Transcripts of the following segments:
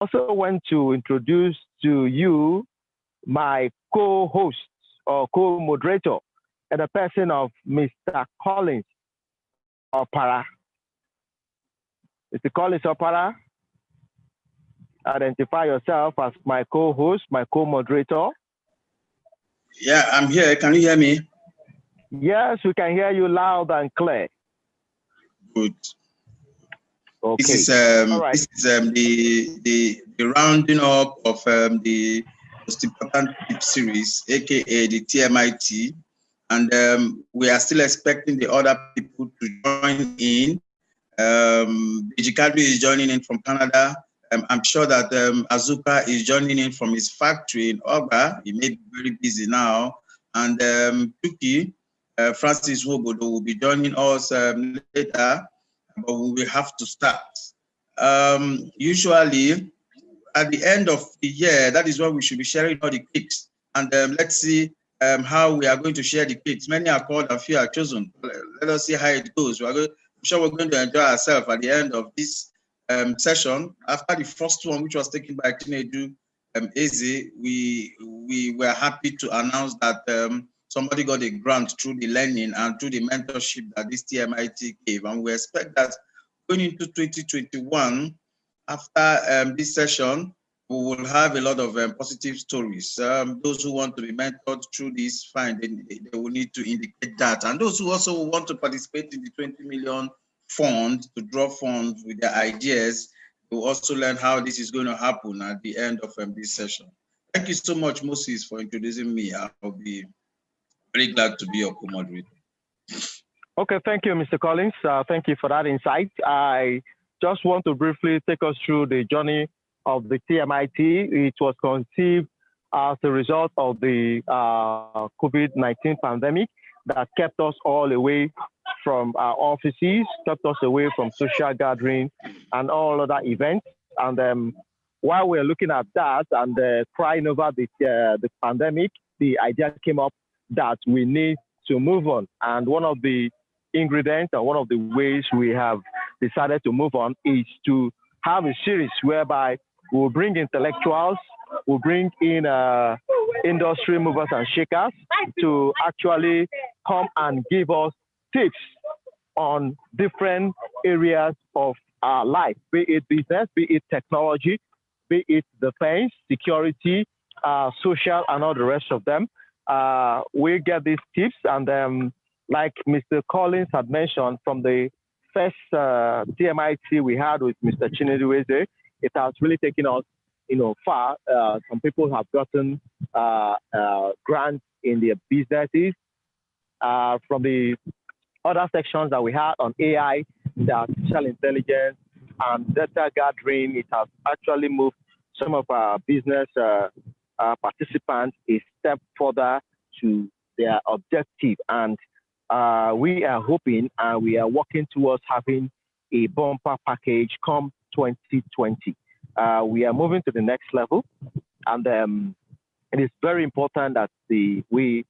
also want to introduce to you my co-host or co-moderator and the person of Mr. Collins Opara. Mr. Collins Opara, identify yourself as my co-host, my co-moderator. Yeah, I'm here. Can you hear me? Yes, we can hear you loud and clear. Good. Okay. This is right. this is the rounding up of the most important tip series, aka the TMIT, and we are still expecting the other people to join in. Bijikadu is joining in from Canada. I'm sure that Azuka is joining in from his factory in Oga. He may be very busy now. And Tuki, Francis Wobodo will be joining us later, but we will have to start. Usually, at the end of the year, that is when we should be sharing all the clips. And let's see how we are going to share the clips. Many are called and few are chosen. Let us see how it goes. I'm sure we're going to enjoy ourselves at the end of this session. After the first one, which was taken by Chinedu Eze, we were happy to announce that somebody got a grant through the learning and through the mentorship that this TMIT gave. And we expect that going into 2021, after this session, we will have a lot of positive stories. Those who want to be mentored through this, fine, they will need to indicate that. And those who also want to participate in the 20 million fund, to draw funds with their ideas, will also learn how this is going to happen at the end of this session. Thank you so much, Moses, for introducing me. I'll be very glad to be your co-moderator. Okay, thank you, Mr. Collins. Thank you for that insight. I just want to briefly take us through the journey of the TMIT. It was conceived as a result of the COVID-19 pandemic that kept us all away from our offices, kept us away from social gathering and all other events. And while we're looking at that and crying over the pandemic, the idea came up that we need to move on. And one of the ingredients and one of the ways we have decided to move on is to have a series whereby we'll bring intellectuals, we'll bring in industry movers and shakers to actually come and give us tips on different areas of our life, be it business, be it technology, be it defense, security, social, and all the rest of them. We get these tips, and like Mr. Collins had mentioned, from the first TMIT we had with Mr. Chinedu Eze, it has really taken us, far. Some people have gotten grants in their businesses. From the other sections that we had on AI, the artificial intelligence, and data gathering, it has actually moved some of our business participants a step further to their objective. And we are hoping and we are working towards having a bumper package come 2020. We are moving to the next level, and it is very important that we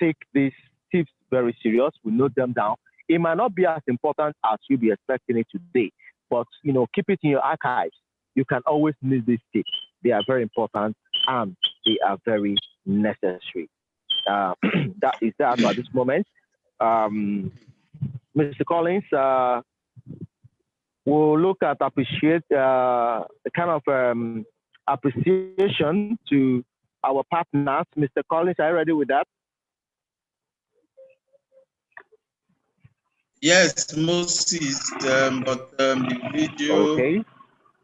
take these tips very serious. We note them down. It might not be as important as you'll be expecting it today, but keep it in your archives. You can always need these tips. They are very important and they are very necessary. That is that at this moment. Mr. Collins, we'll look at appreciate the kind of appreciation to our partners. Mr. Collins, are you ready with that? Yes, Moses, but the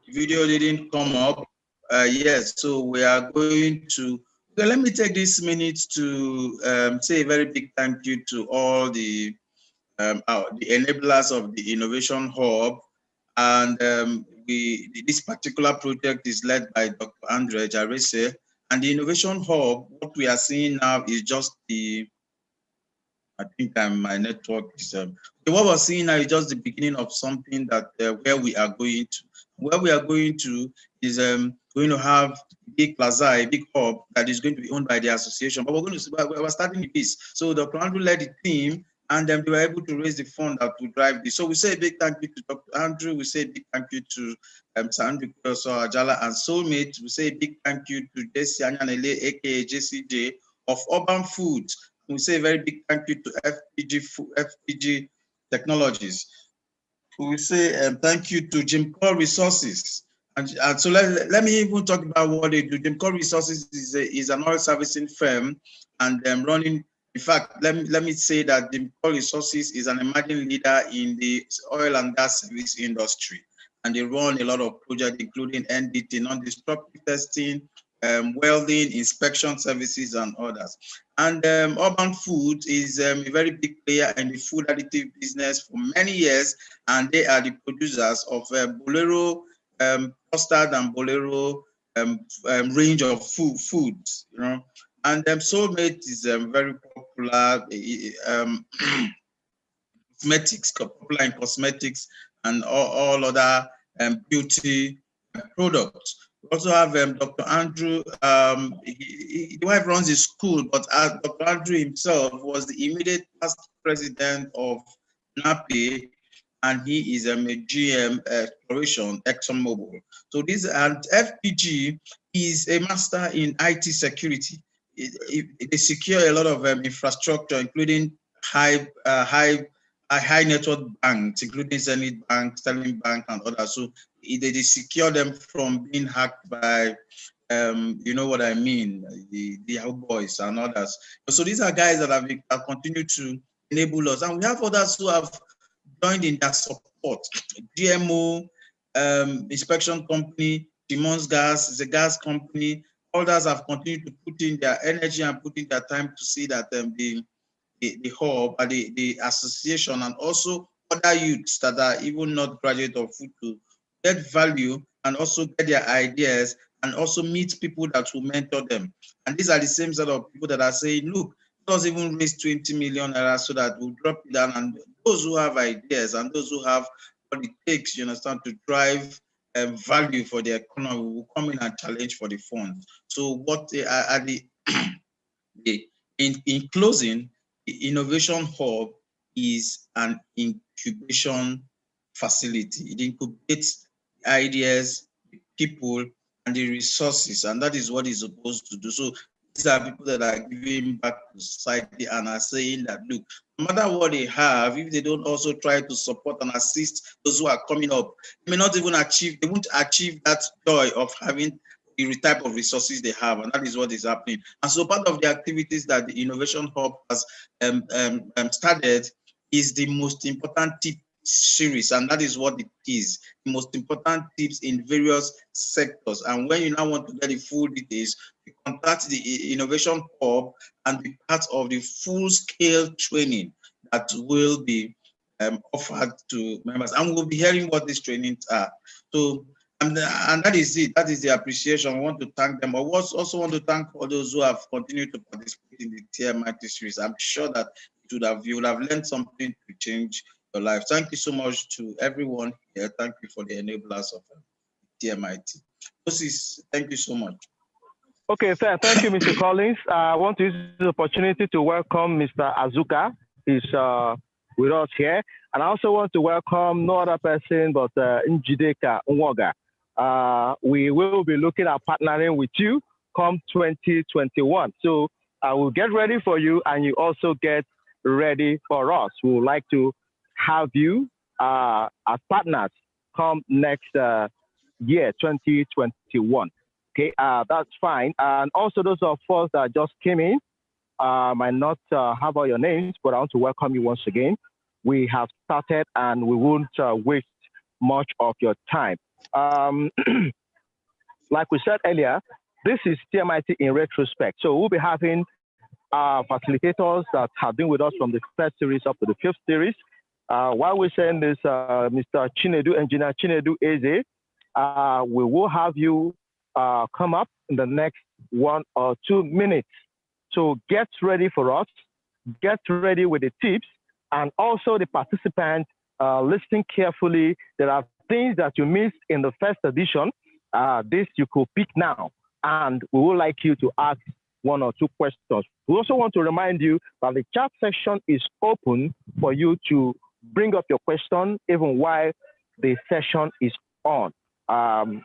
video didn't come up. Yes, so we are going to. Okay, let me take this minute to say a very big thank you to all the enablers of the Innovation Hub, and this particular project is led by Dr. Andre Jarese, and the Innovation Hub. What we are seeing now is just the. I think my network is. What we're seeing now is just the beginning of something that where we are going to. Where we are going to is going to have a big plaza, a big hub that is going to be owned by the association. But we're starting with this. So Dr. Andrew led the team and they were able to raise the fund that would drive this. So we say a big thank you to Dr. Andrew. We say a big thank you to Sandra Ajala and Soulmate. We say a big thank you to JC Anyanele, aka JCJ of Urban Foods. We say a very big thank you to FPG Technologies. We say thank you to Jim Core Resources. And so let me even talk about what they do. Jim Core Resources is an oil servicing firm, and running. In fact, let me say that Jim Core Resources is an emerging leader in the oil and gas service industry, and they run a lot of projects, including NDT, non-destructive testing, welding, inspection services, and others. And Urban Foods is a very big player in the food additive business for many years, and they are the producers of Bolero custard and Bolero range of foods, you know. And Soulmate is very popular cosmetics, popular in cosmetics and all other beauty products. We also have Dr. Andrew. His wife runs a school, but Dr. Andrew himself was the immediate past president of NAPE, and he is a GM exploration ExxonMobil. So this and FPG is a master in IT security. They secure a lot of infrastructure, including high network banks, including Zenith Bank, Sterling Bank, and others. So they secure them from being hacked by, you know what I mean, the Yahoo boys and others. So these are guys that have continued to enable us, and we have others who have joined in that support. GMO inspection company, Simon's Gas is a gas company. Others have continued to put in their energy and put in their time to see that the hub, the association, and also other youths that are even not graduate of food to get value and also get their ideas and also meet people that will mentor them. And these are the same set of people that are saying, look, let us even raise 20 million naira so that we'll drop it down, and those who have ideas and those who have what it takes, you understand, to drive value for the economy will come in and challenge for the funds. So what are in closing, the Innovation Hub is an incubation facility. It incubates ideas, people, and the resources, and that is what it's supposed to do. So these are people that are giving back to society and are saying that, look, no matter what they have, if they don't also try to support and assist those who are coming up, they may not even achieve, they won't achieve that joy of having the type of resources they have, and that is what is happening. And so part of the activities that the Innovation Hub has started is the most important tip series, and that is what it is, the most important tips in various sectors. And when you now want to get the full details, you contact the Innovation Hub and be part of the full-scale training that will be offered to members, and we'll be hearing what these trainings are. So and that is it. That is the appreciation. I want to thank them. I also want to thank all those who have continued to participate in the TMIT series. I'm sure that you would have learned something to change your life. Thank you so much to everyone here. Thank you for the enablers of TMIT. Moses, thank you so much. Okay, thank you, Mr. Collins. I want to use the opportunity to welcome Mr. Azuka. He's with us here. And I also want to welcome no other person but Njideka Nwoga. We will be looking at partnering with you come 2021. So I will get ready for you, and you also get ready for us. We would like to have you as partners come next year, 2021. Okay, that's fine. And also those of us that just came in might not have all your names, but I want to welcome you once again. We have started and we won't waste much of your time. Like we said earlier, this is TMIT in retrospect. So we'll be having facilitators that have been with us from the first series up to the fifth series. While we're saying this, Mr. Chinedu, Engineer Chinedu Eze, we will have you come up in the next 1 or 2 minutes. So get ready for us, get ready with the tips, and also the participants listen carefully. There are things that you missed in the first edition. This you could pick now, and we would like you to ask one or two questions. We also want to remind you that the chat section is open for you to bring up your question even while the session is on.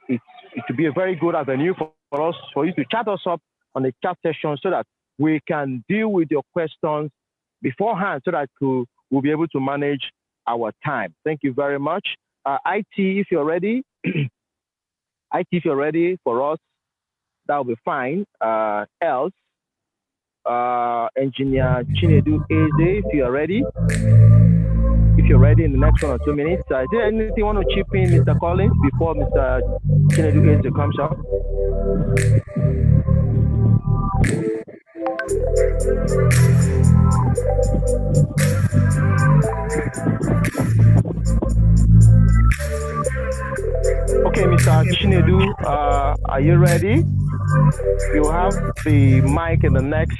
It will be a very good avenue for us, for you to chat us up on the chat session so that we can deal with your questions beforehand so that we'll be able to manage our time. Thank you very much. IT, if you're ready, IT, if you're ready for us, that'll be fine. Else, Engineer Chinedu Eze, if you're ready. If you're ready in the next 1 or 2 minutes. Is there anything you want to chip in, Mr. Collins, before Mr. Chinedu Eze comes up? Okay, Mr. Chinedu, are you ready? You have the mic in the next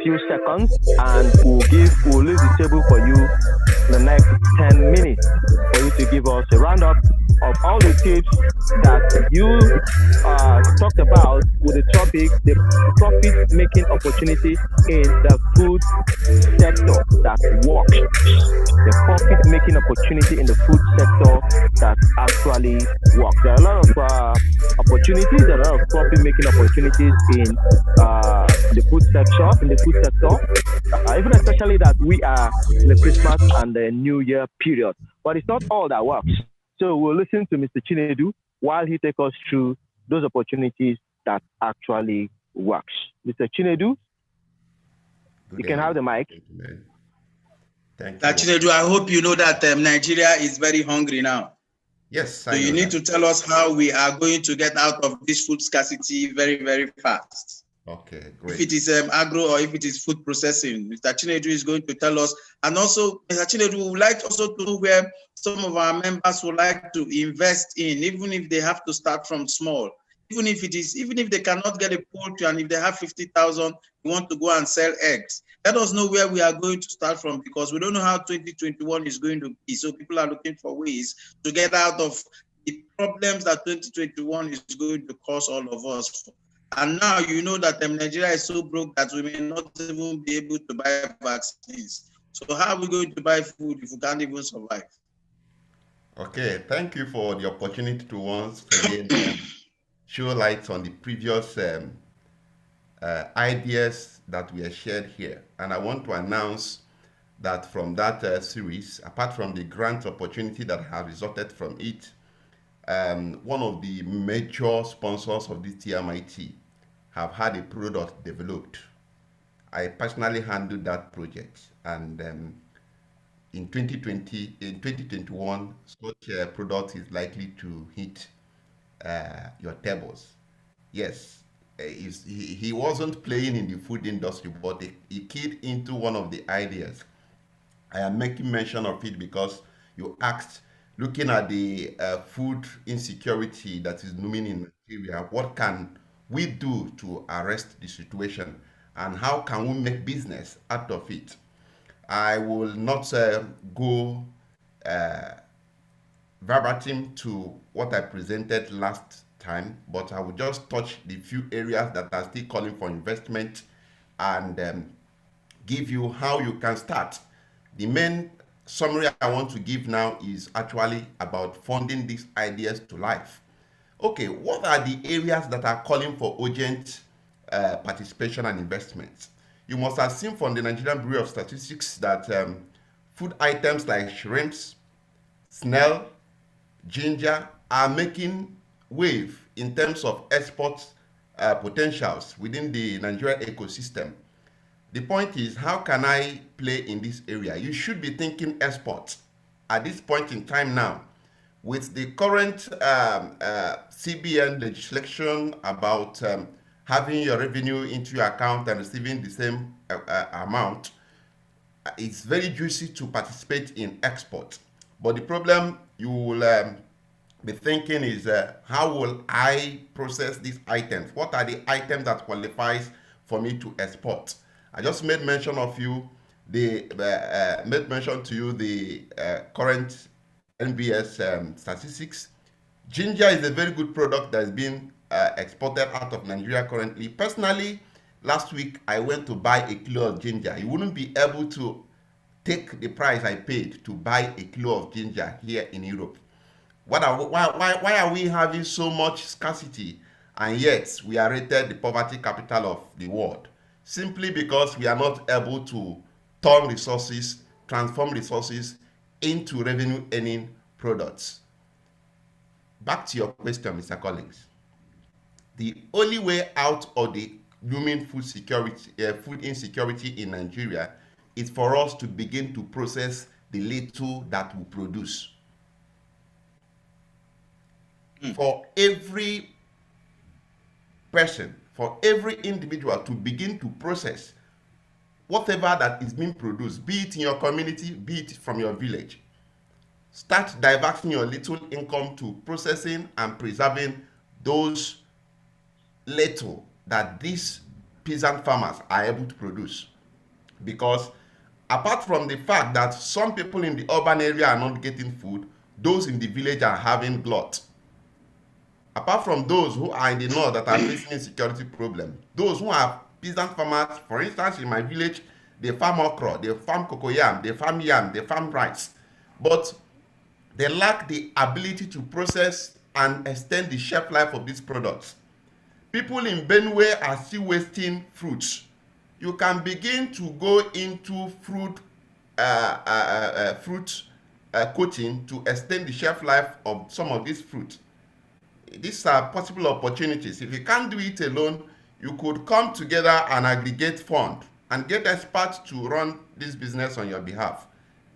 few seconds, and we'll leave the table for you in the next 10 minutes for you to give us a roundup of all the tips that you talked about with the topic, the profit-making opportunity in the food sector that works. The profit-making opportunity in the food sector that actually works. There are a lot of opportunities, there are a lot of profit-making opportunities in the food sector, even especially that we are in the Christmas and the New Year period. But it's not all that works. So we'll listen to Mr. Chinedu while he takes us through those opportunities that actually works. Mr. Chinedu, you can have the mic. Thank you. Chinedu, I hope you know that Nigeria is very hungry now. Yes. So you need to tell us how we are going to get out of this food scarcity very, very fast. Okay, great. If it is agro or if it is food processing, Mr. Chinedu is going to tell us. And also, Mr. Chinedu, we would like also to know where some of our members would like to invest in, even if they have to start from small. Even if they cannot get a poultry, and if they have 50,000, we want to go and sell eggs. Let us know where we are going to start from, because we don't know how 2021 is going to be. So people are looking for ways to get out of the problems that 2021 is going to cause all of us. And now you know that Nigeria is so broke that we may not even be able to buy vaccines. So how are we going to buy food if we can't even survive? Okay, thank you for the opportunity to once again show light on the previous ideas that were shared here. And I want to announce that from that series, apart from the grant opportunity that have resulted from it, one of the major sponsors of this TMIT have had a product developed. I personally handled that project, and in 2021, such a product is likely to hit your tables. Yes, he wasn't playing in the food industry, but he keyed into one of the ideas. I am making mention of it because you asked, looking at the food insecurity that is looming in Nigeria, what can we do to arrest the situation, and how can we make business out of it? I will not go verbatim to what I presented last time, but I will just touch the few areas that are still calling for investment and give you how you can start. The main summary I want to give now is actually about funding these ideas to life. Okay, what are the areas that are calling for urgent participation and investment? You must have seen from the Nigerian Bureau of Statistics that food items like shrimps, snail, ginger are making wave in terms of export potentials within the Nigerian ecosystem. The point is, how can I play in this area? You should be thinking export at this point in time now. With the current CBN legislation about having your revenue into your account and receiving the same amount, it's very juicy to participate in export. But the problem you will be thinking is, how will I process these items? What are the items that qualifies for me to export? I just made mention of you, made mention to you the current NBS statistics. Ginger is a very good product that is being exported out of Nigeria currently. Personally, Last week, I went to buy a kilo of ginger. You wouldn't be able to take the price I paid to buy a kilo of ginger here in Europe. Why are we having so much scarcity and yet we are rated the poverty capital of the world? Simply because we are not able to turn resources, transform resources into revenue earning products. Back to your question, Mr. Collins. The only way out of the looming food insecurity in Nigeria is for us to begin to process the little that we produce. For every person, for every individual to begin to process whatever that is being produced, be it in your community, be it from your village. Start diverting your little income to processing and preserving those little that these peasant farmers are able to produce. Because apart from the fact that some people in the urban area are not getting food, those in the village are having glut. Apart from those who are in the north that are facing insecurity problem, those who are peasant farmers, for instance, in my village, they farm okra, they farm cocoyam, they farm yam, they farm rice, but they lack the ability to process and extend the shelf life of these products. People in Benue are still wasting fruits. You can begin to go into fruit coating to extend the shelf life of some of these fruits. These are possible opportunities. If you can't do it alone, you could come together and aggregate fund and get experts to run this business on your behalf.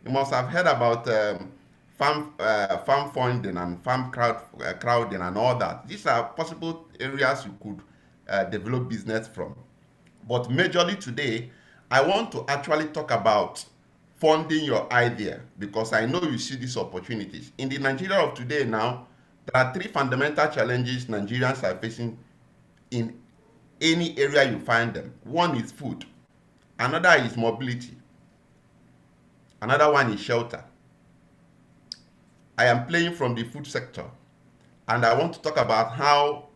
You must have heard about farm funding and farm crowding and all that. These are possible areas you could develop business from. But majorly today, I want to actually talk about funding your idea, because I know you see these opportunities. In the Nigeria of today now, there are three fundamental challenges Nigerians are facing in any area you find them. One is food, another is mobility, another one is shelter. I am playing from the food sector, and I want to talk about how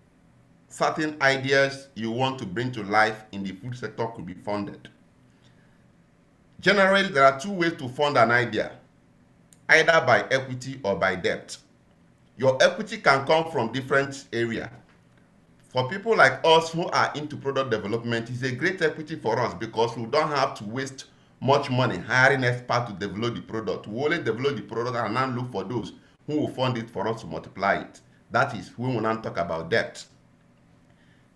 certain ideas you want to bring to life in the food sector could be funded. Generally, there are two ways to fund an idea, either by equity or by debt. Your equity can come from different areas. For people like us who are into product development, it's a great equity for us because we don't have to waste much money hiring experts to develop the product. We only develop the product and now look for those who will fund it for us to multiply it. That is when we now talk about debt.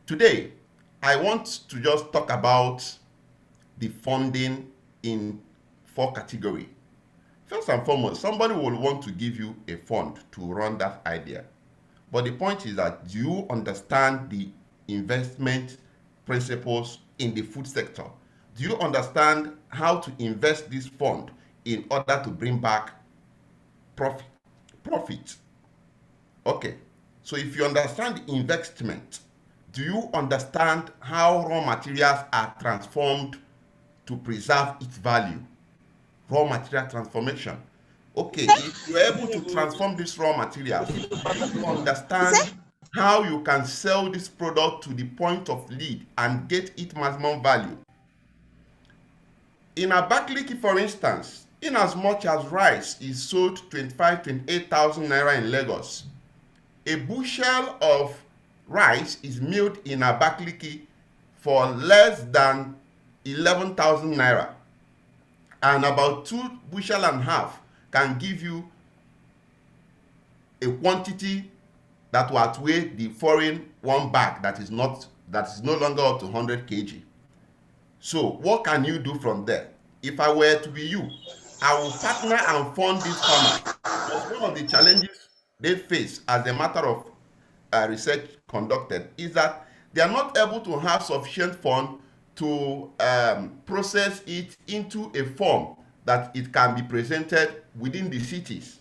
Today, I want to just talk about the funding in 4 categories. First and foremost, somebody will want to give you a fund to run that idea. But the point is that, do you understand the investment principles in the food sector? Do you understand how to invest this fund in order to bring back profit? Okay, so if you understand the investment, do you understand how raw materials are transformed to preserve its value? Raw material transformation. Okay, if you're able to transform these raw materials, do you understand how you can sell this product to the point of lead and get it maximum value? In Abakaliki, for instance, in as much as rice is sold 28,000 naira in Lagos, a bushel of rice is milled in Abakaliki for less than 11,000 naira. And about 2.5 bushels can give you a quantity that will outweigh the foreign one bag that is no longer up to 100 kg. So what can you do from there? If I were to be you, I will partner and fund these farmers. Because one of the challenges they face as a matter of research conducted is that they are not able to have sufficient fund to process it into a form that it can be presented within the cities.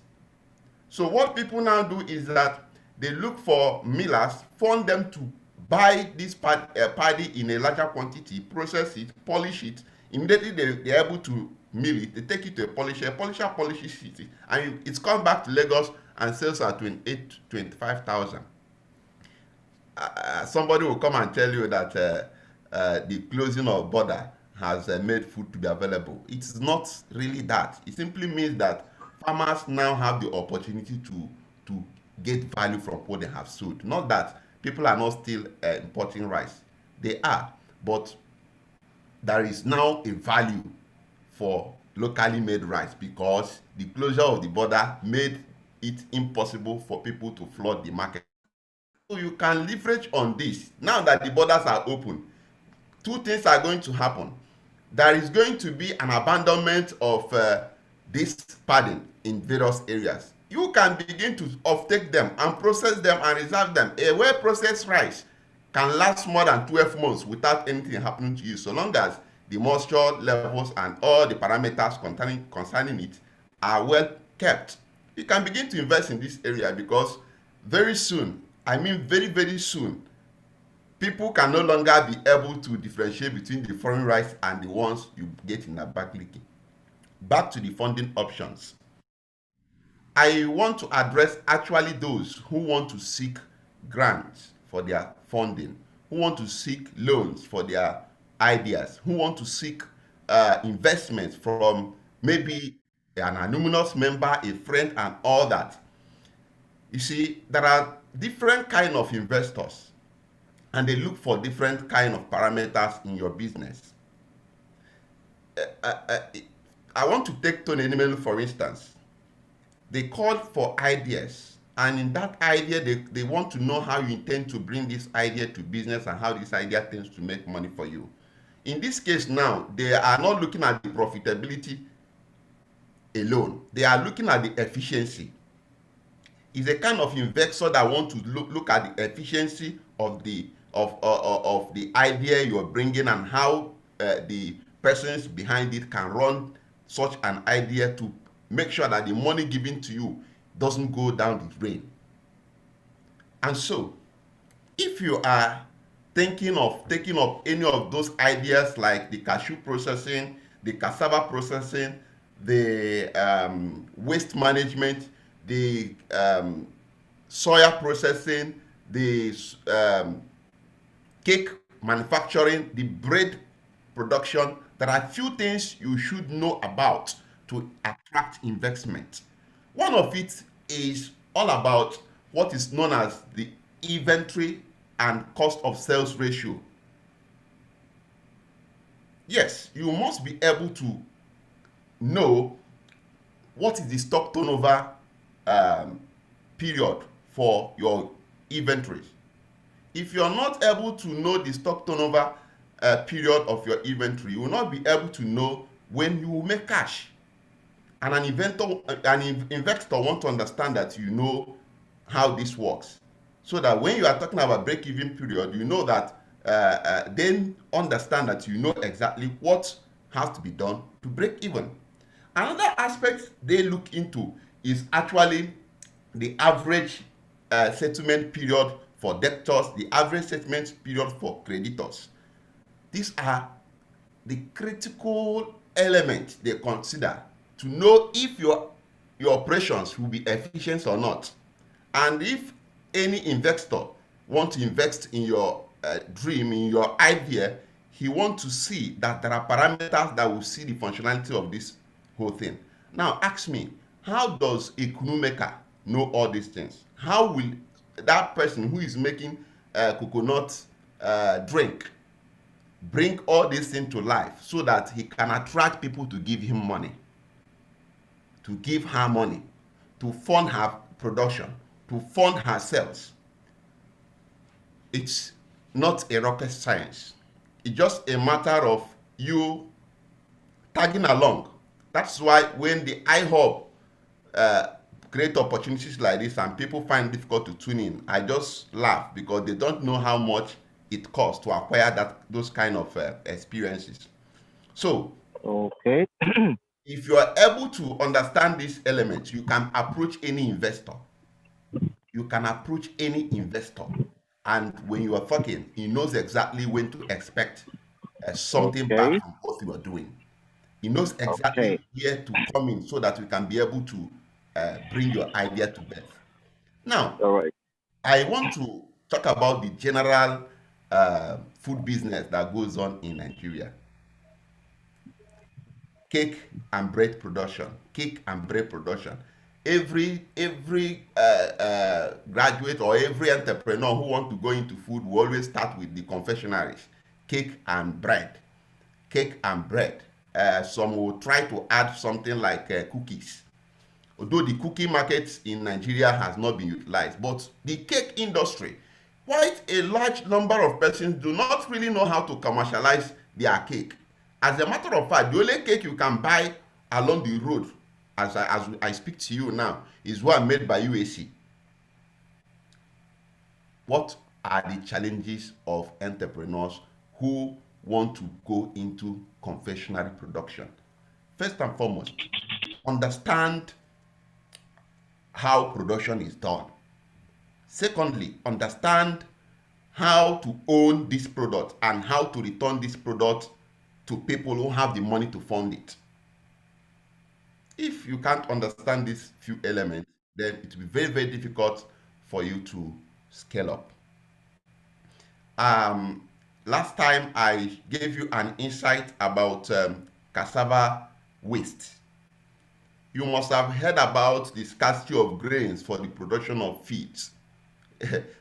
So what people now do is that they look for millers, fund them to buy this paddy in a larger quantity, process it, polish it. Immediately they're able to mill it, they take it to a polisher polishes it, and it's come back to Lagos and sells at 28,000 to 25,000. Somebody will come and tell you that the closing of border has made food to be available. It's not really that. It simply means that farmers now have the opportunity to get value from what they have sold. Not that people are not still importing rice. They are, but there is now a value for locally made rice because the closure of the border made it impossible for people to flood the market. So you can leverage on this. Now that the borders are open, two things are going to happen. There is going to be an abandonment of this padding in various areas. You can begin to offtake them and process them and reserve them. A well-processed rice can last more than 12 months without anything happening to you, so long as the moisture levels and all the parameters concerning it are well kept. You can begin to invest in this area because very soon, I mean very, very soon, people can no longer be able to differentiate between the foreign rice and the ones you get in Abakaliki. Back to the funding options. I want to address actually those who want to seek grants for their funding, who want to seek loans for their ideas, who want to seek investments from maybe an anonymous member, a friend, and all that. You see, there are different kind of investors, and they look for different kind of parameters in your business. I want to take Tony Animal for instance. They called for ideas, and in that idea, they want to know how you intend to bring this idea to business and how this idea tends to make money for you. In this case now, they are not looking at the profitability alone. They are looking at the efficiency. It's a kind of investor that want to look at the efficiency of the idea you're bringing and how the persons behind it can run such an idea to make sure that the money given to you doesn't go down the drain. And so, if you are thinking of taking up any of those ideas like the cashew processing, the cassava processing, the waste management, the soya processing, the cake manufacturing, the bread production, there are few things you should know about to attract investment. One of it is all about what is known as the inventory and cost of sales ratio. Yes, you must be able to know what is the stock turnover period for your inventories. If you're not able to know the stock turnover period of your inventory, you will not be able to know when you will make cash. And an investor wants to understand that you know how this works. So that when you are talking about break-even period, you know that then understand that you know exactly what has to be done to break even. Another aspect they look into is actually the average settlement period for debtors, the average settlement period for creditors. These are the critical elements they consider to know if your operations will be efficient or not. And if any investor wants to invest in your dream, in your idea, he wants to see that there are parameters that will see the functionality of this whole thing. Now ask me, how does a kunu maker know all these things? How will that person who is making coconut drink bring all these things to life so that he can attract people to give him money, to give her money, to fund her production, to fund her sales? It's not a rocket science. It's just a matter of you tagging along. That's why when the iHub create opportunities like this and people find it difficult to tune in, I just laugh because they don't know how much it costs to acquire those kind of experiences. So, Okay. if you are able to understand these elements, you can approach any investor. You can approach any investor, and when you are talking, he knows exactly when to expect something back Okay. from what you are doing. He knows exactly Okay. where to come in so that we can be able to bring your idea to birth. Now, All right. I want to talk about the general food business that goes on in Nigeria. Cake and bread production. Cake and bread production. Every graduate or every entrepreneur who want to go into food will always start with the confectionaries. Cake and bread. Cake and bread. Some will try to add something like cookies. Although the cookie market in Nigeria has not been utilized, but the cake industry, quite a large number of persons do not really know how to commercialize their cake. As a matter of fact, the only cake you can buy along the road, as I speak to you now, is one made by UAC. What are the challenges of entrepreneurs who want to go into confectionery production? First and foremost, understand how production is done. Secondly, understand how to own this product and how to return this product to people who have the money to fund it. If you can't understand these few elements, then it will be very, very difficult for you to scale up. Um, Last time I gave you an insight about cassava waste. You must have heard about the scarcity of grains for the production of feeds.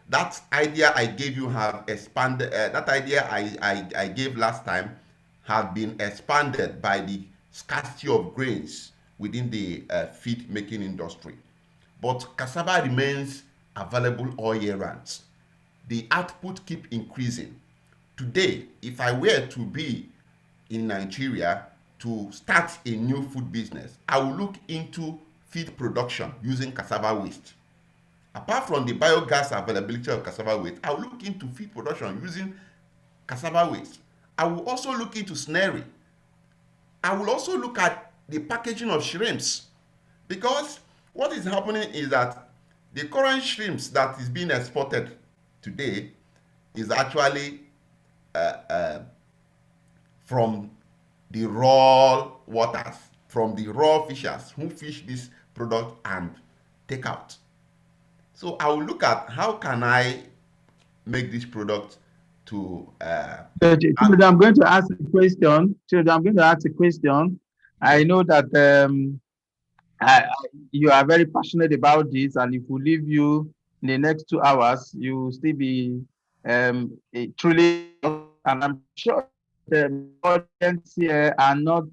That idea I gave you have expanded. That idea I gave last time have been expanded by the scarcity of grains within the feed making industry. But cassava remains available all year round. The output keep increasing. Today, if I were to be in Nigeria to start a new food business, I will look into feed production using cassava waste. Apart from the biogas availability of cassava waste, I will look into feed production using cassava waste. I will also look into snary. I will also look at the packaging of shrimps, because what is happening is that the current shrimps that is being exported today is actually from the raw waters, from the raw fishers who fish this product and take out. So I will look at how can I make this product to Chinedu, I'm going to ask a question. Chinedu, I'm going to ask a question. I know that you are very passionate about this, and if we leave you in the next 2 hours, you will still be truly, and I'm sure the audience here are not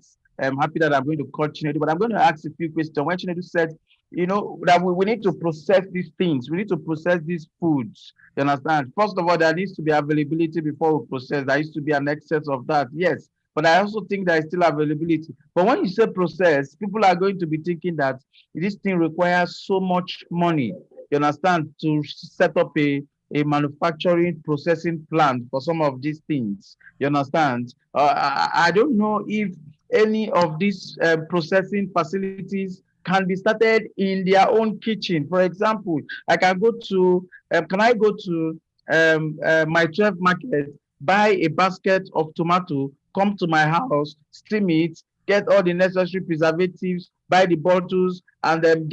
happy that I'm going to call Chinedu, but I'm going to ask a few questions. When Chinedu said, that we need to process these things, we need to process these foods. You understand? First of all, there needs to be availability before we process. There used to be an excess of that, yes. But I also think there is still availability. But when you say process, people are going to be thinking that this thing requires so much money, you understand, to set up a manufacturing processing plant for some of these things. You understand? I don't know if any of these processing facilities can be started in their own kitchen. For example, can I go to my 12 market, buy a basket of tomato, come to my house, steam it, get all the necessary preservatives, buy the bottles, and then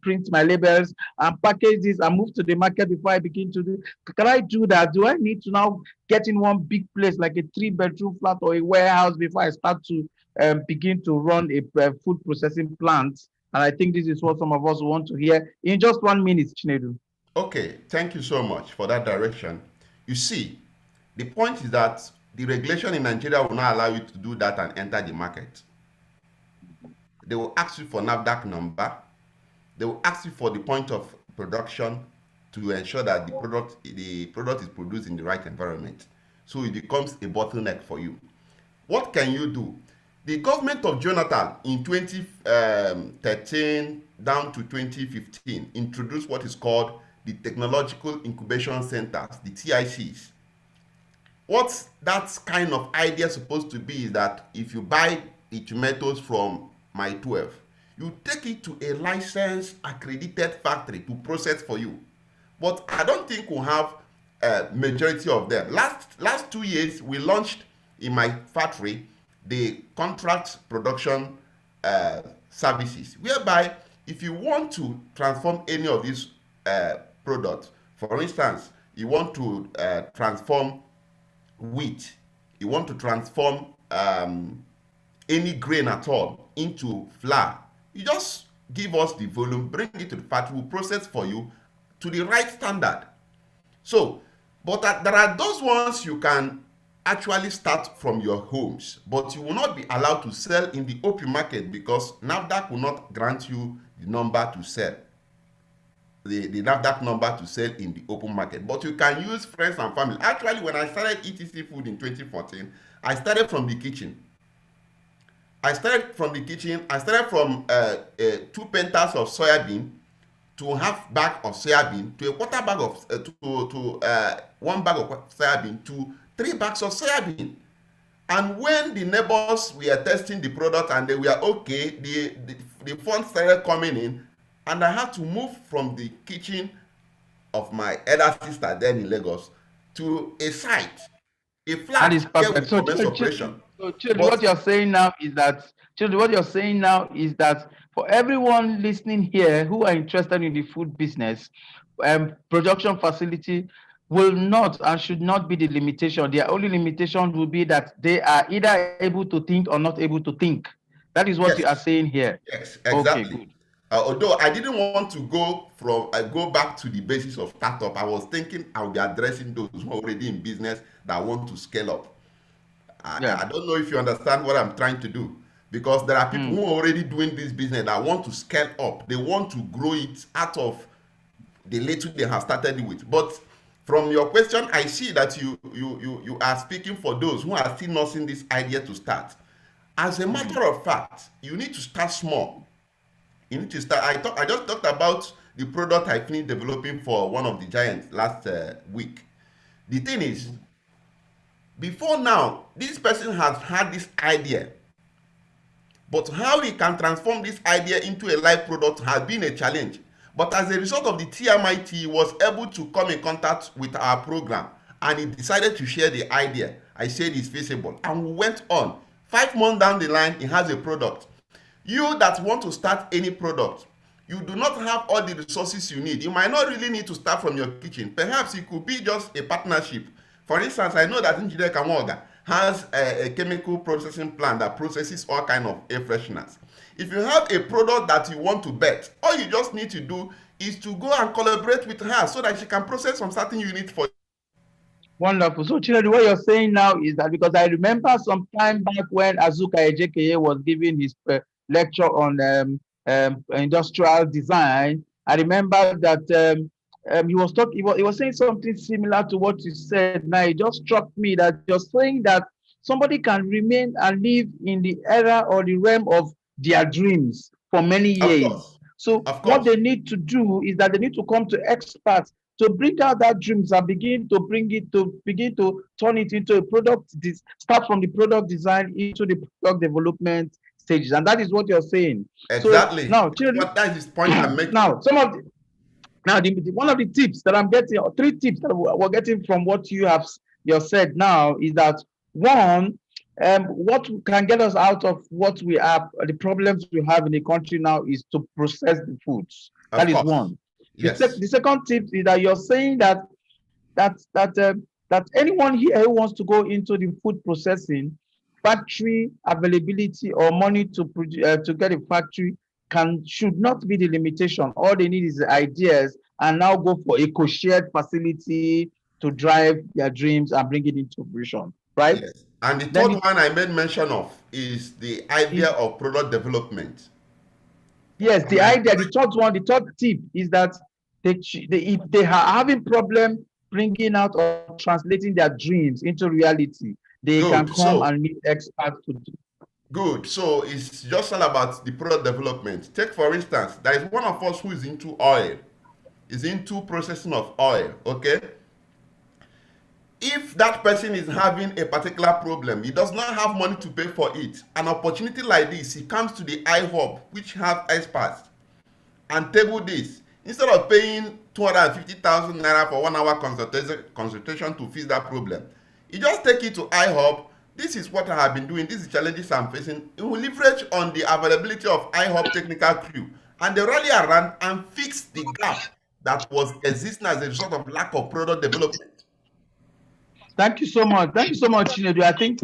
print my labels and package this and move to the market before I begin to do. Can I do that? Do I need to now get in one big place like a 3-bedroom flat or a warehouse before I start to begin to run a food processing plant? And I think this is what some of us want to hear in just 1 minute, Chinedu. Okay, thank you so much for that direction. You see, the point is that the regulation in Nigeria will not allow you to do that and enter the market. They will ask you for NAFDAC number. They will ask you for the point of production to ensure that the product is produced in the right environment. So it becomes a bottleneck for you. What can you do? The government of Jonathan in 2013 down to 2015 introduced what is called the Technological Incubation Centers, the TICs. What that kind of idea supposed to be is that if you buy the tomatoes from my 12, you take it to a licensed, accredited factory to process for you. But I don't think we'll have a majority of them. Last 2 years, we launched in my factory the contract production services, whereby if you want to transform any of these products, for instance, you want to transform wheat, you want to transform any grain at all into flour, you just give us the volume, bring it to the factory, we'll process for you to the right standard. So, but there are those ones you can actually start from your homes, but you will not be allowed to sell in the open market because NAFDAC will not grant you the number to sell, the NAFDAC number to sell in the open market. But you can use friends and family. Actually, when I started ETC Food in 2014, I started from the kitchen. I started from 2 pentas of soybean to half bag of soybean to a quarter bag of to 1 bag of soybean to 3 bags of soybean. And when the neighbors were testing the product and they were okay, the funds started coming in, and I had to move from the kitchen of my elder sister then in Lagos to a site, a flat. That is perfect. So, operation. What you're saying now is that for everyone listening here who are interested in the food business, production facility will not and should not be the limitation. Their only limitation will be that they are either able to think or not able to think. That is what you are saying here. Yes, exactly. Okay, good. Although I didn't want to go back to the basis of startup, I was thinking I would be addressing those who are already in business that want to scale up. I don't know if you understand what I'm trying to do, because there are people who are already doing this business that want to scale up. They want to grow it out of the little they have started with. But from your question, I see that you are speaking for those who are still nursing this idea to start. As a matter of fact, you need to start small. You need to start. I just talked about the product I finished developing for one of the giants last week. The thing is, before now, this person has had this idea, but how he can transform this idea into a live product has been a challenge. But as a result of the TMIT, he was able to come in contact with our program, and he decided to share the idea. I said it's feasible, and we went on. 5 months down the line, he has a product. You that want to start any product, you do not have all the resources you need. You might not really need to start from your kitchen. Perhaps it could be just a partnership. For instance, I know that Engineer Kamoga has a chemical processing plant that processes all kinds of air fresheners. If you have a product that you want to bet, all you just need to do is to go and collaborate with her so that she can process some certain unit for you. Wonderful. So, Chinedu, what you're saying now is that, because I remember some time back when Azuka Ejekeye was giving his lecture on industrial design, I remember that he was saying something similar to what you said. Now, it just struck me that you're saying that somebody can remain and live in the era or the realm of their dreams for many years. So what they need to do is that they need to come to experts to bring out that dreams and begin to turn it into a product, start from the product design into the product development stages. And that is what you're saying. Exactly. So now, that is the point I'm making. Now, one of the tips that I'm getting, or 3 tips that we're getting from what you have said now, is that one, what can get us out of what we have, the problems we have in the country now, is to process the foods. That is one. Yes. The second tip is that you're saying that anyone here who wants to go into the food processing, factory availability or money to get a factory should not be the limitation. All they need is the ideas, and now go for a co-shared facility to drive their dreams and bring it into fruition, right? Yes. And the third one I made mention of is the idea of product development. Yes, the idea. The third tip is that if they are having problem bringing out or translating their dreams into reality, they can come and meet experts to do. Good. So it's just all about the product development. Take, for instance, there is one of us who is into oil, is into processing of oil, okay? If that person is having a particular problem, he does not have money to pay for it, an opportunity like this, he comes to the iHub, which have experts, and table this. Instead of paying 250,000 naira for 1 hour consultation to fix that problem, you just take it to iHub. This is what I have been doing. These are challenges I'm facing. It will leverage on the availability of iHub technical crew, and they rally around and fix the gap that was existing as a result of lack of product development. Thank you so much. Thank you so much, Chinedu. I think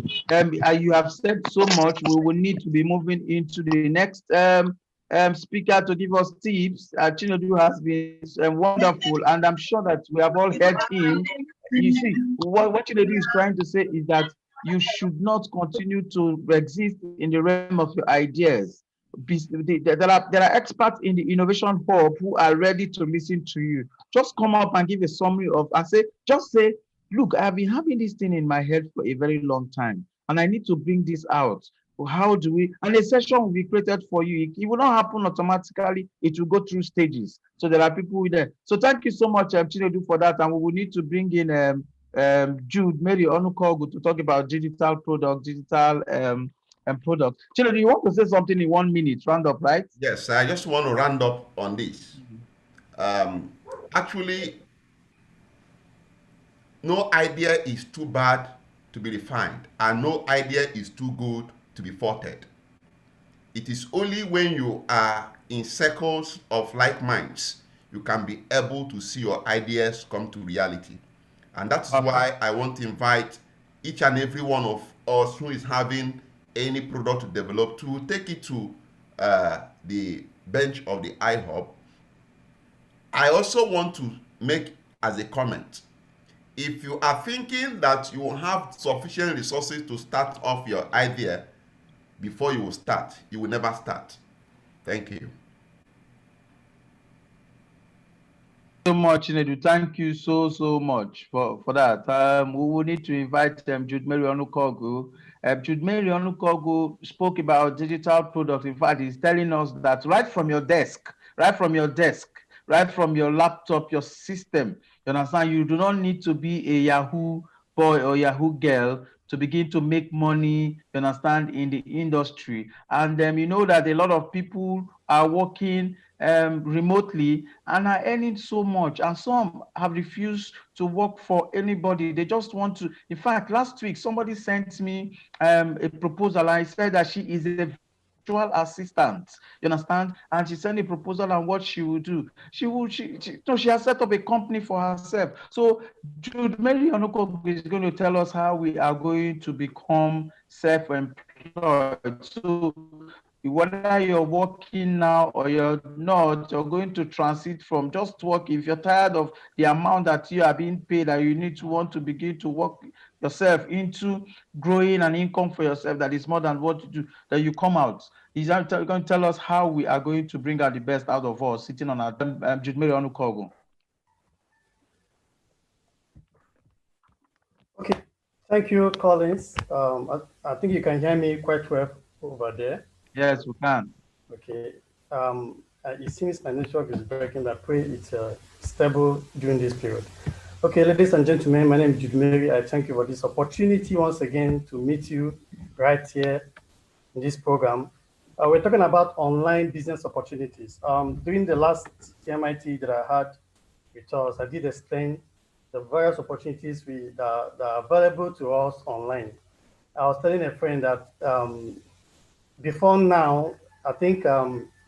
you have said so much. We will need to be moving into the next speaker to give us tips. Chinedu has been wonderful, and I'm sure that we have all heard him. You see, what Chinedu is trying to say is that you should not continue to exist in the realm of your ideas. There are experts in the innovation hub who are ready to listen to you. Just come up and give a summary of and say, just say, look, I've been having this thing in my head for a very long time, and I need to bring this out. How do we? And a session will be created for you. It will not happen automatically. It will go through stages. So there are people with there. So thank you so much, Chinedu, for that. And we will need to bring in Jude Mary Onukogu to talk about digital product, digital product. Chinedu, you want to say something in 1 minute? Round up, right? Yes, I just want to round up on this. Actually, no idea is too bad to be refined, and no idea is too good to be faulted. It is only when you are in circles of like minds you can be able to see your ideas come to reality. And that is why I want to invite each and every one of us who is having any product to develop to take it to the bench of the iHub. I also want to make as a comment, if you are thinking that you will have sufficient resources to start off your idea before you will start, you will never start. Thank you. So much, Chinedu. Thank you so much for that. We will need to invite Jude Mary Onukogu. Jude Mary Onukogu spoke about digital product. In fact, he's telling us that right from your desk, right from your laptop, your system, you understand, you do not need to be a Yahoo boy or Yahoo girl to begin to make money, you understand, in the industry. And you know that a lot of people are working remotely and are earning so much, and some have refused to work for anybody. They just want to. In fact, last week somebody sent me a proposal. I said that she is a virtual assistant, you understand, and she sent a proposal on what she will do. She has set up a company for herself. So Jude Mary Onoko is going to tell us how we are going to become self-employed. So whether you're working now or you're not, you're going to transit from just work. If you're tired of the amount that you are being paid, and you want to begin to work yourself into growing an income for yourself that is more than what you do, that you come out. He's going to tell us how we are going to bring out the best out of us sitting on our Jude Mary Onukogu. Okay, thank you, Collins. I think you can hear me quite well over there. Yes, we can. Okay. It seems my network is breaking, but I pray it's stable during this period. Okay, ladies and gentlemen, my name is Jude Mary. I thank you for this opportunity once again to meet you right here in this program. We're talking about online business opportunities. During the last TMIT that I had with us, I did explain the various opportunities that are available to us online. I was telling a friend that before now, I think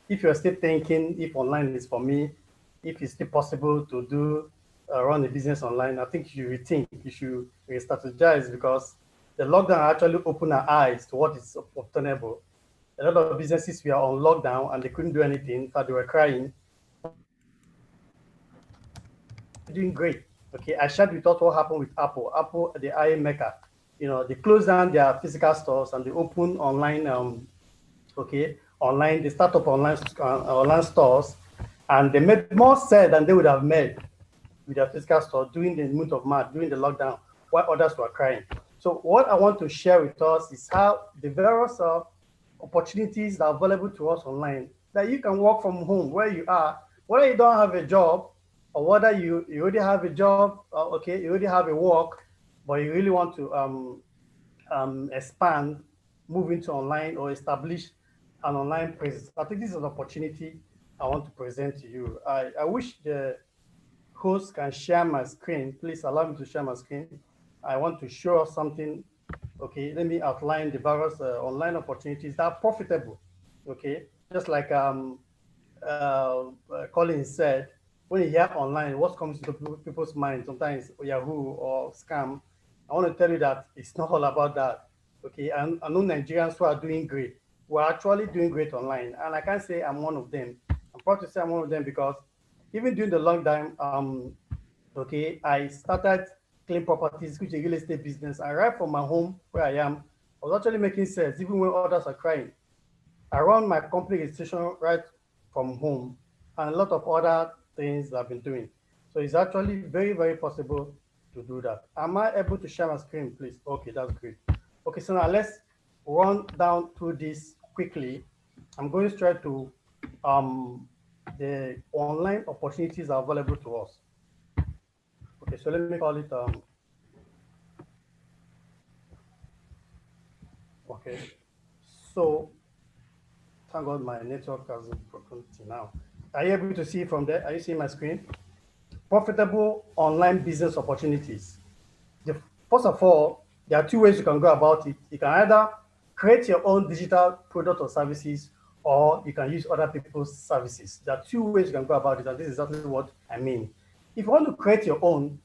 if you're still thinking if online is for me, if it's still possible to do run a business online, I think you rethink, you should re-strategize, because the lockdown actually opened our eyes to what is obtainable. A lot of businesses were on lockdown and they couldn't do anything, in fact, they were crying. Doing great. Okay, I shared with us what happened with Apple. Apple, the iPhone maker, they closed down their physical stores and they opened online. Online, they start up online stores, and they made more sales than they would have made with their physical store during the month of March, during the lockdown, while others were crying. So what I want to share with us is how the various opportunities that are available to us online, that you can work from home where you are, whether you don't have a job or whether you already have a job, you already have a work, but you really want to expand, move into online or establish an online presence. I think this is an opportunity I want to present to you. I wish the host can share my screen. Please allow me to share my screen. I want to show us something. Okay, let me outline the various online opportunities that are profitable. Okay, just like Colin said, when you hear online, what comes to people's mind sometimes Yahoo or scam. I want to tell you that it's not all about that. Okay, I know Nigerians who are doing great. We're actually doing great online, and I can't say I'm one of them. I'm proud to say I'm one of them because even during the lockdown, okay, I started Clean Properties, which is a real estate business. And right from my home where I am, I was actually making sales even when others are crying. I run my company registration right from home and a lot of other things I've been doing. So it's actually very, very possible to do that. Am I able to share my screen, please? Okay, that's great. Okay, so now let's run down through this quickly. I'm going straight to the online opportunities are available to us. Okay, so let me call it, okay. So thank God my network hasn't broken till now. Are you able to see from there? Are you seeing my screen? Profitable online business opportunities. The, first of all, there are two ways you can go about it. You can either create your own digital product or services, or you can use other people's services. There are two ways you can go about it, and this is exactly what I mean. If you want to create your own,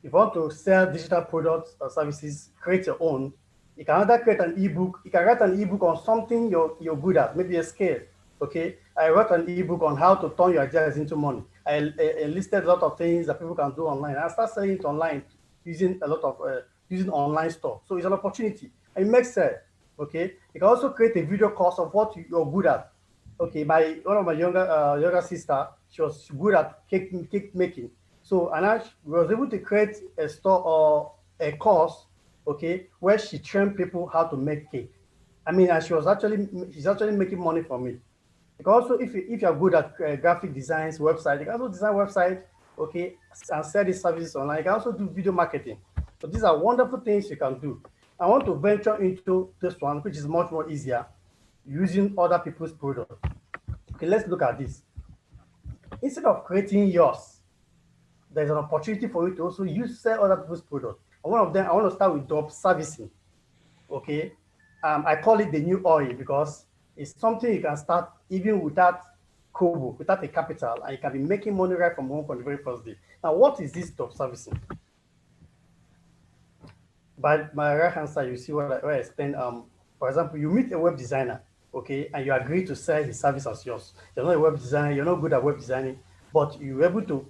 if you want to sell digital products or services, create your own. You can either create an ebook. You can write an ebook on something you're good at, maybe a skill. Okay, I wrote an ebook on how to turn your ideas into money. I listed a lot of things that people can do online. I start selling it online using a lot of using online store. So it's an opportunity. And it makes sense. Okay, you can also create a video course of what you're good at. Okay, my one of my younger sister, she was good at cake making. So and I was able to create a store or a course, okay, where she trained people how to make cake. I mean, and she's actually making money from it. You can also, if you're good at graphic designs, website, you can also design website, okay, and sell these services online. You can also do video marketing. So these are wonderful things you can do. I want to venture into this one, which is much more easier, using other people's products. Okay, let's look at this. Instead of creating yours, there's an opportunity for you to also use sell other people's products. And one of them, I want to start with drop servicing. Okay, I call it the new oil because it's something you can start even without kobo, without a capital, and you can be making money right from home from the very first day. Now, what is this drop servicing? By my right hand side, you see where I explain. For example, you meet a web designer, okay, and you agree to sell his service as yours. You're not a web designer, you're not good at web designing, but you're able to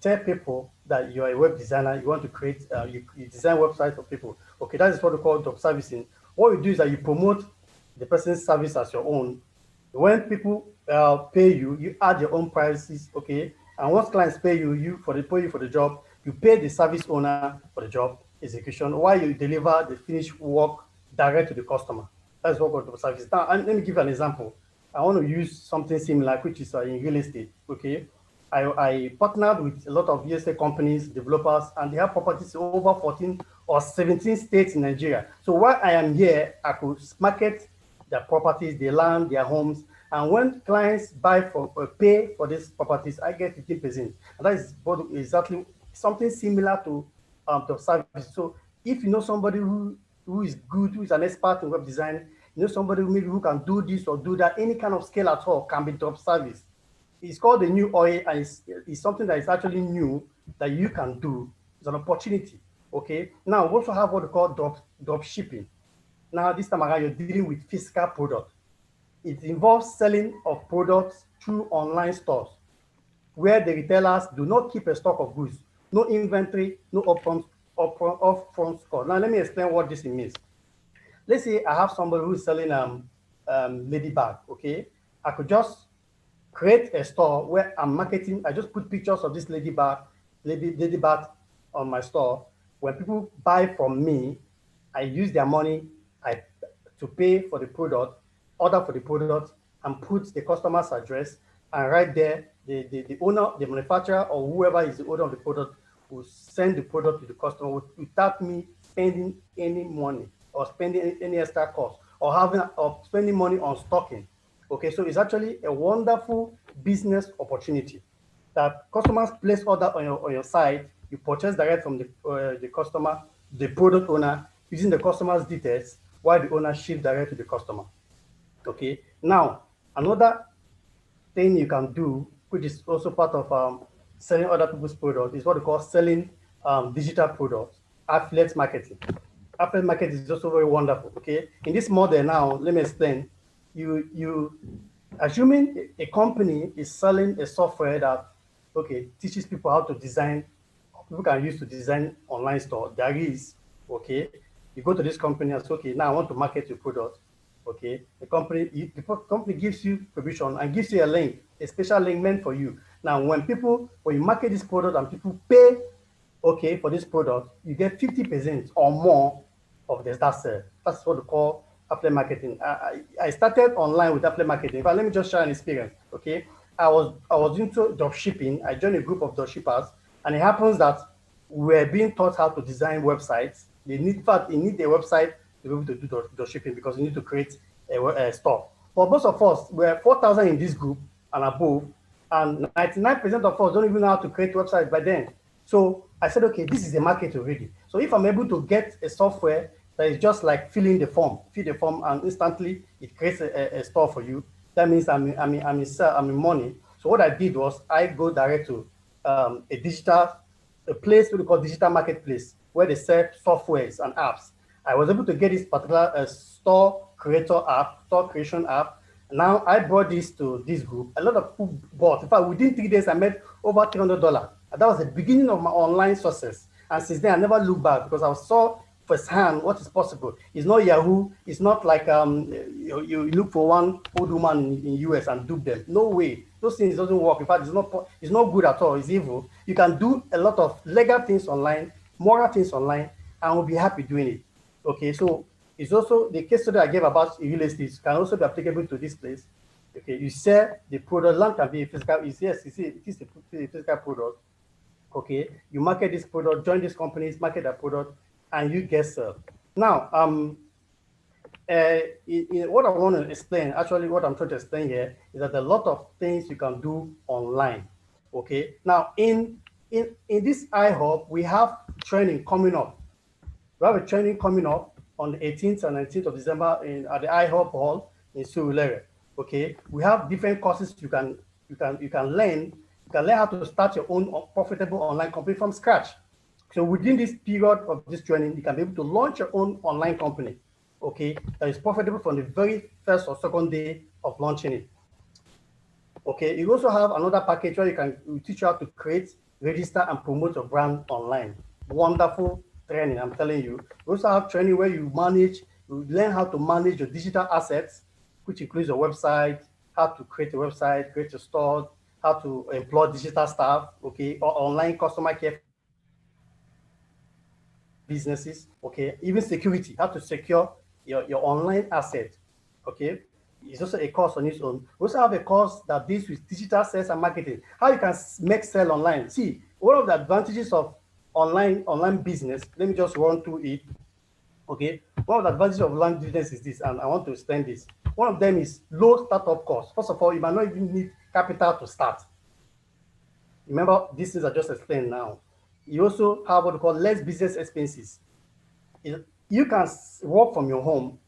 tell people that you're a web designer, you want to create, you design websites for people. Okay, that is what we call drop servicing. What you do is that you promote the person's service as your own. When people pay you, you add your own prices, okay? And once clients pay you, pay you for the job, you pay the service owner for the job execution while you deliver the finished work direct to the customer. That's what we call service. Now, and let me give you an example. I want to use something similar, which is in real estate, okay? I partnered with a lot of real estate companies, developers, and they have properties in over 14 or 17 states in Nigeria. So while I am here, I could market their properties, their land, their homes. And when clients buy for pay for these properties, I get 15%. And that is exactly something similar to the service. So if you know somebody who is good, who is an expert in web design, you know somebody who can do this or do that, any kind of scale at all can be drop service. It's called the new oil, and it's something that is actually new that you can do. It's an opportunity. Okay. Now we also have what we call drop shipping. Now this time around, you're dealing with physical product. It involves selling of products through online stores where the retailers do not keep a stock of goods, no inventory, no upfront cost. Now let me explain what this means. Let's say I have somebody who's selling lady bag. Okay, I could just create a store where I'm marketing. I just put pictures of this lady bag on my store. When people buy from me, I use their money to pay for the product, order for the product, and put the customer's address. And right there, the owner, the manufacturer, or whoever is the owner of the product will send the product to the customer without me spending any money or spending any extra cost or spending money on stocking. Okay, so it's actually a wonderful business opportunity that customers place order on your site. You purchase direct from the customer, the product owner, using the customer's details, while the owner ships direct to the customer. Okay, now another thing you can do which is also part of selling other people's products, is what we call selling digital products, affiliate marketing. Affiliate marketing is also very wonderful. Okay, in this model now, let me explain. You assuming a company is selling a software that teaches people how to design, people can use to design online store. There is you go to this company and say, okay, now I want to market your product. Okay, the company gives you permission and gives you a link, a special link meant for you. Now, when you market this product and people pay, for this product, you get 50% or more of the that sale. That's what we call affiliate marketing. I started online with affiliate marketing, but let me just share an experience. Okay, I was into drop shipping. I joined a group of drop shippers, and it happens that we're being taught how to design websites. You need a website to be able to do drop shipping because you need to create a store. For most of us, we're 4,000 in this group and above, and 99% of us don't even know how to create websites by then. So I said, okay, this is the market already. So if I'm able to get a software that is just like fill the form, and instantly it creates a store for you, that means I'm in money. So what I did was I go direct to a place we call digital marketplace where they sell softwares and apps. I was able to get this particular store creation app. Now I brought this to this group. A lot of people bought. In fact, within 3 days, I made over $300. And that was the beginning of my online success. And since then, I never looked back because I saw firsthand what is possible. It's not Yahoo. It's not like you look for one old woman in US and dupe them. No way. Those things doesn't work. In fact, it's not good at all. It's evil. You can do a lot of legal things online, moral things online, and we'll be happy doing it. Okay, so it's also the case study I gave about real estate can also be applicable to this place. Okay, you sell the product. Land can be a physical. It is a physical product. Okay, you market this product, join these companies, market that product, and you get served. Now, what I want to explain, actually, what I'm trying to explain here is that a lot of things you can do online. Okay, now in this iHub, we have training coming up. We have a training coming up on the 18th and 19th of December at the iHub Hall in Surulere. Okay, we have different courses you can learn. You can learn how to start your own profitable online company from scratch. So within this period of this training, you can be able to launch your own online company. Okay, that is profitable from the very first or second day of launching it. Okay, you also have another package where we teach you how to create, register, and promote your brand online. Wonderful training, I'm telling you. We also have training where you learn how to manage your digital assets, which includes your website, how to create a website, create a store, how to employ digital staff, okay, or online customer care businesses, okay, even security, how to secure your online asset, okay. It's also a course on its own. We also have a course that deals with digital sales and marketing, how you can make sell online. See, one of the advantages of online business, let me just run through it, okay. One of the advantages of online business is this, and I want to explain this. One of them is low startup cost. First of all, you might not even need capital to start. Remember, these things I just explained now. You also have what we call less business expenses. You can work from your home.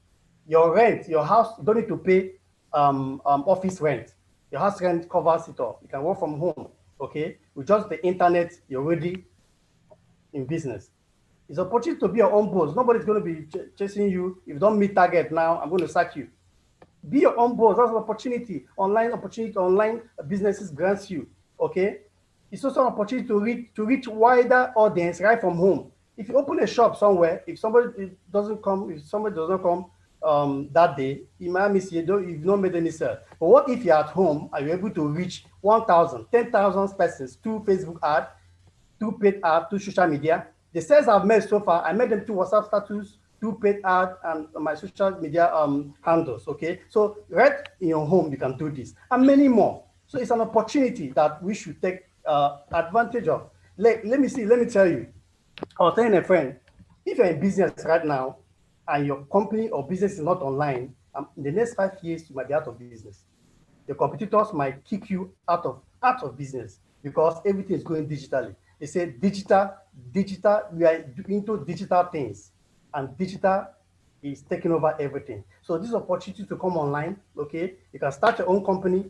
Your rent, your house, you don't need to pay office rent. Your house rent covers it all. You can work from home, okay? With just the internet, you're already in business. It's an opportunity to be your own boss. Nobody's going to be chasing you. If you don't meet target now, I'm going to sack you. Be your own boss. That's an opportunity. Online businesses grants you, okay? It's also an opportunity to reach wider audience right from home. If you open a shop somewhere, if somebody doesn't come that day, you might miss you've not made any sale. But what if you're at home and you're able to reach 1,000, 10,000 persons through Facebook ad, through paid ad, through social media? The sales I've made so far, I made them through WhatsApp status, through paid ad, and my social media handles, okay? So right in your home, you can do this, and many more. So it's an opportunity that we should take advantage of. Let me tell you, I was telling a friend, if you're in business right now and your company or business is not online, in the next 5 years, you might be out of business. The competitors might kick you out of business because everything is going digitally. They say digital, we are into digital things, and digital is taking over everything. So this opportunity to come online, okay? You can start your own company,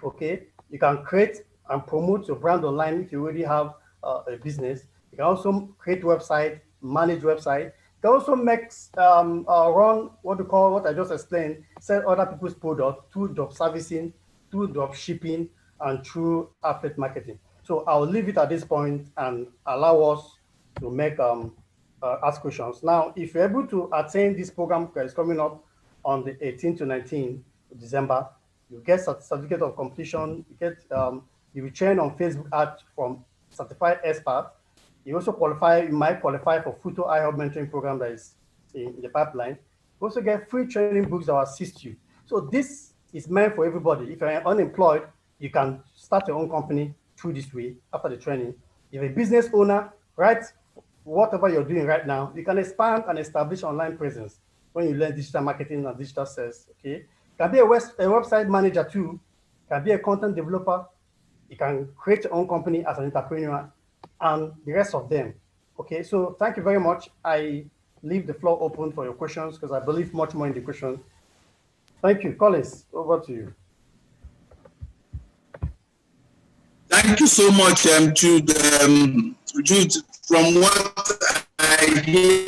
Okay, you can create and promote your brand online if you already have a business. You can also create website, manage website. You can also make run what I just explained, sell other people's products through drop servicing, through drop shipping, and through affiliate marketing. So I'll leave it at this point and allow us to make ask questions. Now, if you're able to attend this program that is coming up on the 18th to 19th December, you get certificate of completion. You get you will train on Facebook ads from certified expert. You also qualify. You might qualify for Futo IHub mentoring program that is in the pipeline. You also get free training books that will assist you. So this is meant for everybody. If you're unemployed, you can start your own company through this way after the training. If you're a business owner, right, whatever you're doing right now, you can expand and establish online presence when you learn digital marketing and digital sales. Okay, you can be a website manager too. You can be a content developer. You can create your own company as an entrepreneur, and the rest of them. Okay, so thank you very much. I leave the floor open for your questions because I believe much more in the question. Thank you, Collins. Over to you. Thank you so much, Jude. Jude, from what I hear,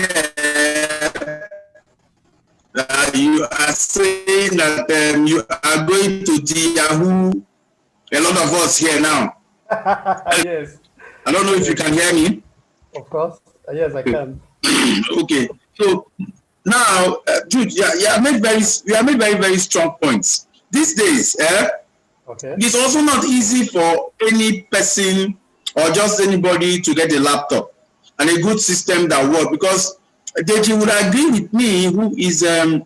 you are saying that you are going to Yahoo. A lot of us here now. Yes. I don't know if you can hear me. Of course. Yes, I can. Okay. So now, Jude, you have made very strong points. These days, okay, it's also not easy for any person or just anybody to get a laptop and a good system that works, because Deji would agree with me, who is a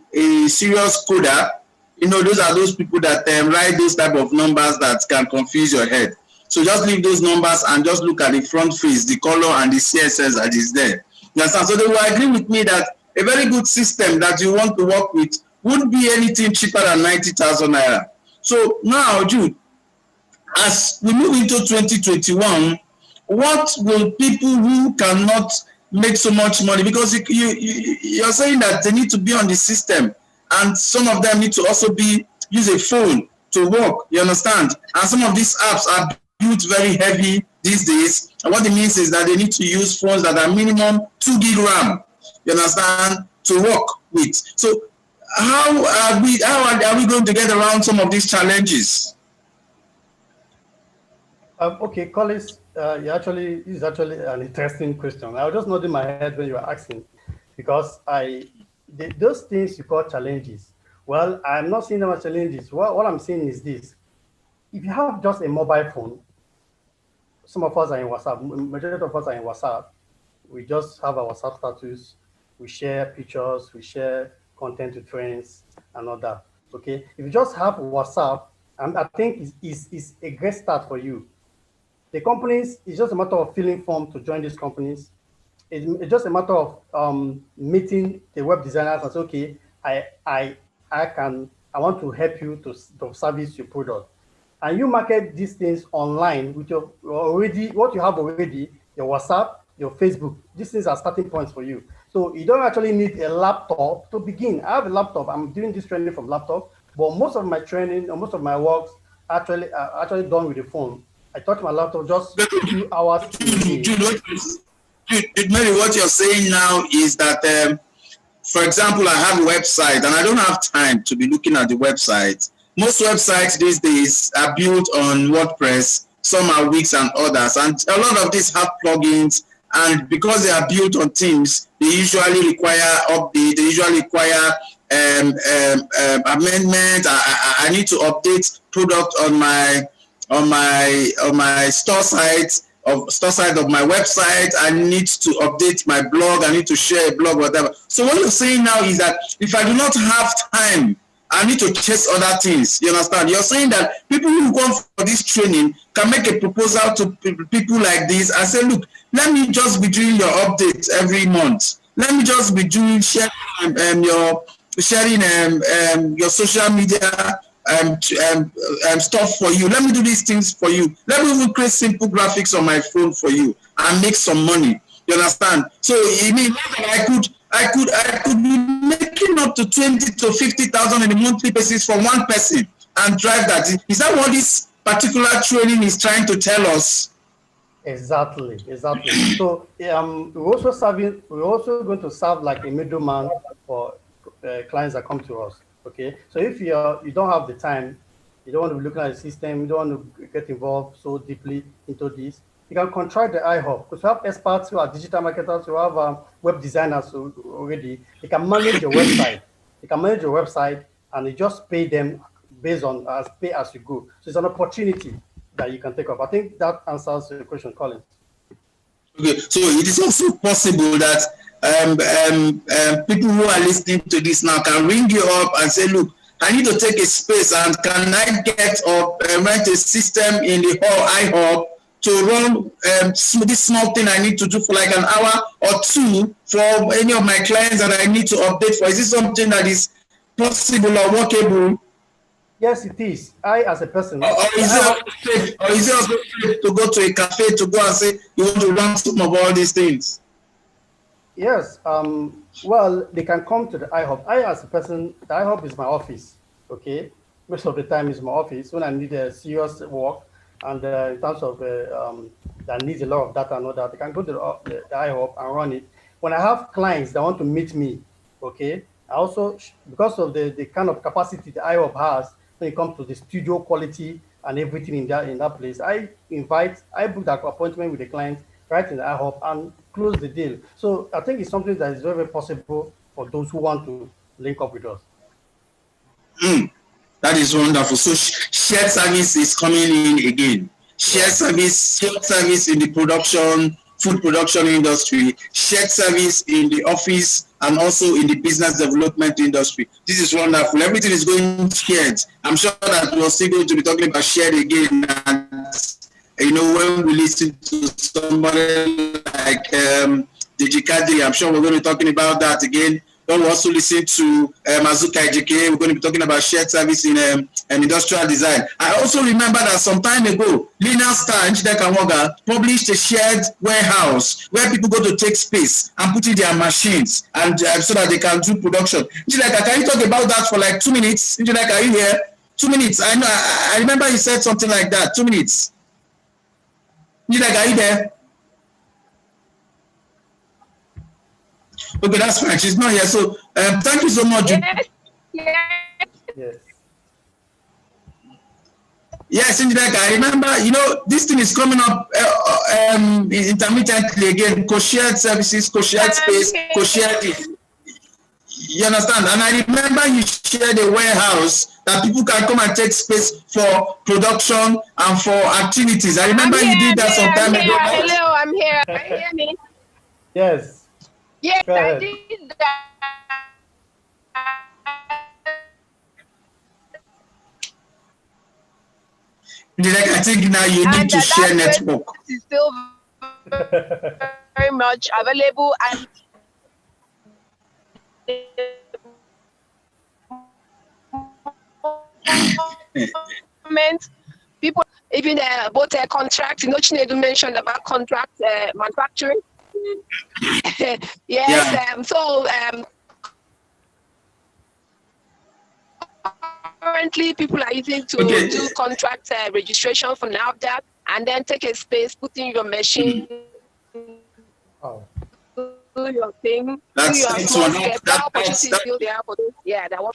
serious coder. You know, those are those people that write those type of numbers that can confuse your head. So just leave those numbers and just look at the front face, the color and the CSS that is there. You understand? So they will agree with me that a very good system that you want to work with wouldn't be anything cheaper than 90,000 naira. So now, Jude, as we move into 2021, what will people who cannot make so much money, because you're saying that they need to be on the system, and some of them need to also use a phone to work, you understand? And some of these apps are built very heavy these days, and what it means is that they need to use phones that are minimum 2 gig RAM, you understand, to work with. So how are we going to get around some of these challenges? Okay, Collins, this is actually an interesting question. I was just nodding my head when you were asking, because those things you call challenges, well, I'm not seeing them as challenges. What I'm saying is this: if you have just a mobile phone, some of us are in WhatsApp, majority of us are in WhatsApp. We just have our WhatsApp status. We share pictures, we share content with friends and all that. Okay, if you just have WhatsApp, I think is a great start for you. The companies, it's just a matter of filling form to join these companies. It's just a matter of meeting the web designers and say, okay, I want to help you to service your product. And you market these things online with what you have already, your WhatsApp, your Facebook. These things are starting points for you. So you don't actually need a laptop to begin. I have a laptop. I'm doing this training from laptop, but most of my training or most of my works actually done with the phone. I touch my laptop just a few hours. Maybe what you're saying now is that, for example, I have a website and I don't have time to be looking at the website. Most websites these days are built on WordPress. Some are Wix and others. And a lot of these have plugins. And because they are built on themes, they usually require update. They usually require amendment. I need to update product on my store site of my website. I need to update my blog. I need to share a blog, whatever. So what you're saying now is that if I do not have time, I need to chase other things. You understand? You're saying that people who come for this training can make a proposal to people like this and say, look, let me just be doing your updates every month. Let me just be doing sharing your social media stuff for you. Let me do these things for you. Let me even create simple graphics on my phone for you and make some money. You understand? So I mean, I could be making up to 20 to 50,000 on a monthly basis for one person. and drive that. Is that what this particular training is trying to tell us? Exactly, exactly. So we're also going to serve like a middleman for clients that come to us. Okay, so if you don't have the time, you don't want to be looking at the system, you don't want to get involved so deeply into this, you can contract the iHub because we have experts who are digital marketers, who have web designers already. They can manage your website. They can manage your website, and you just pay them based on as pay as you go. So it's an opportunity that you can take up. I think that answers your question, Collins. Okay, so it is also possible that people who are listening to this now can ring you up and say, look, I need to take a space, and can I get or rent a system in the hall IHOP to run this small thing I need to do for like an hour or two for any of my clients that I need to update for? Is this something that is possible or workable? Yes, it is. I, as a person, Or is it also safe to go to a cafe to go and say you want to run some of all these things? yes. Well, they can come to the IHOP. I, as a person, the IHOP is my office. Okay. Most of the time, is my office when I need a serious work, and in terms of that needs a lot of data and all that, I can go to the IHOP and run it. When I have clients that want to meet me, okay, I also because of the kind of capacity the IHOP has when it comes to the studio quality and everything in that place, I book that appointment with the client right in the IHOP and close the deal. So I think it's something that is very, very possible for those who want to link up with us. That is wonderful. So shared service is coming in again. Shared service in the food production industry, shared service in the office, and also in the business development industry. This is wonderful. Everything is going shared. I'm sure that we're still going to be talking about shared again. And, when we listen to somebody like Digi, I'm sure we're going to be talking about that again. When we also listen to Mazuka Ejike, we're going to be talking about shared service in industrial design. I also remember that some time ago, Linear Star and Njideka Nwoga published a shared warehouse where people go to take space and put in their machines and so that they can do production. Njideka, can you talk about that for like 2 minutes? Njideka, are you here? 2 minutes. I remember you said something like that. 2 minutes. Njideka, are you there? Okay, that's fine. She's not here. So thank you so much. Yes. Yes, Njideka, I remember, this thing is coming up intermittently again, co-shared services, co-shared space, co-shared. You understand? And I remember you shared a warehouse that people can come and take space for production and for activities. I remember you did that some time ago. Hello, I'm here. Can you hear me? Yes. Yes, I did that. I think now you need to share network. It's still very much available and people even both contract. Chinedu mentioned about contract manufacturing. Yes. Currently, people are using to do contract registration for NAFDAC and then take a space, put in your machine, do your thing, do your small scale. That opportunity is still there for those. Yeah, that was.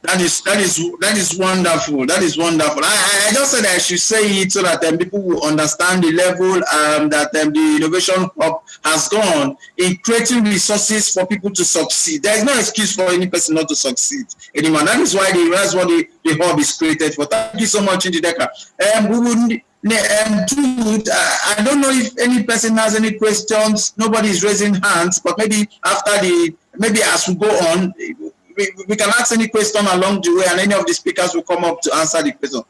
That is wonderful. That is wonderful. I just said I should say it so that people will understand the level that the Innovation Hub has gone in creating resources for people to succeed. There is no excuse for any person not to succeed anymore. That is why the hub is created for. Thank you so much, Njideka. We would. I don't know if any person has any questions. Nobody is raising hands, but maybe as we go on, we can ask any question along the way, and any of the speakers will come up to answer the question.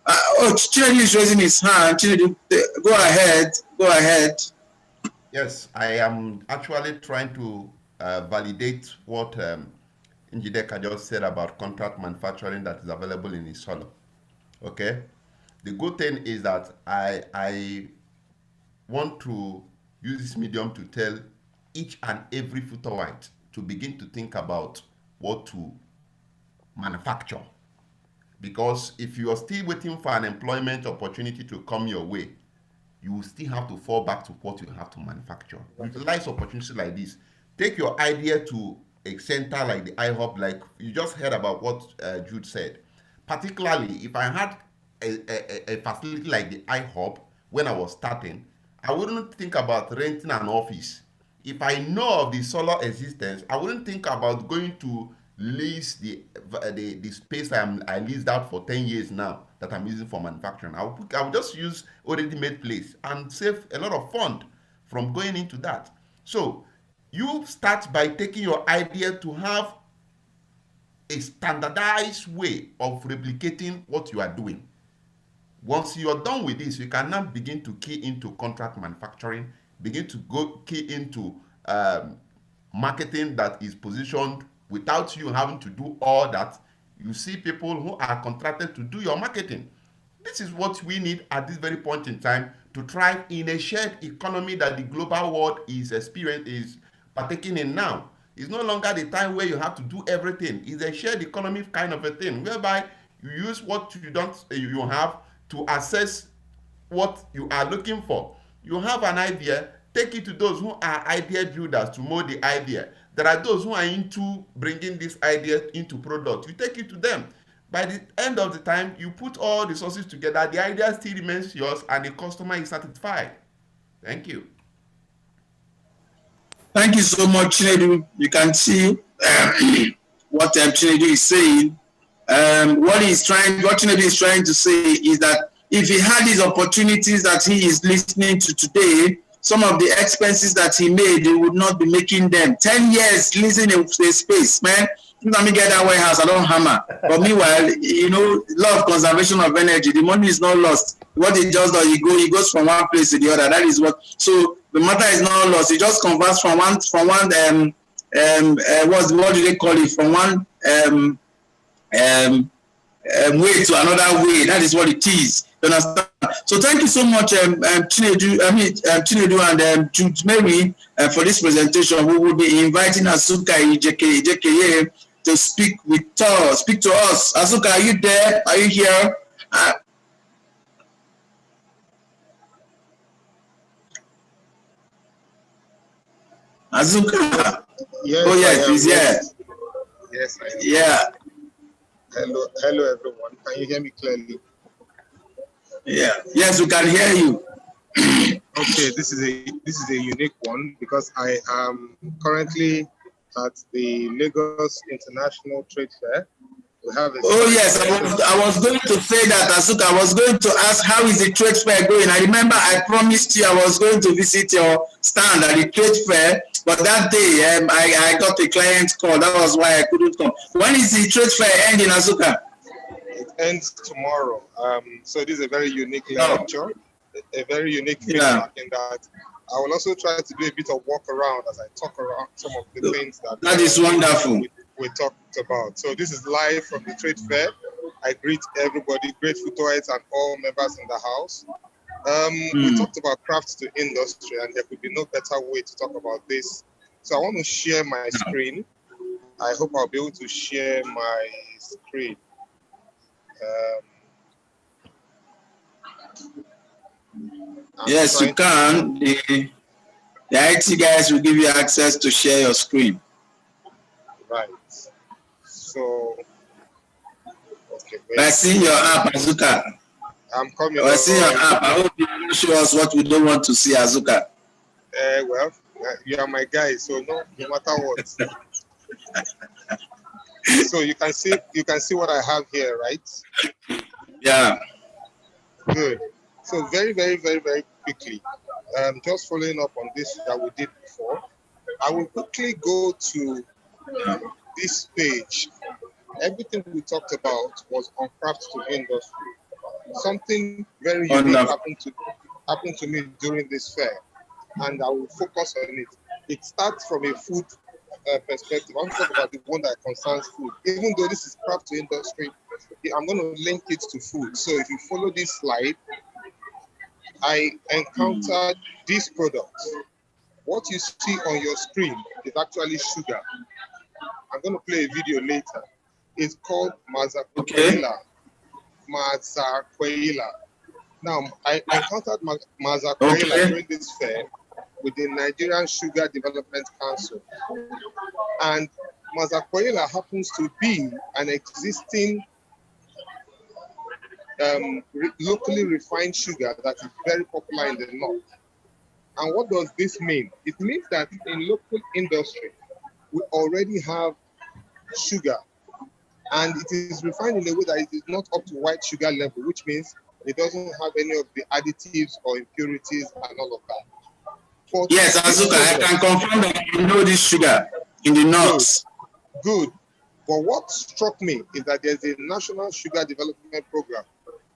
Chinedu is raising his hand. Chinedu, go ahead. Yes, I am actually trying to validate what Njideka just said about contract manufacturing that is available in Isolo. Okay? The good thing is that I want to use this medium to tell each and every Futterite to begin to think about what to manufacture. Because if you are still waiting for an employment opportunity to come your way, you will still have to fall back to what you have to manufacture. Utilize opportunities like this. Take your idea to a center like the IHOP, like you just heard about what Jude said. Particularly, if I had a facility like the IHOP when I was starting, I wouldn't think about renting an office. If I know of the solar existence, I wouldn't think about going to lease the space I leased out for 10 years now that I'm using for manufacturing. I will just use already made place and save a lot of fund from going into that. So you start by taking your idea to have a standardized way of replicating what you are doing. Once you're done with this, you can now begin to key into contract manufacturing, begin to go key into marketing that is positioned without you having to do all that. You see people who are contracted to do your marketing. This is what we need at this very point in time to thrive in a shared economy that the global world is partaking in now. It's no longer the time where you have to do everything. It's a shared economy kind of a thing, whereby you use what you have to assess what you are looking for. You have an idea, take it to those who are idea builders to mold the idea. There are those who are into bringing this idea into product. You take it to them. By the end of the time, you put all the sources together, the idea still remains yours and the customer is satisfied. Thank you. Thank you so much, Chinedu. You can see what Chinedu is saying. What Chinedu is trying to say is that if he had these opportunities that he is listening to today, some of the expenses that he made, he would not be making them. 10 years leasing a space, man. Let me get that warehouse, I don't hammer. But meanwhile, you know, law of conservation of energy, the money is not lost. What he just does, he goes from one place to the other. That is what. So the matter is not lost. It just converts from one what do they call it? From one way to another way. That is what it is. You understand? So thank you so much, Chinedu and Jude Mary for this presentation. We will be inviting Asuka Ijekeye to speak to us. Asuka, are you there? Are you here? Asuka. Yes, oh yes, he's here. Yes, I am. Yeah. Hello, everyone. Can you hear me clearly? Yeah. Yes, we can hear you. Okay, this is a unique one because I am currently at the Lagos International Trade Fair. We have yes, I was going to say that, Asuka. I was going to ask, how is the trade fair going? I remember I promised you I was going to visit your stand at the trade fair, but that day I got a client call. That was why I couldn't come. When is the trade fair ending, Asuka? It ends tomorrow. So this is a very unique lecture, a very unique feedback in that I will also try to do a bit of walk around as I talk around some of the things that is wonderful. We talked about. So this is live from the trade fair. I greet everybody, grateful to it and all members in the house. We talked about craft to industry, and there could be no better way to talk about this. So I want to share my screen. I hope I'll be able to share my screen. Yes, you can. The IT guys will give you access to share your screen. Right. So, okay. I see your app, Azuka. I'm coming. I see your app. I hope you will show us what we don't want to see, Azuka. Well, you are my guy, so no matter what. So you can see what I have here, right? Yeah. Good. So very, very, very, very quickly, just following up on this that we did before, I will quickly go to this page. Everything we talked about was on craft to industry. Something very unique happened to me during this fair, and I will focus on it. It starts from a food perspective. I'm talking about the one that concerns food. Even though this is craft to industry, I'm going to link it to food. So if you follow this slide, I encountered this product. What you see on your screen is actually sugar. I'm going to play a video later. It's called Mazakuta. Mazakwela. Now, I encountered Mazakwela during this fair with the Nigerian Sugar Development Council. And Mazakwela happens to be an existing locally refined sugar that is very popular in the north. And what does this mean? It means that in local industry, we already have sugar, and it is refined in a way that it is not up to white sugar level, which means it doesn't have any of the additives or impurities and all of that. But yes, Azuka, I can confirm that you know this sugar in the north. Good. But what struck me is that there's a national sugar development program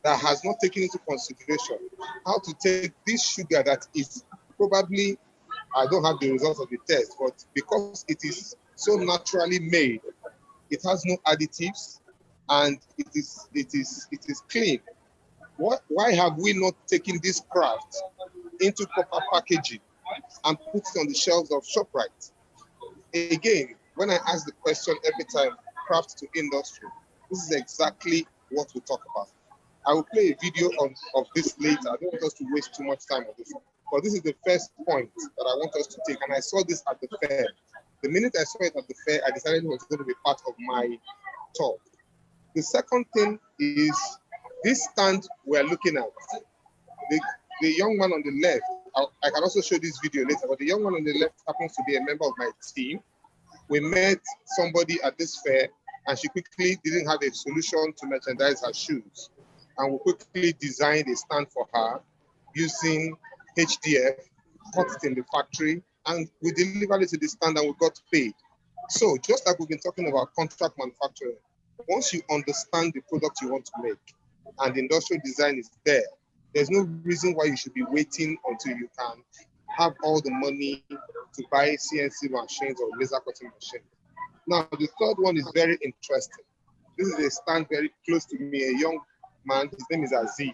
that has not taken into consideration how to take this sugar that is probably, I don't have the results of the test, but because it is so naturally made, it has no additives, and it is clean. Why have we not taken this craft into proper packaging and put it on the shelves of ShopRite? Again, when I ask the question every time, craft to industry, this is exactly what we talk about. I will play a video of this later. I don't want us to waste too much time on this, but this is the first point that I want us to take. And I saw this at the fair. The minute I saw it at the fair, I decided it was going to be part of my talk. The second thing is this stand we're looking at. The young man on the left, I can also show this video later, but the young man on the left happens to be a member of my team. We met somebody at this fair, and she quickly didn't have a solution to merchandise her shoes. And we quickly designed a stand for her using HDF, cut it in the factory, and we delivered it to the stand and we got paid. So just like we've been talking about contract manufacturing, once you understand the product you want to make and the industrial design is there, there's no reason why you should be waiting until you can have all the money to buy CNC machines or laser cutting machines. Now, the third one is very interesting. This is a stand very close to me, a young man, his name is Aziz.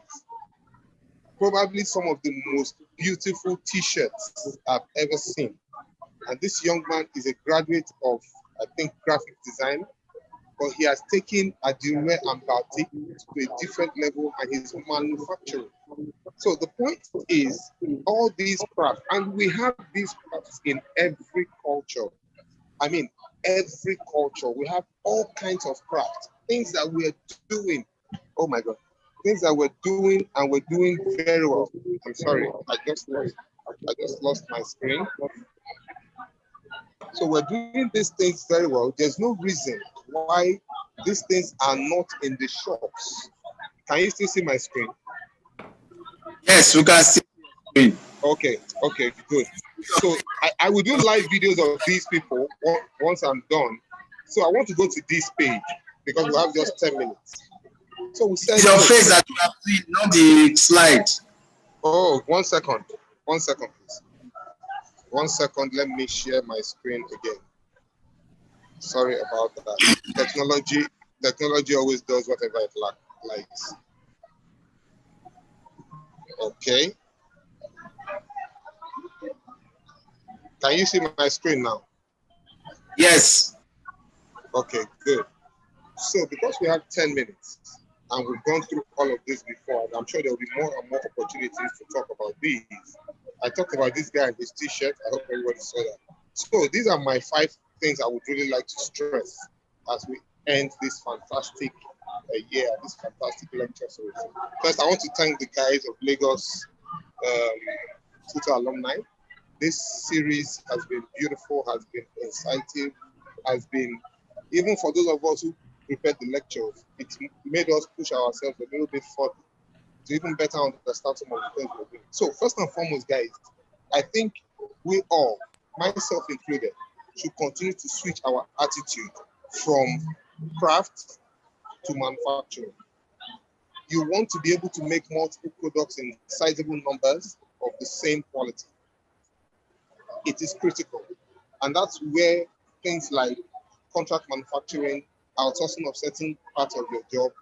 Probably some of the most beautiful t-shirts I've ever seen. And this young man is a graduate of, I think, graphic design, but he has taken Adire and Batik to a different level and he's manufacturing. So the point is, all these crafts, and we have these crafts in every culture. I mean, every culture, we have all kinds of crafts, things that we're doing. Oh my God. Things that we're doing and we're doing very well. I'm sorry, I just lost my screen. So we're doing these things very well. There's no reason why these things are not in the shops. Can you still see my screen? Yes, we can see. Okay, good. So I will do live videos of these people once I'm done. So I want to go to this page because we have just 10 minutes. So we said, it's your face that you have seen, not the slide. Oh, 1 second. 1 second, please. 1 second. Let me share my screen again. Sorry about that. Technology always does whatever it likes. Okay. Can you see my screen now? Yes. Okay, good. So because we have 10 minutes and we've gone through all of this before, I'm sure there will be more and more opportunities to talk about these. I talked about this guy in his t-shirt. I hope everybody saw that. So these are my 5 things I would really like to stress as we end this fantastic year, this fantastic lecture series. First, I want to thank the guys of Lagos Tutor Alumni. This series has been beautiful, has been insightful, has been, even for those of us who prepared the lectures, it made us push ourselves a little bit further to even better understand some of the things we're doing. So first and foremost, guys, I think we all, myself included, should continue to switch our attitude from craft to manufacturing. You want to be able to make multiple products in sizable numbers of the same quality. It is critical. And that's where things like contract manufacturing, outsourcing of certain parts of your job,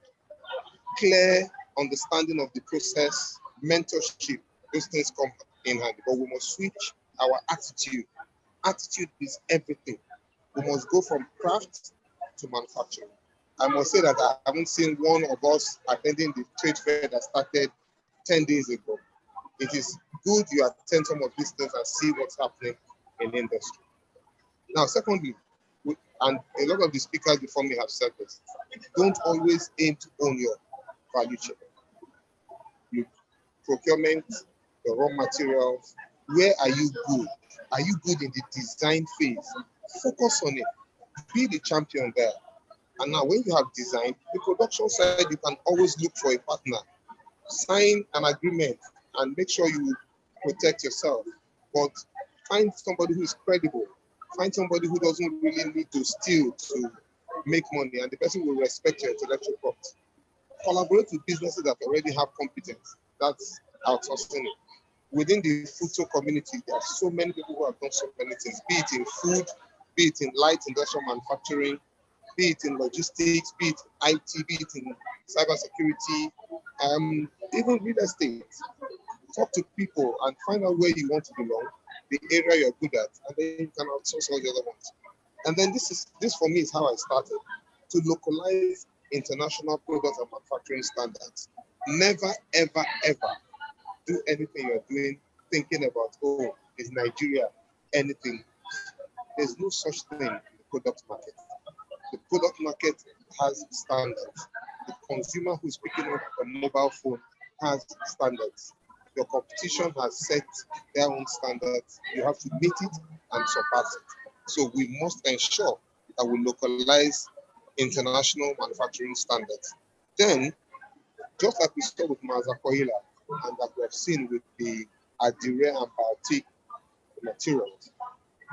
clear understanding of the process, mentorship, those things come in handy. But we must switch our attitude. Attitude is everything. We must go from craft to manufacturing. I must say that I haven't seen one of us attending the trade fair that started 10 days ago. It is good you attend some of these things and see what's happening in the industry. Now, secondly, and a lot of the speakers before me have said this, don't always aim to own your value chain. Your procurement, the raw materials, where are you good? Are you good in the design phase? Focus on it. Be the champion there. And now when you have designed, the production side, you can always look for a partner. Sign an agreement and make sure you protect yourself. But find somebody who is credible. Find somebody who doesn't really need to steal to make money, and the person will respect your intellectual property. Collaborate with businesses that already have competence. That's outsourcing it. Within the food community, there are so many people who have done so many things, be it in food, be it in light industrial manufacturing, be it in logistics, be it in IT, be it in cybersecurity, even real estate. Talk to people and find out where you want to belong, the area you're good at, and then you can outsource all the other ones. And then this for me is how I started, to localize international products and manufacturing standards. Never, ever, ever do anything you're doing thinking about, oh, is Nigeria anything? There's no such thing in the product market. The product market has standards. The consumer who's picking up a mobile phone has standards. Your competition has set their own standards. You have to meet it and surpass it. So we must ensure that we localize international manufacturing standards. Then, just like we saw with Mazakoila and that we have seen with the Adire and Baltic materials,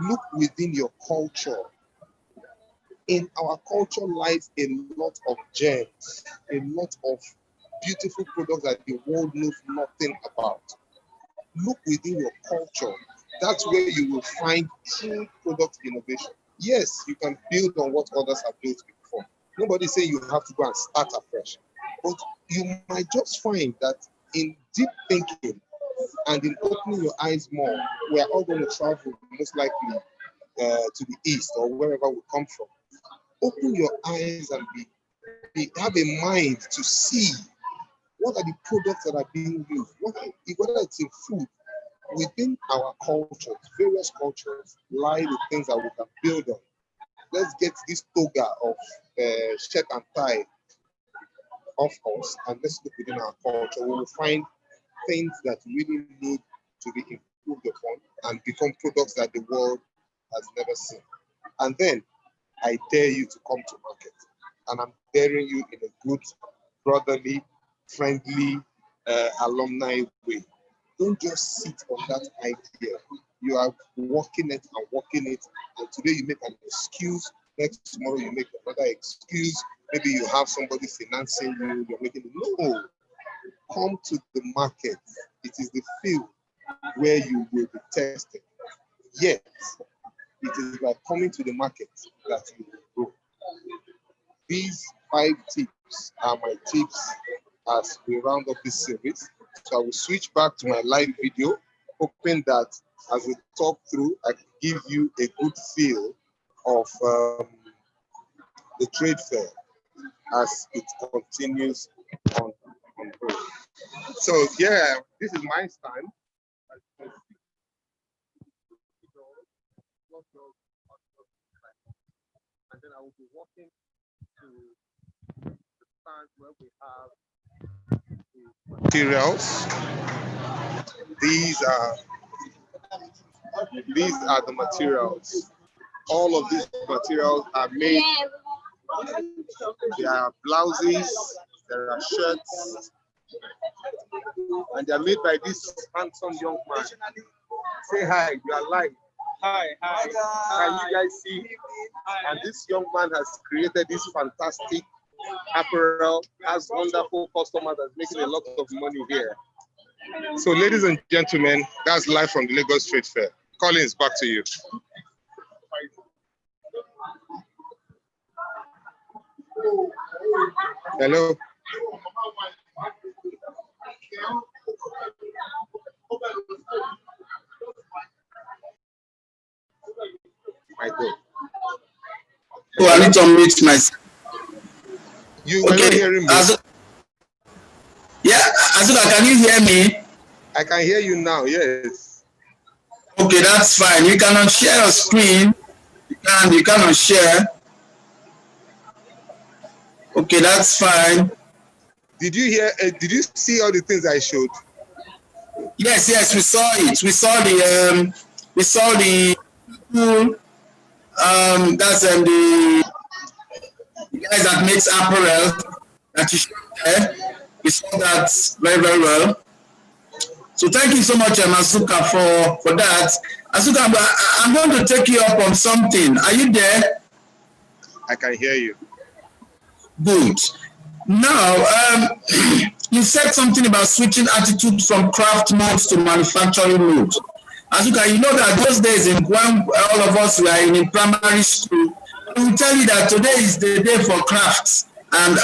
look within your culture. In our culture lies a lot of gems, a lot of beautiful products that the world knows nothing about. Look within your culture. That's where you will find true product innovation. Yes, you can build on what others have built before. Nobody's saying you have to go and start afresh. But you might just find that in deep thinking and in opening your eyes more, we are all going to travel most likely to the east or wherever we come from. Open your eyes and have a mind to see what are the products that are being used, whether it's in food. Within our cultures, various cultures, lie the things that we can build on. Let's get this toga of shirt and tie off us, and let's look within our culture. We will find things that really need to be improved upon and become products that the world has never seen. And then I dare you to come to market. And I'm daring you in a good, brotherly, friendly, alumni way. Don't just sit on that idea. You are working it and working it. And today you make an excuse. Next tomorrow you make another excuse. Maybe you have somebody financing you. You're making it. No. Come to the market. It is the field where you will be tested. Yet, it is by coming to the market that you will grow. These 5 tips are my tips as we round up this series. So I will switch back to my live video, hoping that as we talk through, I can give you a good feel of the trade fair as it continues on board. So yeah, this is my stand. And then I will be walking to the stand where we have the materials. These are the materials. All of these materials are made. There are blouses, there are shirts, and they are made by this handsome young man. Say hi, you are live. Hi. Can you guys see? And this young man has created this fantastic apparel, has wonderful customers that's making a lot of money here. So ladies and gentlemen, that's live from the Lagos Trade Fair. Collins, back to you. Hello. Oh, I need to unmute myself. You were not hearing me. Yeah, Azuka, can you hear me? I can hear you now, yes. Okay, that's fine. You can unshare your screen. You can unshare. Okay, that's fine. Did you hear? Did you see all the things I showed? Yes, we saw it. We saw the that's the guys that makes apparel that you showed there. We saw that very, very well. So thank you so much, Asuka, for that. Asuka, I'm going to take you up on something. Are you there? I can hear you. Good. Now, you said something about switching attitude from craft modes to manufacturing modes. Asuka, you know that those days when all of us were in primary school, I will tell you that today is the day for craft and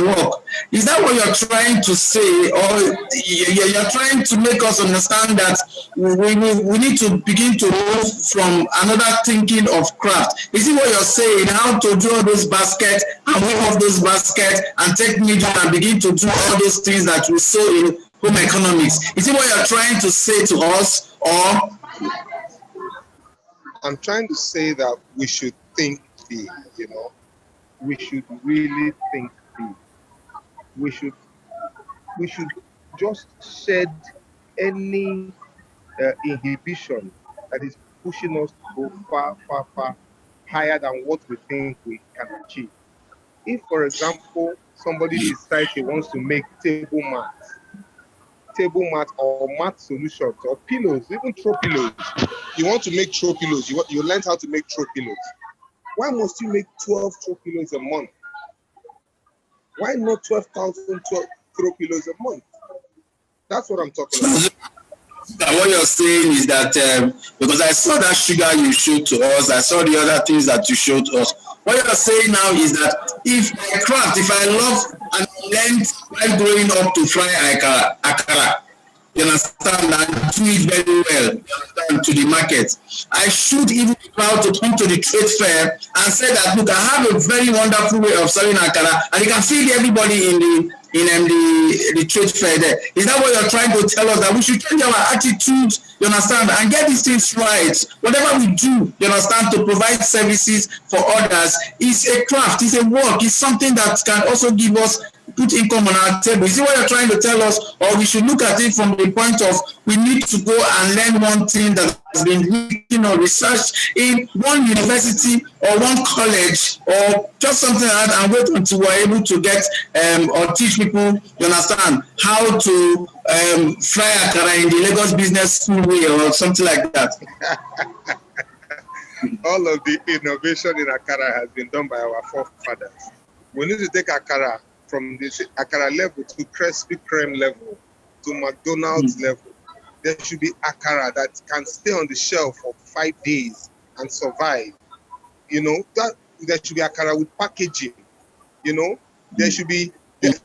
work. Is that what you're trying to say, or you're trying to make us understand that we need to begin to move from another thinking of craft? Is it what you're saying, how to draw those baskets and move off those baskets and take medium and begin to do all those things that we saw in home economics? Is it what you're trying to say to us, or? I'm trying to say that we should think big, we should really think big. We should just shed any inhibition that is pushing us to go far, far, far higher than what we think we can achieve. If, for example, somebody decides he wants to make table mats or mat solutions or pillows, even throw pillows. You want to make throw pillows. You learned how to make throw pillows. Why must you make 12 throw pillows a month? Why not 12,000 throw pillows a month? That's what I'm talking about. What you're saying is that because I saw that sugar you showed to us, I saw the other things that you showed to us. What you're saying now is that if I love and learned while growing up to fry akara, you understand, and do it very well, you understand, to the market, I should even be proud to come to the trade fair and say that, look, I have a very wonderful way of selling akara, and you can feed everybody in the trade fair there. Is that what you're trying to tell us? That we should change our attitude, you understand, and get these things right? Whatever we do, you understand, to provide services for others is a craft, is a work, is something that can also give us put income on our table. Is it what you're trying to tell us? Or we should look at it from the point of we need to go and learn one thing that has been written or researched in one university or one college or just something like that, and wait until we're able to get or teach people, you understand, how to fry akara in the Lagos Business School way or something like that. All of the innovation in akara has been done by our forefathers. We need to take akara from the akara level to Krispy Kreme level to McDonald's level. There should be akara that can stay on the shelf for 5 days and survive. That there should be akara with packaging. There should be,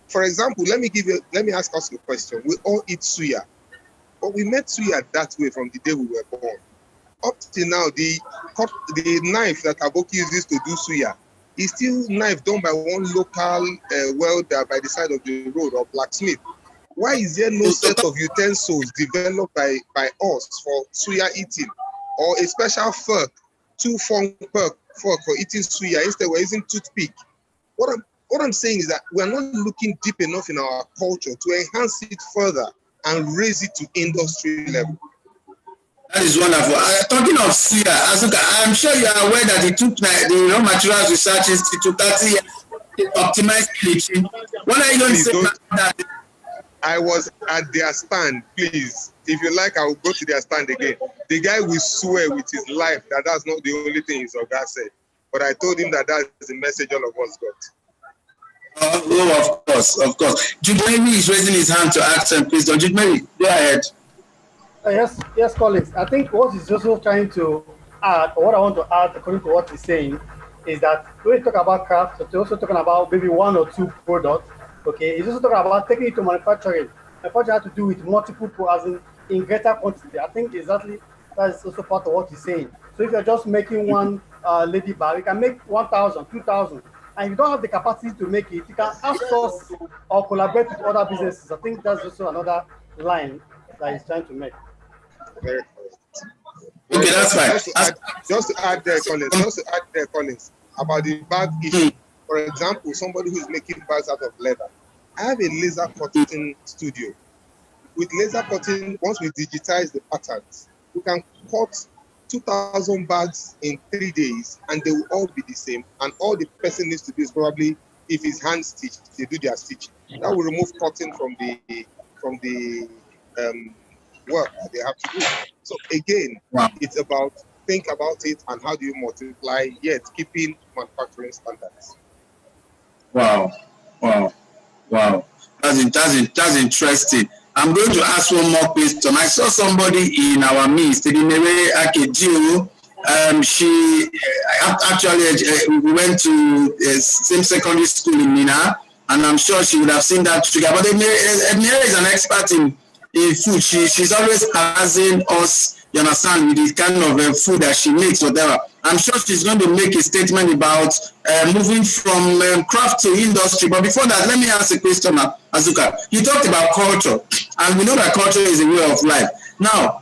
for example, let me ask us a question. We all eat suya, but we made suya that way from the day we were born. Up till now, the knife that Aboki uses to do suya is still knife done by one local welder by the side of the road or blacksmith. Why is there no set of utensils developed by us for suya eating, or a special fork, two-fork fork for eating suya? Instead, we're using toothpick. What I'm saying is that we're not looking deep enough in our culture to enhance it further and raise it to industry level. That is wonderful. Talking of suya, Asuka, I'm sure you are aware that it took the Raw Materials Research Institute 30 years to optimize bleaching. What are you going to say about that? I was at their stand, please. If you like, I will go to their stand again. The guy will swear with his life that that's not the only thing his Oga said. But I told him that that's the message all of us got. Oh, of course. Jude Mary is raising his hand to ask him, please. Jude Mary, go ahead. Yes, colleagues. I think what he's also trying to add, or what I want to add according to what he's saying, is that when we talk about craft, we're also talking about maybe one or two products. Okay, he's also talking about taking it to manufacturing. Manufacturing has to do with multiple products in greater quantity. I think exactly that is also part of what he's saying. So if you're just making one lady bag, you can make 1,000, 2,000. and you don't have the capacity to make it, you can outsource or collaborate with other businesses. I think that's also another line that he's trying to make. Very correct. Okay, that's fine. Just to add there, Collins, about the bag issue. For example, somebody who is making bags out of leather. I have a laser cutting studio. With laser cutting, once we digitize the patterns, we can cut 2,000 bags in 3 days, and they will all be the same. And all the person needs to do is probably, if it's hand stitched, they do their stitching. That will remove cutting from the work that they have to do. So again, it's about think about it and how do you multiply, yet keeping manufacturing standards. Wow. That's interesting. I'm going to ask one more question. I saw somebody in our midst, Tmit Akejiu. She actually we went to same secondary school in Mina, and I'm sure she would have seen that sugar. But Emira is an expert in food. She's always harassing us, you understand, with the kind of food that she makes, whatever. I'm sure she's going to make a statement about moving from craft to industry. But before that, let me ask a question, Azuka. You talked about culture, and we know that culture is a way of life. Now,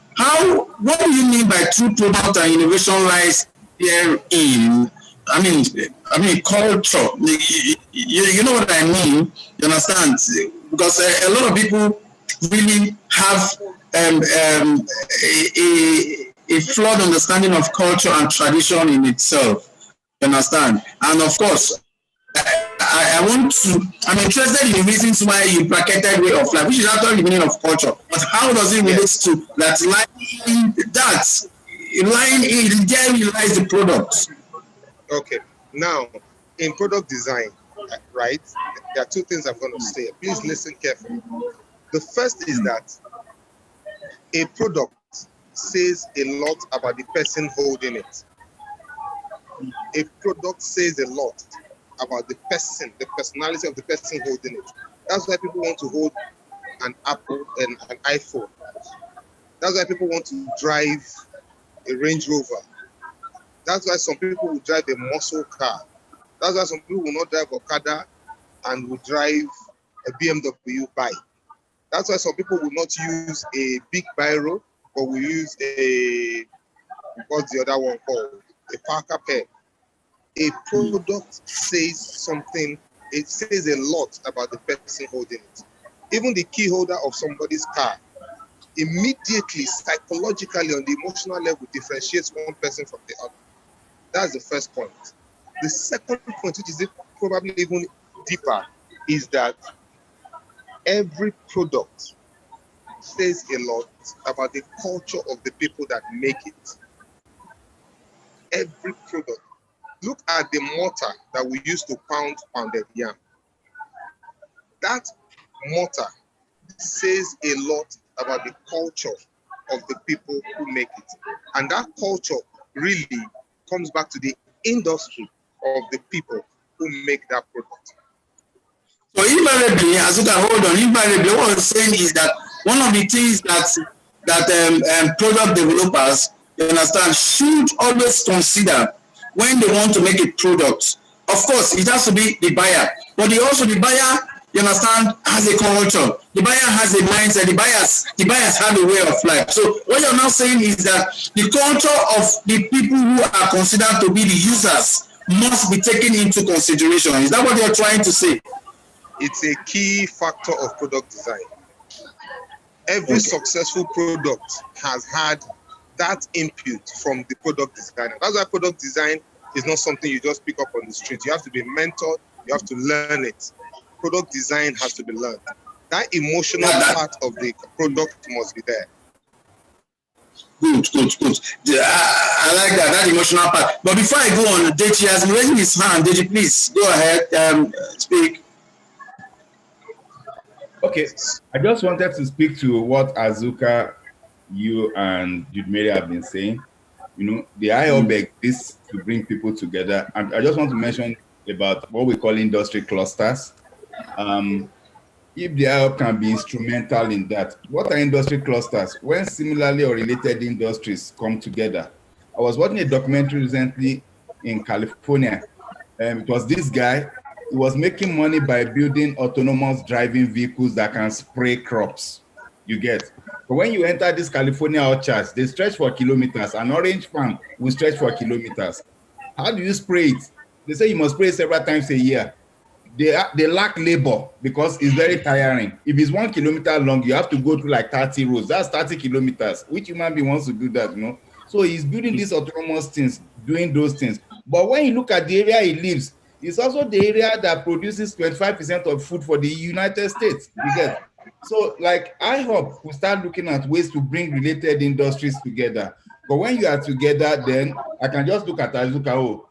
what do you mean by true product and innovation lies herein? I mean culture. You know what I mean? You understand? Because a lot of people really have a flawed understanding of culture and tradition in itself. You understand? And of course, I'm interested in the reasons why you bracketed way of life, which is actually the meaning of culture. But how does it relate to that lying in there lies the product? Okay. Now, in product design, right, there are two things I'm going to say. Please listen carefully. The first is that a product says a lot about the person holding it. A product says a lot about the person, the personality of the person holding it. That's why people want to hold an Apple and an iPhone. That's why people want to drive a Range Rover. That's why some people will drive a muscle car. That's why some people will not drive Okada and will drive a BMW bike. That's why some people will not use a big biro, but will use what's the other one called? A Parker pen. A product says something, it says a lot about the person holding it. Even the key holder of somebody's car immediately, psychologically, on the emotional level, differentiates one person from the other. That's the first point. The second point, which is probably even deeper, is that every product says a lot about the culture of the people that make it. Every product. Look at the mortar that we use to pounded yam. That mortar says a lot about the culture of the people who make it. And that culture really comes back to the industry of the people who make that product. So invariably, Azuka, hold on, invariably what I'm saying is that one of the things that product developers, you understand, should always consider when they want to make a product. Of course, it has to be the buyer, but the buyer, you understand, has a culture. The buyer has a mindset. The buyers have a way of life. So what you're now saying is that the culture of the people who are considered to be the users must be taken into consideration. Is that what you're trying to say? It's a key factor of product design. Every successful product has had that input from the product designer. That's why product design is not something you just pick up on the street. You have to be mentored. You have to learn it. Product design has to be learned. That emotional part of the product must be there. Good. I like that emotional part. But before I go on, Deji has been raising his hand. Deji, please go ahead, speak. Okay, I just wanted to speak to what Azuka, you and Judmere have been saying. You know, the IOB exists to bring people together. And I just want to mention about what we call industry clusters. If the IOB can be instrumental in that, what are industry clusters? When similarly or related industries come together. I was watching a documentary recently in California It was this guy. He was making money by building autonomous driving vehicles that can spray crops. You get. But when you enter these California orchards, they stretch for kilometers. An orange farm will stretch for kilometers. How do you spray it? They say you must spray it several times a year. They lack labor because it's very tiring. If it's 1 kilometer long, you have to go through like 30 roads. That's 30 kilometers. Which human being wants to do that, you know? So he's building these autonomous things, doing those things. But when you look at the area he lives, it's also the area that produces 25% of food for the United States. You get? So, like, I hope we start looking at ways to bring related industries together. But when you are together, then I can just look at Azuka,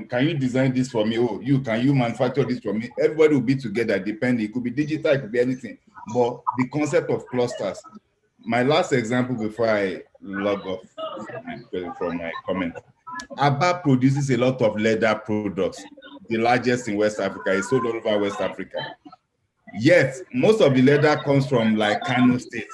can you design this for me? Oh, can you manufacture this for me? Everybody will be together, depending. It could be digital, it could be anything. But the concept of clusters. My last example before I log off from my comment. Aba produces a lot of leather products, the largest in West Africa. It's sold all over West Africa. Yet, most of the leather comes from like Kano State.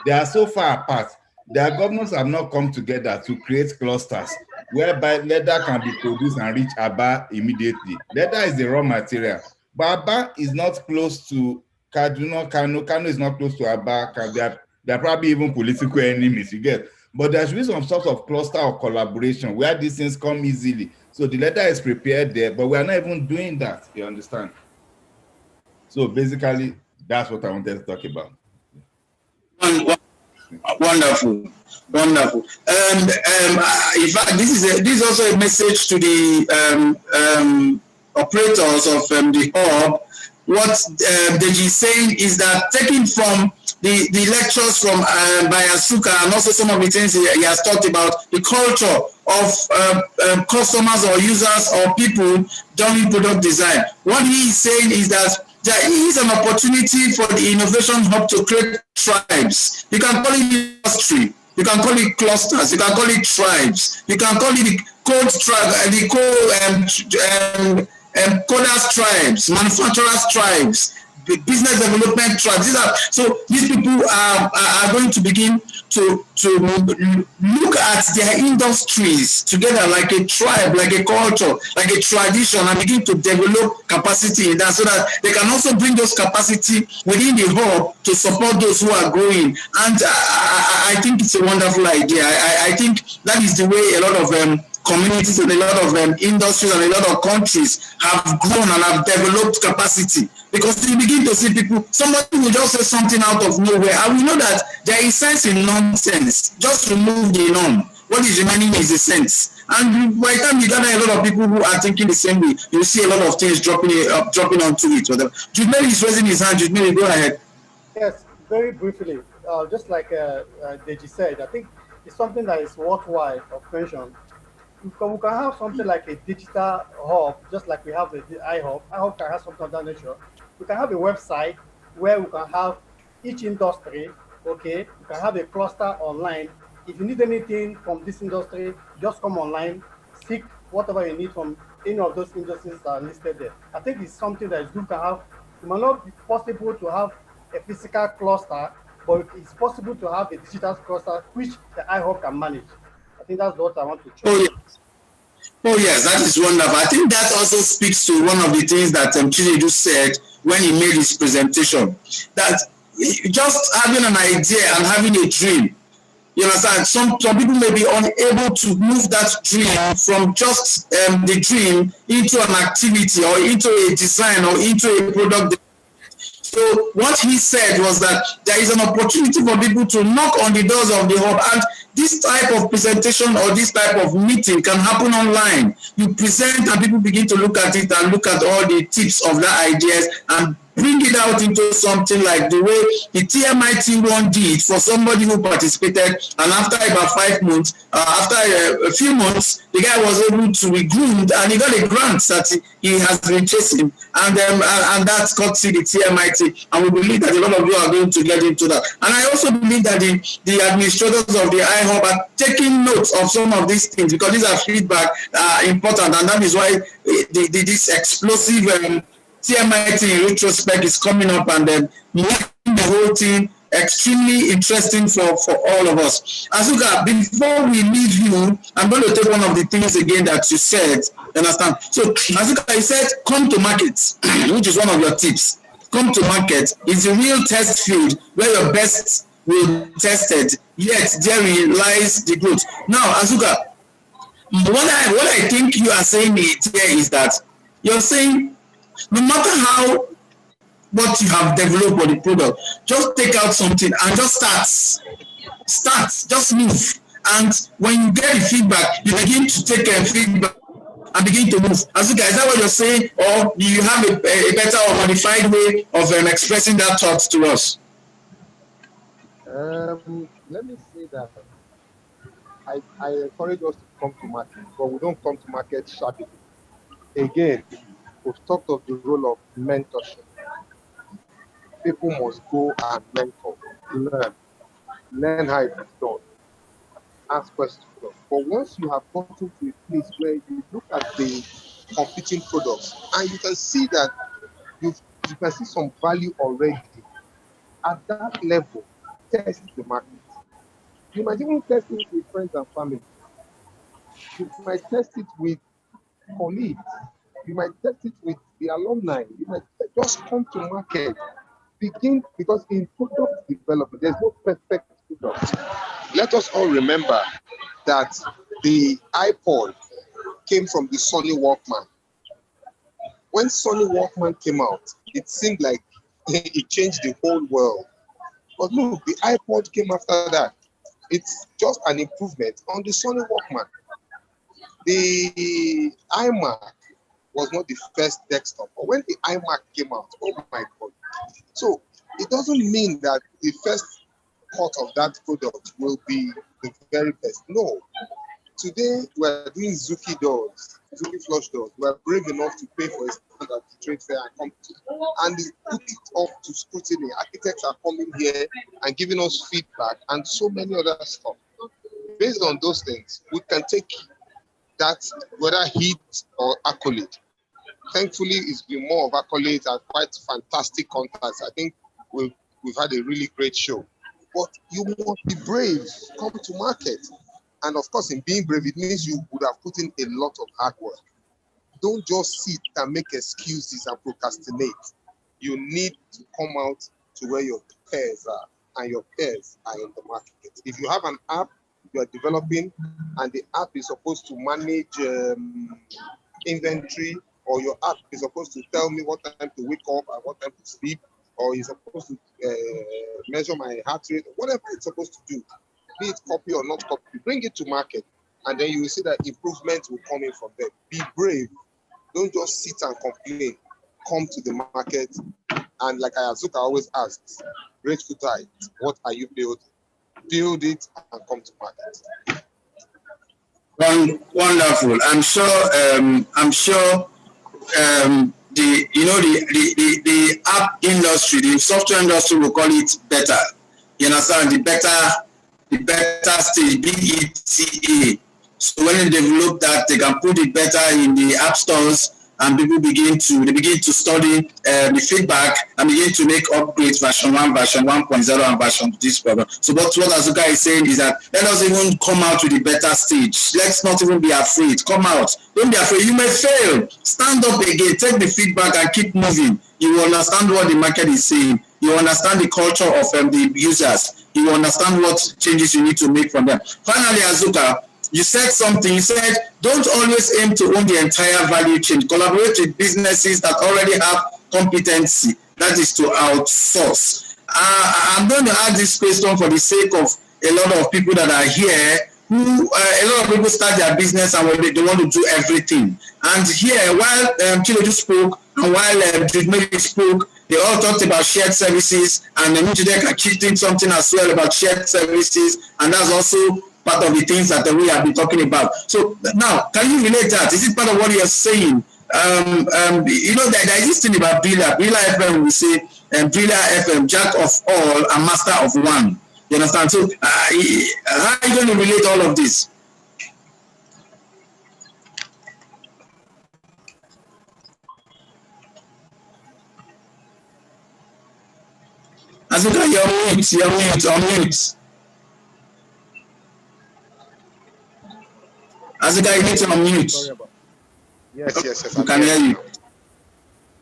They are so far apart. Their governments have not come together to create clusters whereby leather can be produced and reach Aba immediately. Leather is the raw material, but Aba is not close to Kaduna. Kano is not close to Aba. They're probably even political enemies, you get. But there should be some sort of cluster or collaboration where these things come easily. So the leather is prepared there, but we are not even doing that, you understand? So basically, that's what I wanted to talk about. Wonderful. In fact, this is also a message to the operators of the hub. What Deji is saying is that taking from the lectures from by Asuka and also some of the things he has talked about, the culture of customers or users or people doing product design. What he is saying is that there is an opportunity for the Innovation Hub to create tribes. You can call it industry, you can call it clusters, you can call it tribes, you can call it the code tribe, the coders tribes, manufacturers tribes, the business development tribes. These people are going to begin to look at their industries together like a tribe, like a culture, like a tradition, and begin to develop capacity in that so that they can also bring those capacity within the hub to support those who are growing. And I think it's a wonderful idea. I think that is the way a lot of communities and a lot of industries and a lot of countries have grown and have developed capacity. Because you begin to see people, somebody will just say something out of nowhere, and we know that there is sense in nonsense. Just remove the norm. What is remaining is the sense. And by the time you gather a lot of people who are thinking the same way, you see a lot of things dropping onto it. Jude Mary is raising his hand. Jude Mary, go ahead. Yes, very briefly. Just like Deji said, I think it's something that is worthwhile of mention. We can have something like a digital hub, just like we have the iHub. iHub can have something of that nature. We can have a website where we can have each industry, okay? We can have a cluster online. If you need anything from this industry, just come online, seek whatever you need from any of those industries that are listed there. I think it's something that is good to have. It might not be possible to have a physical cluster, but it's possible to have a digital cluster which the iHub can manage. I think that's what I want to check. Oh yes, that is wonderful. I think that also speaks to one of the things that Chinedu said when he made his presentation, that just having an idea and having a dream, you understand, some people may be unable to move that dream from just the dream into an activity or into a design or into a product. So what he said was that there is an opportunity for people to knock on the doors of the hub, and this type of presentation or this type of meeting can happen online. You present and people begin to look at it and look at all the tips of the ideas and bring it out into something like the way the TMIT one did for somebody who participated, and after about 5 months, after a few months, the guy was able to be groomed and he got a grant that he has been chasing, and that's called the TMIT, and we believe that a lot of you are going to get into that. And I also believe that the administrators of the iHub are taking notes of some of these things, because these are feedback important, and that is why this explosive TMIT in retrospect is coming up and making the whole thing extremely interesting for all of us. Azuka, before we leave you, I'm going to take one of the things again that you said. You understand? So, Azuka, you said come to market, which is one of your tips. Come to market is a real test field where your best will be tested, yet therein lies the growth. Now, Azuka, what I think you are saying here is that you're saying no matter how what you have developed for the product, just take out something and just just move. And when you get the feedback, you begin to take feedback and begin to move. Azuka, is that what you're saying, or do you have a better or modified way of expressing that thought to us? Let me say that I encourage us to come to market, but we don't come to market shabbily. Again, we've talked of the role of mentorship. People must go and mentor, learn how it is done, ask questions. But once you have gotten to a place where you look at the competing products and you can see that you can see some value already, at that level, test the market. You might even test it with friends and family. You might test it with colleagues. You might test it with the alumni. You might just come to market. Begin, because in product development, there's no perfect product. Let us all remember that the iPod came from the Sony Walkman. When Sony Walkman came out, it seemed like it changed the whole world. But look, the iPod came after that. It's just an improvement on the Sony Walkman. The iMac was not the first desktop, but when the iMac came out, oh my God. So it doesn't mean that the first cut of that product will be the very best. No. Today, we're doing Zuki doors, Zuki flush doors. We're brave enough to pay for a stand at the trade fair and come to, and put it up to scrutiny. Architects are coming here and giving us feedback and so many other stuff. Based on those things, we can take that, whether heat or accolade. Thankfully, it's been more of accolades and quite fantastic contacts. I think we've had a really great show. But you must be brave, come to market. And of course, in being brave, it means you would have put in a lot of hard work. Don't just sit and make excuses and procrastinate. You need to come out to where your peers are, and your peers are in the market. If you have an app you are developing, and the app is supposed to manage inventory, or your app is supposed to tell me what time to wake up and what time to sleep, or is supposed to measure my heart rate, whatever it's supposed to do, be it copy or not copy, bring it to market, and then you will see that improvements will come in from there. Be brave. Don't just sit and complain. Come to the market, and like Azuka always asks, grateful tithe, what are you building? Build it and come to market. Wonderful. I'm sure. The app industry, the software industry will call it better. You understand? The better stage, BETA. So when they develop that, they can put it better in the app stores, and people begin to study the feedback and begin to make upgrades, version 1, version 1.0, and version this program. So what Azuka is saying is that let us even come out to the better stage. Let's not even be afraid. Come out. Don't be afraid. You may fail. Stand up again. Take the feedback and keep moving. You will understand what the market is saying. You understand the culture of the users. You understand what changes you need to make from them. Finally, Azuka, you said something. You said, don't always aim to own the entire value chain. Collaborate with businesses that already have competency. That is to outsource. I'm going to ask this question for the sake of a lot of people that are here, who a lot of people start their business and they want to do everything. And here, while Chinedu spoke and while Tmit spoke, they all talked about shared services, and Mujidek kicked in something as well about shared services, and that's also part of the things that we have been talking about. So now, can you relate that? Is it part of what you're saying? There is this thing about Brilla. Brilla FM, we say, Brilla FM, jack of all and master of one. You understand? So how are you going to relate all of this? Azuka, you're mute. Azuka, you need to unmute. Sorry about yes. We can hear you.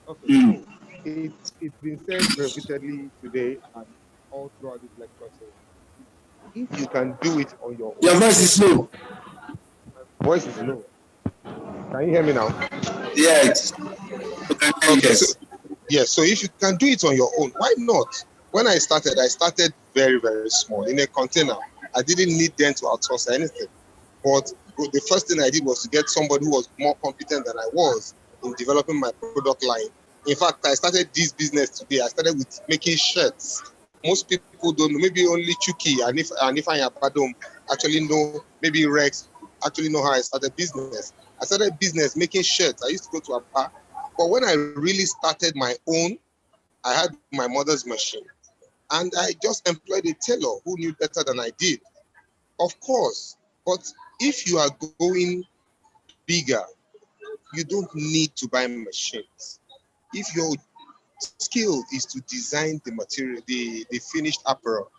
Okay, so it's been said repeatedly today and all throughout this lecture. So if you can do it on your own, Your voice is low. voice is low. Can you hear me now? Yes. Okay, so yes, so if you can do it on your own, why not? When I started very, very small in a container. I didn't need them to outsource anything. But the first thing I did was to get somebody who was more competent than I was in developing my product line. In fact, I started this business today. I started with making shirts. Most people don't know, maybe only Chuki and if I Badom actually know, maybe Rex actually know how I started business. I started business making shirts. I used to go to a bar. But when I really started my own, I had my mother's machine. And I just employed a tailor who knew better than I did. Of course, but if you are going bigger, you don't need to buy machines. If your skill is to design the material, the finished apparel,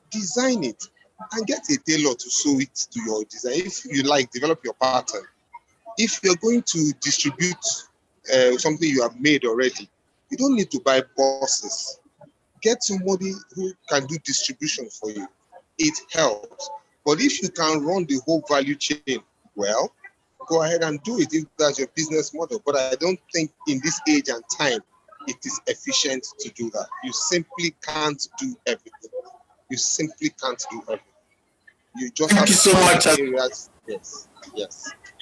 design it and get a tailor to sew it to your design. If you like, develop your pattern. If you're going to distribute something you have made already, you don't need to buy bosses. Get somebody who can do distribution for you. It helps. But if you can run the whole value chain well, go ahead and do it if that's your business model. But I don't think in this age and time, it is efficient to do that. You simply can't do everything. You simply can't do everything. You just Thank you so much. Areas. Yes.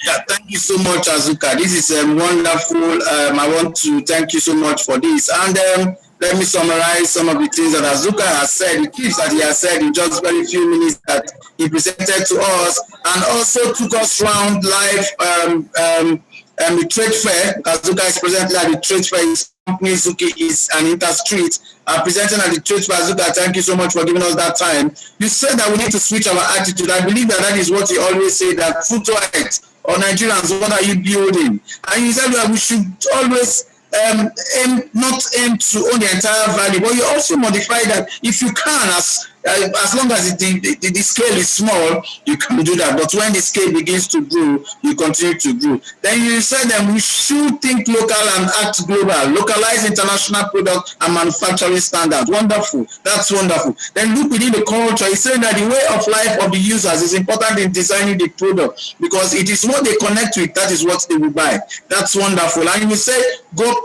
Yeah, thank you so much, Azuka. This is wonderful. I want to thank you so much for this. And let me summarize some of the things that Azuka has said, the tips that he has said in just very few minutes that he presented to us, and also took us around live the trade fair. Azuka is presently at the trade fair. His company Zuki is an inter-street presenting at the trade fair. Azuka, thank you so much for giving us that time. You said that we need to switch our attitude. I believe that is what you always say, that food to eat, or Nigerians, what are you building? And you said that we should always not aim to own the entire value, but you also modify that if you can, as long as the scale is small, you can do that. But when the scale begins to grow, you continue to grow. Then you said that we should think local and act global, localize international product and manufacturing standards. Wonderful. That's wonderful. Then look within the culture. He's saying that the way of life of the users is important in designing the product because it is what they connect with, that is what they will buy. That's wonderful. And you say,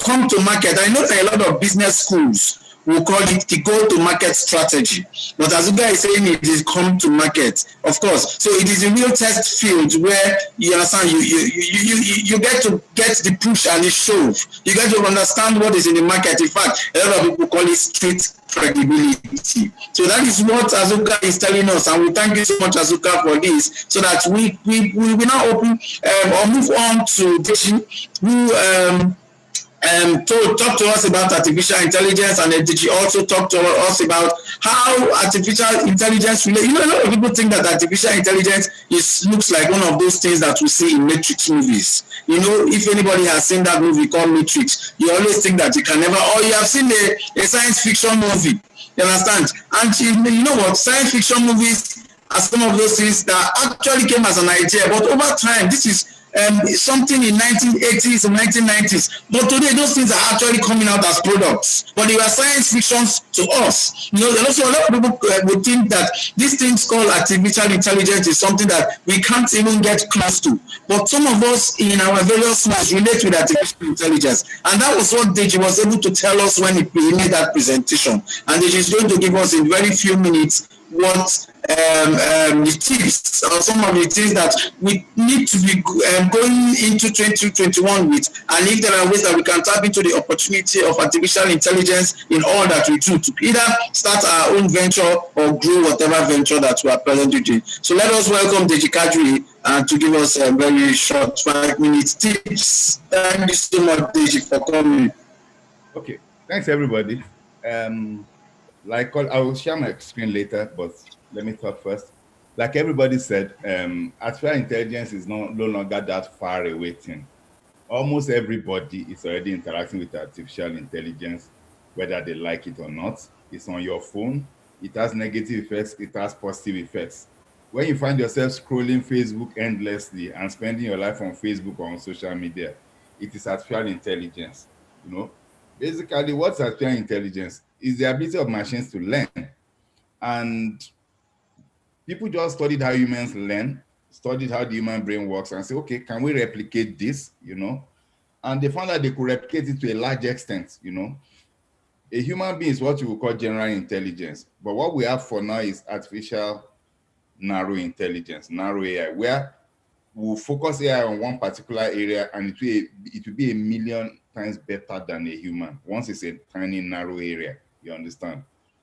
come to market. I know that a lot of business schools will call it the go-to-market strategy. But as Azuka is saying, it is come to market, of course. So it is a real test field where you understand you get to get the push and the shove. You get to understand what is in the market. In fact, a lot of people call it street credibility. So that is what Azuka is telling us, and we thank you so much, Azuka, for this. So that we will now open or move on to Deji, who talk to us about artificial intelligence, and Deji also talked to us about how artificial intelligence a lot of people think that artificial intelligence looks like one of those things that we see in Matrix movies. If anybody has seen that movie called Matrix, you always think that you can never, or you have seen a science fiction movie, you understand? And you know what, science fiction movies are some of those things that actually came as an idea, but over time, this is something in 1980s and 1990s, but today those things are actually coming out as products, but they were science fictions to us. Also a lot of people would think that these things called artificial intelligence is something that we can't even get close to, but some of us in our various ways relate with artificial intelligence, and that was what Deji was able to tell us when he made that presentation. And Deji is going to give us in very few minutes what the tips or some of the things that we need to be going into 2021 with, and if there are ways that we can tap into the opportunity of artificial intelligence in all that we do to either start our own venture or grow whatever venture that we are presently doing. So let us welcome Deji Kadri to give us a very short 5 minutes tips. Thank you so much, Deji, for coming. Okay, thanks everybody. I will share my screen later, but let me talk first. Like everybody said, artificial intelligence is no longer that far away thing. Almost everybody is already interacting with artificial intelligence, whether they like it or not. it's on your phone, it has negative effects, it has positive effects. When you find yourself scrolling Facebook endlessly and spending your life on Facebook or on social media, it is artificial intelligence. You know, basically, what's artificial intelligence is the ability of machines to learn. And people just studied how humans learn, studied how the human brain works, and say, okay, can we replicate this? You know, and they found that they could replicate it to a large extent. You know, a human being is what you would call general intelligence, but what we have for now is artificial narrow intelligence, narrow AI, where we'll focus AI on one particular area and it will be a million times better than a human once it's a tiny narrow area. You understand?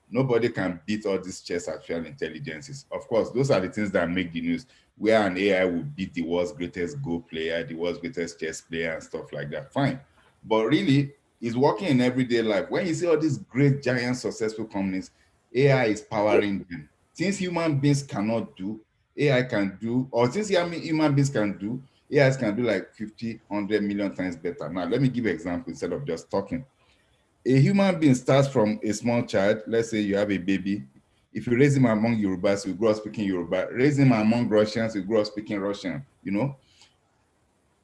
Nobody can beat all these chess artificial intelligences. Of course, those are the things that make the news, where an AI will beat the world's greatest Go player, the world's greatest chess player, and stuff like that. Fine. But really, it's working in everyday life. When you see all these great, giant, successful companies, AI is powering them. Things human beings cannot do, AI can do, or since human beings can do, AIs can do like 50, 100 million times better. Now, let me give an example instead of just talking. A human being starts from a small child. Let's say you have a baby. If you raise him among Yorubas, you grow up speaking Yoruba. Raise him among Russians, you grow up speaking Russian, you know.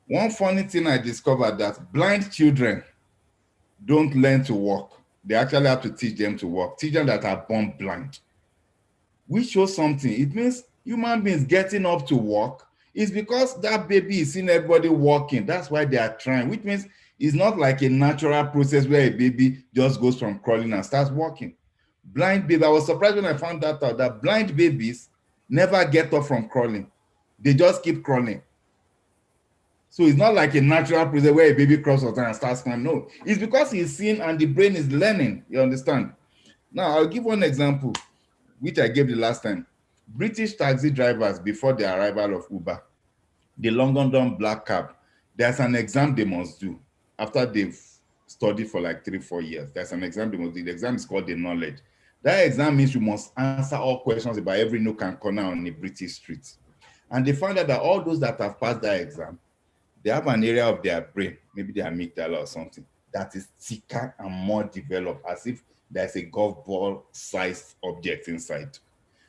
One funny thing I discovered that blind children don't learn to walk. They actually have to teach them to walk. Children that are born blind. Which shows something. It means human beings getting up to walk is because that baby is seeing everybody walking. That's why they are trying, which means it's not like a natural process where a baby just goes from crawling and starts walking. Blind baby, I was surprised when I found that out, that blind babies never get up from crawling. They just keep crawling. So it's not like a natural process where a baby crawls and starts climbing. No, it's because he's seeing and the brain is learning. You understand? Now, I'll give one example, which I gave the last time. British taxi drivers, before the arrival of Uber, the London black cab, there's an exam they must do after they've studied for like 3-4 years. There's an exam they must do. The exam is called the knowledge. That exam means you must answer all questions about every nook and corner on the British streets. And they found out that all those that have passed that exam, they have an area of their brain, maybe the amygdala or something, that is thicker and more developed, as if there's a golf ball sized object inside.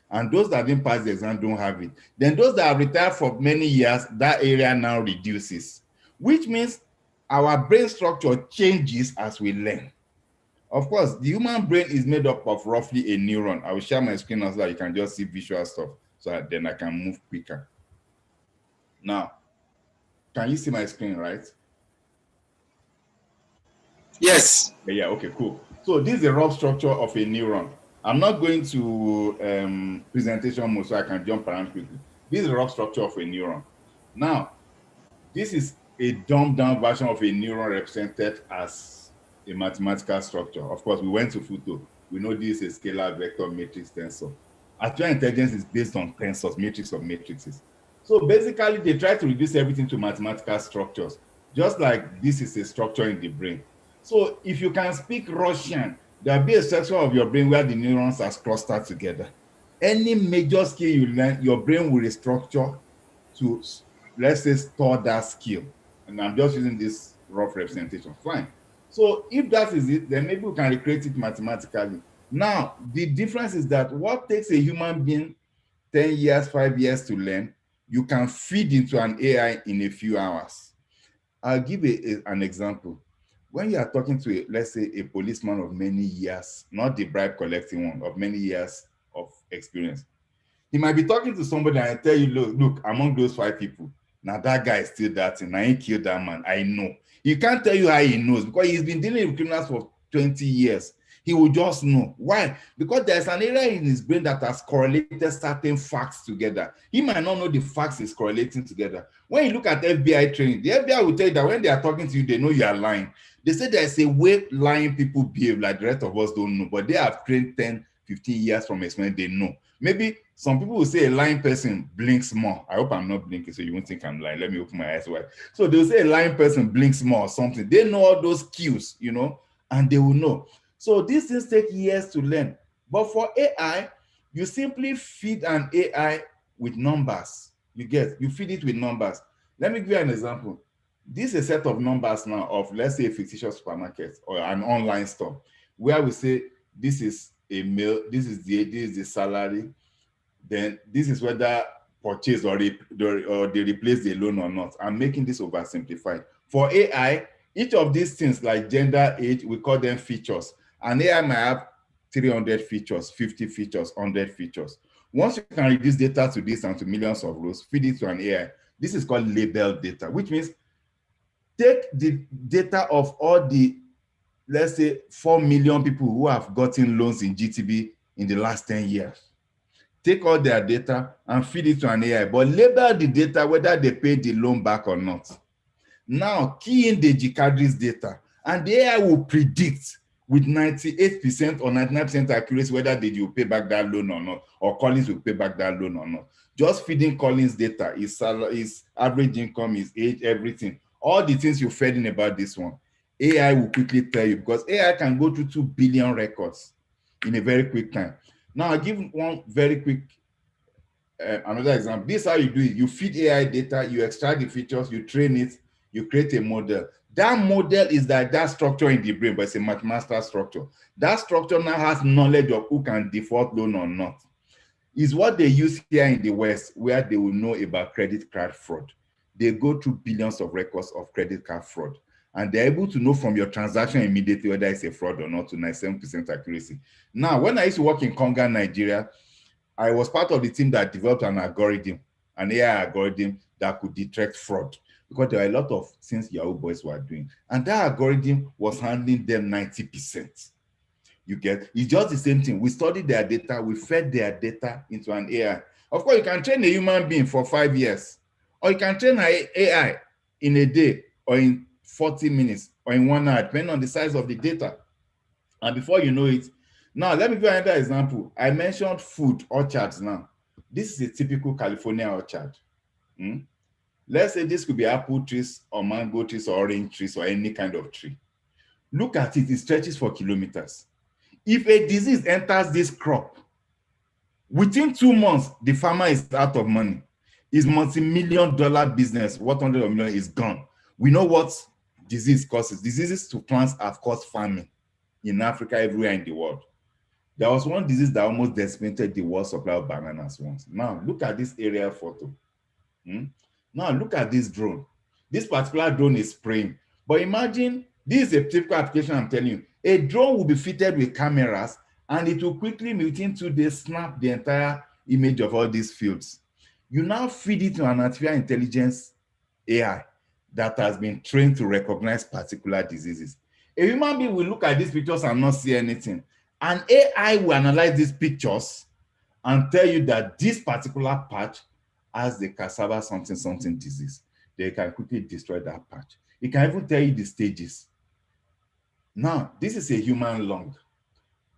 And those that didn't pass the exam don't have it. Then those that have retired for many years, that area now reduces, which means our brain structure changes as we learn. Of course, the human brain is made up of roughly a neuron. I will share my screen so that you can just see visual stuff, so that then I can move quicker. Now, can you see my screen, right? Yes. Yeah, okay, cool. So this is the rough structure of a neuron. I'm not going to presentation mode so I can jump around quickly. This is the rough structure of a neuron. Now, this is a dumbed down version of a neuron represented as a mathematical structure. Of course, we went to photo. We know this is a scalar vector matrix tensor. Artificial intelligence is based on tensors, matrix of matrices. So basically, they try to reduce everything to mathematical structures, just like this is a structure in the brain. So if you can speak Russian, there'll be a section of your brain where the neurons are clustered together. Any major skill you learn, your brain will restructure to, let's say, store that skill. And I'm just using this rough representation. Fine. So if that is it, then maybe we can recreate it mathematically. Now, the difference is that what takes a human being 10 years, 5 years to learn, you can feed into an AI in a few hours. I'll give an example. When you are talking to, let's say, a policeman of many years, not the bribe collecting one, of many years of experience, he might be talking to somebody and tell you, look, among those 5 people, now that guy is still that thing. I ain't killed that man. I know. He can't tell you how he knows because he's been dealing with criminals for 20 years. He will just know. Why? Because there's an area in his brain that has correlated certain facts together. He might not know the facts is correlating together. When you look at FBI training, the FBI will tell you that when they are talking to you, they know you are lying. They say there's a way lying people behave like the rest of us don't know, but they have trained 10, 15 years from experience, they know. Maybe some people will say a lying person blinks more. I hope I'm not blinking so you won't think I'm lying. Let me open my eyes wide. So they'll say a lying person blinks more or something. They know all those cues, you know, and they will know. So these things take years to learn. But for AI, you simply feed an AI with numbers. You feed it with numbers. Let me give you an example. This is a set of numbers now of, let's say, a fictitious supermarket or an online store, where we say this is a meal, this is the salary, then this is whether purchase or they replace the loan or not. I'm making this oversimplified. For AI, each of these things like gender, age, we call them features. And AI might have 300 features, 50 features, 100 features. Once you can reduce data to this and to millions of rows, feed it to an AI. This is called labeled data, which means take the data of all the, let's say, 4 million people who have gotten loans in GTB in the last 10 years. Take all their data and feed it to an AI, but label the data whether they paid the loan back or not. Now, key in the GCADRIS data, and the AI will predict with 98% or 99% accuracy whether did you pay back that loan or not, or Collins will pay back that loan or not. Just feeding Collins data, his salary, his average income, his age, everything, all the things you fed in about this one, AI will quickly tell you, because AI can go through 2 billion records in a very quick time. Now, I'll give one very quick, another example. This is how you do it. You feed AI data, you extract the features, you train it, you create a model. That model is like that structure in the brain, but it's a mathematical structure. That structure now has knowledge of who can default loan or not. Is what they use here in the West, where they will know about credit card fraud. They go through billions of records of credit card fraud, and they're able to know from your transaction immediately whether it's a fraud or not to 97% accuracy. Now, when I used to work in Conga, Nigeria, I was part of the team that developed an algorithm, an AI algorithm that could detect fraud, because there were a lot of things Yahoo boys were doing. And that algorithm was handling them 90%. You get, it's just the same thing. We studied their data, we fed their data into an AI. Of course, you can train a human being for 5 years, or you can train an AI in a day, or in 40 minutes, or in 1 hour, depending on the size of the data. And before you know it, now let me give you another example. I mentioned food orchards now. This is a typical California orchard. Let's say this could be apple trees, or mango trees, or orange trees, or any kind of tree. Look at it, it stretches for kilometers. If a disease enters this crop, within 2 months, the farmer is out of money. His multi-million-dollar business, what $100 million, is gone. We know what disease causes. Diseases to plants have caused famine in Africa, everywhere in the world. There was one disease that almost decimated the world supply of bananas once. Now, look at this aerial photo. Now, look at this drone. This particular drone is spraying. But imagine, this is a typical application I'm telling you. A drone will be fitted with cameras, and it will quickly, within 2 days, snap the entire image of all these fields. You now feed it to an artificial intelligence AI that has been trained to recognize particular diseases. A human being will look at these pictures and not see anything. An AI will analyze these pictures and tell you that this particular patch has the cassava something disease. They can quickly destroy that patch. It can even tell you the stages. Now, this is a human lung.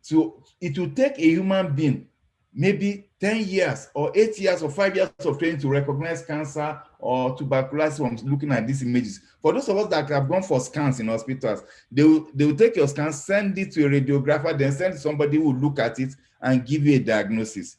So it will take a human being maybe 10 years or 8 years or 5 years of training to recognize cancer or tuberculosis from looking at these images. For those of us that have gone for scans in hospitals, they will take your scan, send it to a radiographer, then send somebody who will look at it and give you a diagnosis.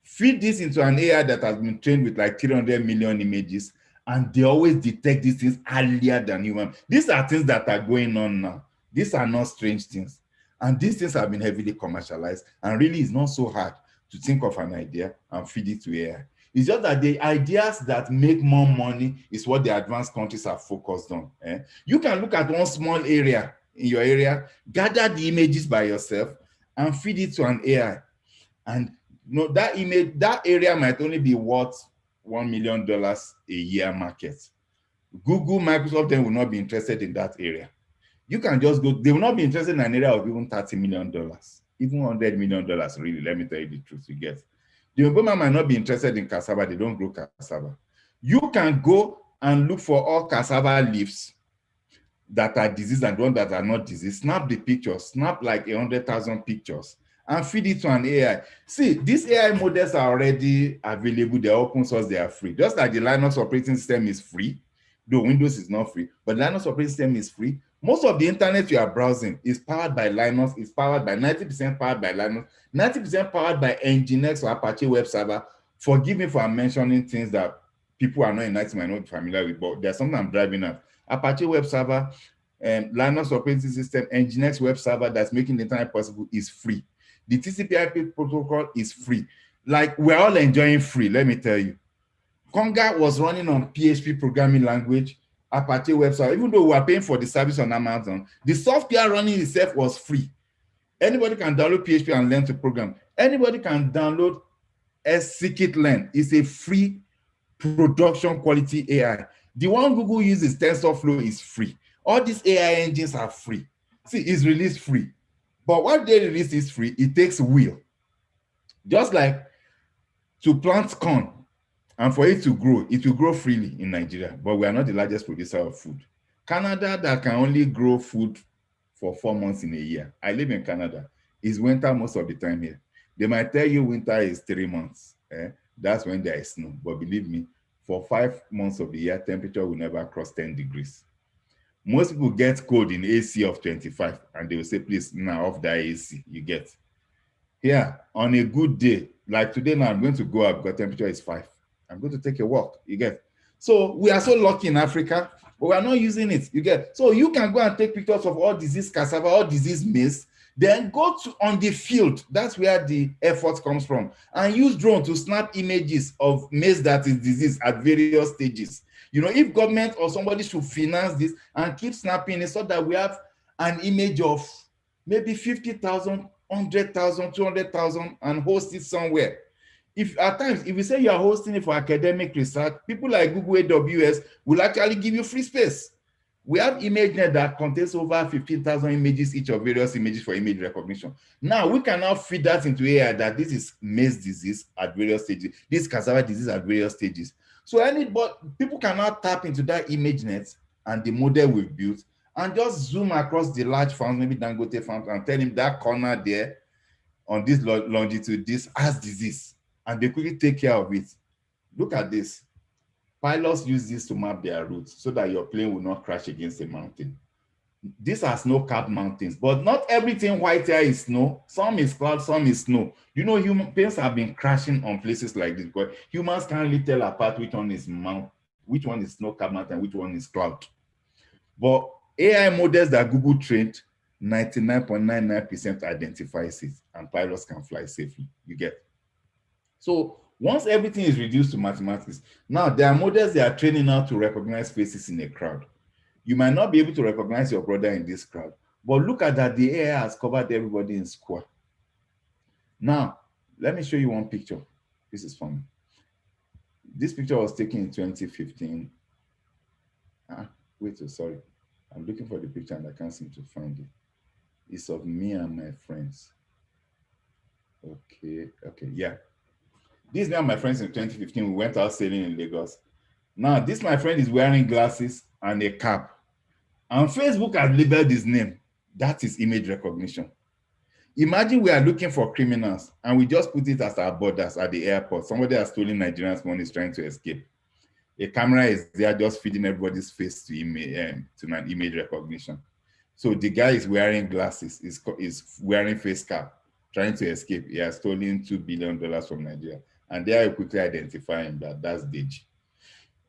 Feed this into an AI that has been trained with like 300 million images, and they always detect these things earlier than human. These are things that are going on now. These are not strange things. And these things have been heavily commercialized, and really it's not so hard to think of an idea and feed it to AI. It's just that the ideas that make more money is what the advanced countries are focused on. You can look at one small area in your area, gather the images by yourself, and feed it to an AI. And that image, that area might only be worth $1 million a year market. Google, Microsoft, then will not be interested in that area. You can just go, they will not be interested in an area of even $30 million, even $100 million, really, let me tell you the truth, you get. The Obama might not be interested in cassava, they don't grow cassava. You can go and look for all cassava leaves that are diseased and ones that are not diseased, snap the pictures, snap like 100,000 pictures, and feed it to an AI. See, these AI models are already available, they're open source, they are free. Just like the Linux operating system is free, though Windows is not free, but Linux operating system is free. Most of the internet you are browsing is powered by Linux, is powered by 90% powered by Linux, 90% powered by Nginx or Apache web server. Forgive me for mentioning things that people are not in IT might not be familiar with, but there's something I'm driving at. Apache web server, Linux operating system, Nginx web server that's making the internet possible is free. The TCP/IP protocol is free. Like, we're all enjoying free, let me tell you. Conga was running on PHP programming language, Apache website. Even though we were paying for the service on Amazon, the software running itself was free. Anybody can download PHP and learn to program. Anybody can download scikit-learn. It's a free production quality AI. The one Google uses, TensorFlow, is free. All these AI engines are free. See, it's released free. But what they release is free, it takes will. Just like to plant corn, and for it will grow freely in Nigeria, but we are not the largest producer of food. Canada, that can only grow food for 4 months in a year. I live in Canada. It's winter most of the time here. They might tell you winter is 3 months. That's when there is snow. But believe me, for 5 months of the year, temperature will never cross 10 degrees. Most people get cold in AC of 25, and they will say, please, now off that AC, you get. Here, on a good day, like today now, I'm going to go up because temperature is 5. I'm going to take a walk, you get. So we are so lucky in Africa, but we are not using it, you get. So you can go and take pictures of all disease cassava, all disease maize, then go to on the field, that's where the effort comes from, and use drone to snap images of maize that is diseased at various stages. You know, if government or somebody should finance this and keep snapping it so that we have an image of maybe 50,000, 100,000, 200,000 and host it somewhere. If at times, if you say you are hosting it for academic research, people like Google AWS will actually give you free space. We have ImageNet that contains over 15,000 images, each of various images for image recognition. Now we can now feed that into AI that this is maize disease at various stages, this cassava disease at various stages. So people can now tap into that ImageNet and the model we've built and just zoom across the large farms, maybe Dangote farms, and tell him that corner there on this longitude, this has disease. And they quickly take care of it. Look at this. Pilots use this to map their routes so that your plane will not crash against a mountain. These are snow-capped mountains, but not everything white here is snow. Some is cloud, some is snow. You know, human planes have been crashing on places like this because humans can't really tell apart which one is snow-capped mountain, which one is cloud. But AI models that Google trained, 99.99% identifies it, and pilots can fly safely. You get. So once everything is reduced to mathematics, now there are models they are training now to recognize faces in a crowd. You might not be able to recognize your brother in this crowd, but look at that, the AI has covered everybody in square. Now, let me show you one picture. This is funny. This picture was taken in 2015. Sorry. I'm looking for the picture and I can't seem to find it. It's of me and my friends. Okay, yeah. This is me and my friends in 2015. We went out sailing in Lagos. Now, this my friend is wearing glasses and a cap. And Facebook has labeled his name. That is image recognition. Imagine we are looking for criminals and we just put it as our borders at the airport. Somebody has stolen Nigerians' money, is trying to escape. A camera is there just feeding everybody's face to an image recognition. So the guy is wearing glasses, is wearing face cap, trying to escape. He has stolen $2 billion from Nigeria. And there you quickly identify him that's Deji.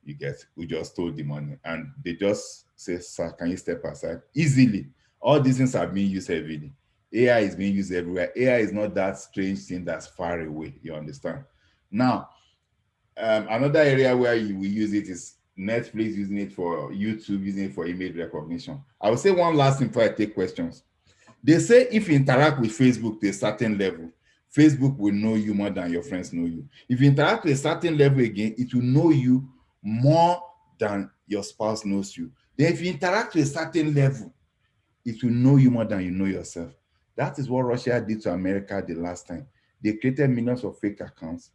You get, who just stole the money. And they just say, sir, can you step aside? Easily. All these things are being used heavily. AI is being used everywhere. AI is not that strange thing that's far away, you understand? Now, another area where we use it is Netflix using it for YouTube, using it for image recognition. I will say one last thing before I take questions. They say if you interact with Facebook to a certain level, Facebook will know you more than your friends know you. If you interact to a certain level again, it will know you more than your spouse knows you. Then if you interact to a certain level, it will know you more than you know yourself. That is what Russia did to America the last time. They created millions of fake accounts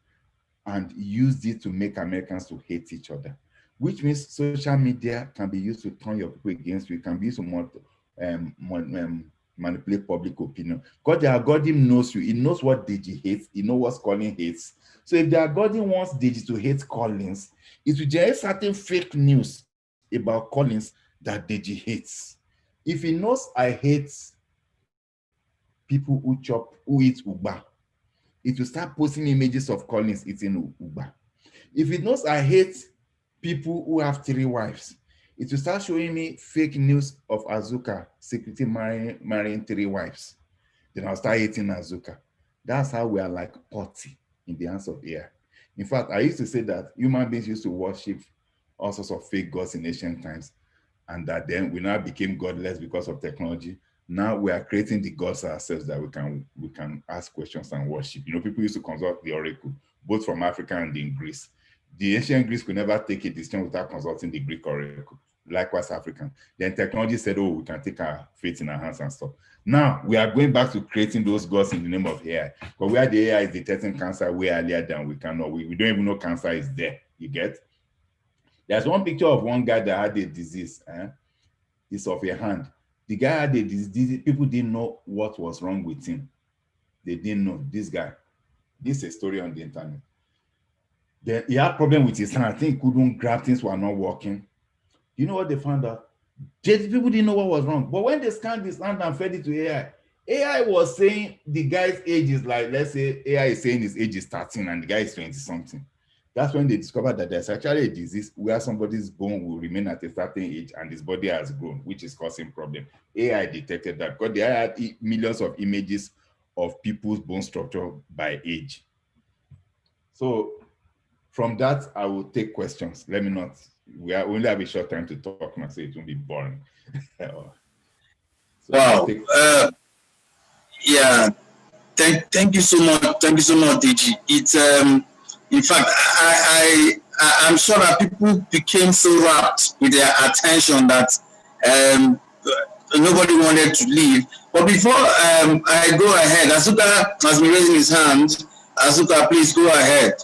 and used it to make Americans to hate each other, which means social media can be used to turn your people against you. It can be used to manipulate public opinion. Because the algorithm knows you. It knows what Deji hates. It knows what Colin hates. So if the algorithm wants Deji to hate Collins, it will generate certain fake news about Collins that Deji hates. If it knows I hate people who eat Uba, it will start posting images of Collins eating Uba. If it knows I hate people who have 3 wives, it will start showing me fake news of Azuka secretly marrying 3 wives. Then I'll start hating Azuka. That's how we are like potty in the hands of AI. In fact, I used to say that human beings used to worship all sorts of fake gods in ancient times, and that then we now became godless because of technology. Now we are creating the gods ourselves that we can ask questions and worship. You know, people used to consult the oracle, both from Africa and in Greece. The ancient Greeks could never take a decision without consulting the Greek oracle. Likewise, African. Then technology said, oh, we can take our fate in our hands and stuff. Now we are going back to creating those gods in the name of AI. But where the AI is detecting cancer way earlier than we can know. We don't even know cancer is there. You get? There's one picture of one guy that had a disease. It's of a hand. The guy had a disease. People didn't know what was wrong with him. They didn't know this guy. This is a story on the internet. Then he had problem with his hand. I think he couldn't grab, things were not working. You know what they found out? People didn't know what was wrong. But when they scanned his hand and fed it to AI, AI was saying the guy's age is like, let's say AI is saying his age is 13 and the guy is 20 something. That's when they discovered that there's actually a disease where somebody's bone will remain at a certain age and his body has grown, which is causing problem. AI detected that because they had millions of images of people's bone structure by age. So from that, I will take questions. Let me not, we only have a short time to talk now, so it won't be boring. So wow. Yeah. Thank you so much. Thank you so much, DG. It's in fact, I'm sure that people became so rapt with their attention that nobody wanted to leave. But before I go ahead, Asuka has been raising his hand. Asuka, please go ahead.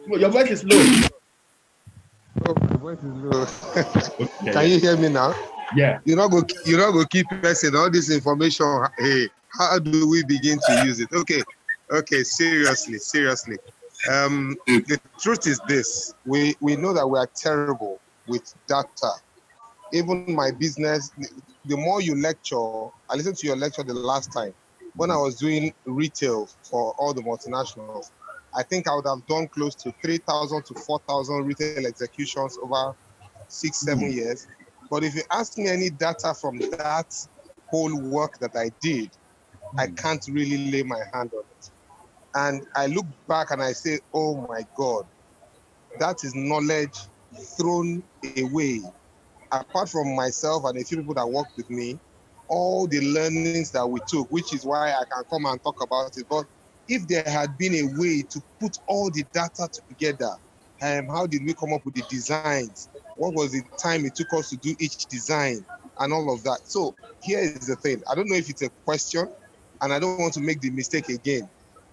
Your voice is low. Oh, my voice is low. Can you hear me now? Yeah. You're not going to keep pressing all this information. Hey, how do we begin to use it? Okay, seriously. The truth is this: we know that we are terrible with data. Even my business, the more you lecture, I listened to your lecture the last time when I was doing retail for all the multinationals. I think I would have done close to 3,000 to 4,000 retail executions over 6-7 years. But if you ask me any data from that whole work that I did, I can't really lay my hand on it. And I look back and I say, oh my God, that is knowledge thrown away. Apart from myself and a few people that worked with me, all the learnings that we took, which is why I can come and talk about it. But if there had been a way to put all the data together, how did we come up with the designs? What was the time it took us to do each design and all of that? So here is the thing. I don't know if it's a question, and I don't want to make the mistake again.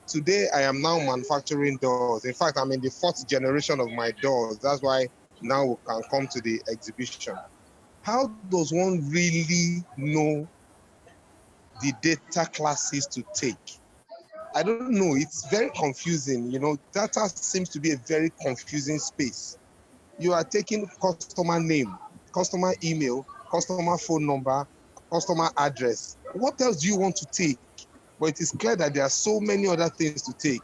Today, I am now manufacturing doors. In fact, I'm in the 4th generation of my doors. That's why now we can come to the exhibition. How does one really know the data classes to take? I don't know. It's very confusing. You know, data seems to be a very confusing space. You are taking customer name, customer email, customer phone number, customer address. What else do you want to take? But it is clear that there are so many other things to take.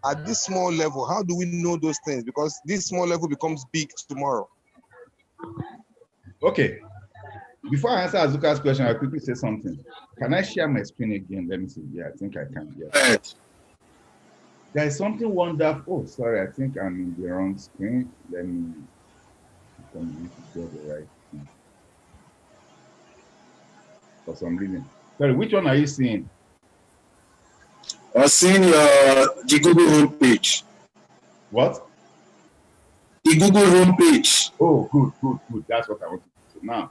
At this small level, how do we know those things? Because this small level becomes big tomorrow. Okay. Before I answer Azuka's question, I'll quickly say something. Can I share my screen again? Let me see. Yeah, I think I can. Yeah. There is something wonderful. Oh, sorry, I think I'm in the wrong screen. Let me get the right thing. For some reason. Sorry, which one are you seeing? I'm seeing the Google homepage. What? The Google homepage. Oh, good. That's what I want to do. Now,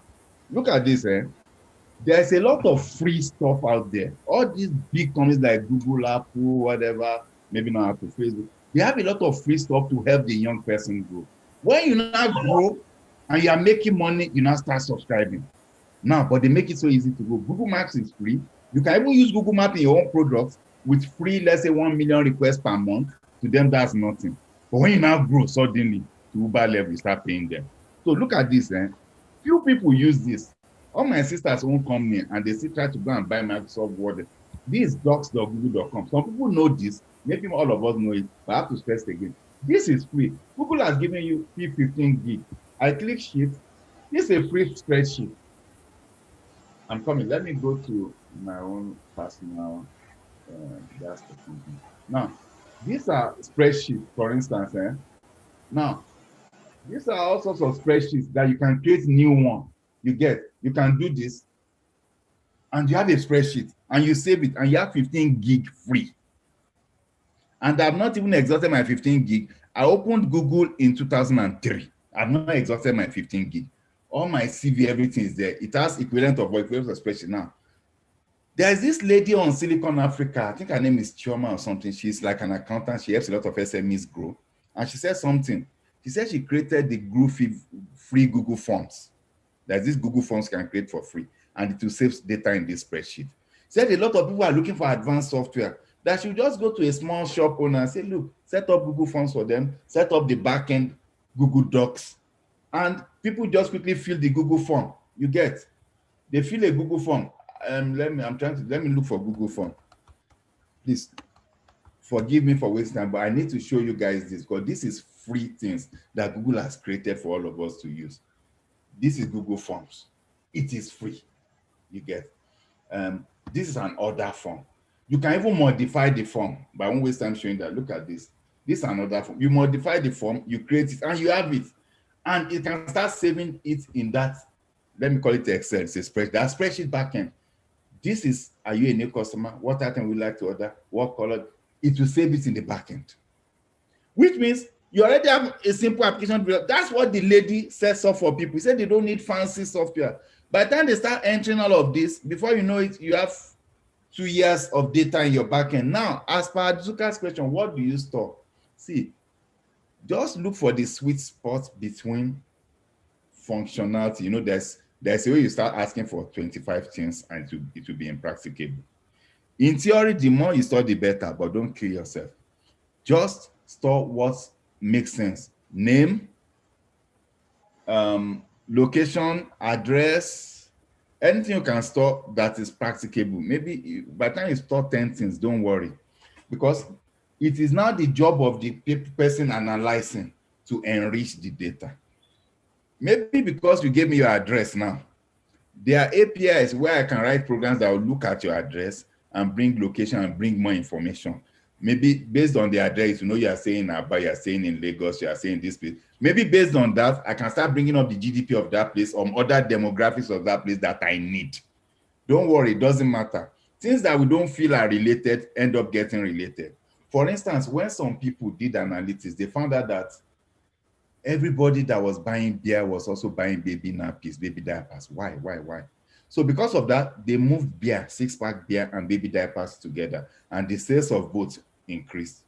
look at this. There's a lot of free stuff out there. All these big companies like Google, Apple, whatever, maybe not Apple, Facebook, they have a lot of free stuff to help the young person grow. When you now grow and you are making money, you now start subscribing. Now, but they make it so easy to go. Google Maps is free. You can even use Google Maps in your own products with free, let's say 1 million requests per month. To them, that's nothing. But when you now grow suddenly to Uber level, you start paying them. So look at this. Few people use this. All my sisters own company and they still try to go and buy Microsoft Word. This is docs.google.com. Some people know this. Maybe all of us know it, but I have to stress it again. This is free. Google has given you 15 gig. I click Sheet. This is a free spreadsheet. I'm coming. Let me go to my own personal dashboard. Now, these are spreadsheets, for instance. Now, these are all sorts of spreadsheets that you can create new one. You can do this, and you have a spreadsheet, and you save it, and you have 15 gig free. And I've not even exhausted my 15 gig. I opened Google in 2003. I've not exhausted my 15 gig. All my CV, everything is there. It has equivalent of spreadsheet now. There's this lady on Silicon Africa. I think her name is Chioma or something. She's like an accountant. She helps a lot of SMEs grow. And she said something. She said she created the free Google Forms. There's this Google Forms can create for free, and it will save data in this spreadsheet. Said a lot of people are looking for advanced software that should just go to a small shop owner and say, look, set up Google Forms for them, set up the backend Google Docs, and people just quickly fill the Google form. They fill a Google form. Let me look for Google form. Please forgive me for wasting time, but I need to show you guys this because this is free things that Google has created for all of us to use. This is Google Forms. It is free. This is an order form. You can even modify the form, but I won't waste time showing that. Look at this. This is another form. You modify the form, you create it, and you have it. And you can start saving it in that, let me call it Excel, it's a spreadsheet, that spreadsheet backend. This is, are you a new customer? What item would you like to order? What color? It will save it in the backend. Which means you already have a simple application. That's what the lady sets up for people. He said they don't need fancy software. By the time they start entering all of this, before you know it, you have 2 years of data in your backend. Now, as per Zuka's question, what do you store? See, just look for the sweet spot between functionality. You know, there's a way you start asking for 25 things and it will be impracticable. In theory, the more you store, the better, but don't kill yourself. Just store what makes sense. Name, location, address, anything you can store that is practicable. Maybe by the time you store 10 things, don't worry, because it is now the job of the person analyzing to enrich the data. Maybe because you gave me your address now, there are APIs where I can write programs that will look at your address and bring location and bring more information. Maybe based on the address, you are saying Aba, you're saying in Lagos, you're saying this place. Maybe based on that, I can start bringing up the GDP of that place or other demographics of that place that I need. Don't worry, it doesn't matter. Things that we don't feel are related end up getting related. For instance, when some people did analytics, they found out that everybody that was buying beer was also buying baby nappies, baby diapers. Why? So because of that, they moved beer, 6-pack beer and baby diapers together, and the sales of both increased.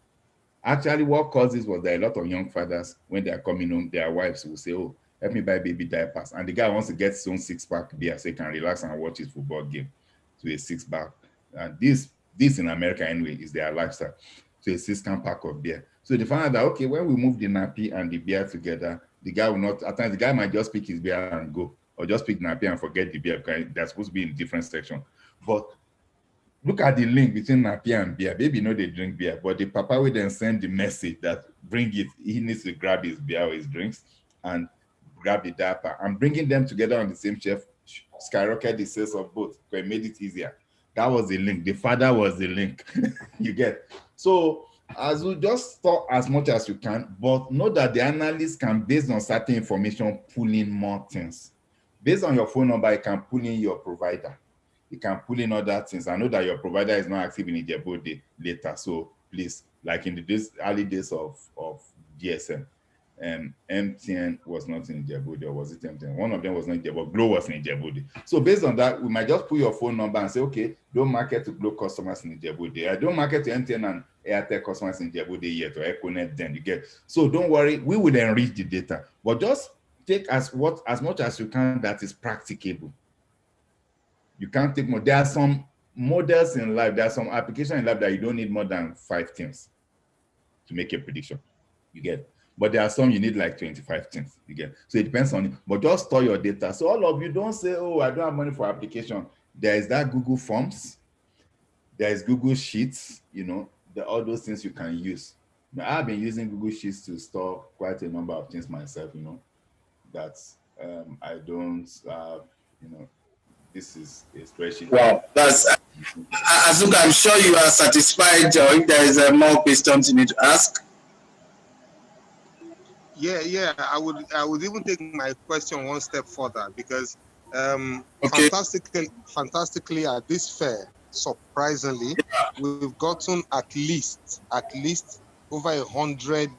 Actually, what caused this was that a lot of young fathers, when they are coming home, their wives will say, oh, help me buy baby diapers. And the guy wants to get his own 6-pack beer so he can relax and watch his football game to a 6-pack. And this in America anyway is their lifestyle. So a 6-pack of beer. So they found out that, okay, when we move the nappy and the beer together, the guy will not, at times the guy might just pick his beer and go, or just pick nappy and forget the beer because they're supposed to be in different section. But look at the link between nappy and beer. Baby know they drink beer, but the papa will then send the message that bring it. He needs to grab his beer or his drinks and grab the diaper. And bringing them together on the same shelf skyrocket the sales of both because it made it easier. That was the link. The father was the link. You get. So as you just store as much as you can, but know that the analyst can, based on certain information, pull in more things. Based on your phone number, you can pull in your provider. You can pull in other things. I know that your provider is not active in Ijebu later, so please, like in the early days of GSM, MTN was not in Ijebu, or was it MTN? One of them was not in Ijebu, Glo was in Ijebu. So based on that, we might just put your phone number and say, okay, don't market to Glo customers in Ijebu. I don't market to MTN and Airtel customers in Ijebu yet, or Econet then, you get. So don't worry, we will enrich the data, but just take as much as you can that is practicable. You can't take more. There are some models in life, there are some applications in life that you don't need more than 5 things to make a prediction. You get. But there are some you need like 25 things. You get. So it depends on it. But just store your data. So all of you don't say, oh, I don't have money for application. There is that Google Forms. There is Google Sheets. All those things you can use. Now, I've been using Google Sheets to store quite a number of things myself. That I don't, This is a spreadsheet. Wow, that's Azuka, I'm sure you are satisfied, or if there is more questions you need to ask. Yeah, I would even take my question one step further, because Okay. fantastically at this fair, surprisingly, we've gotten at least over 100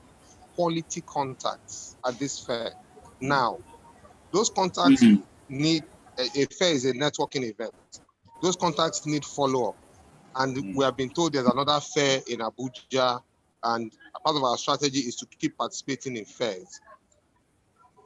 quality contacts at this fair. Now, those contacts need a fair is a networking event. Those contacts need follow-up. And we have been told there's another fair in Abuja, and part of our strategy is to keep participating in fairs.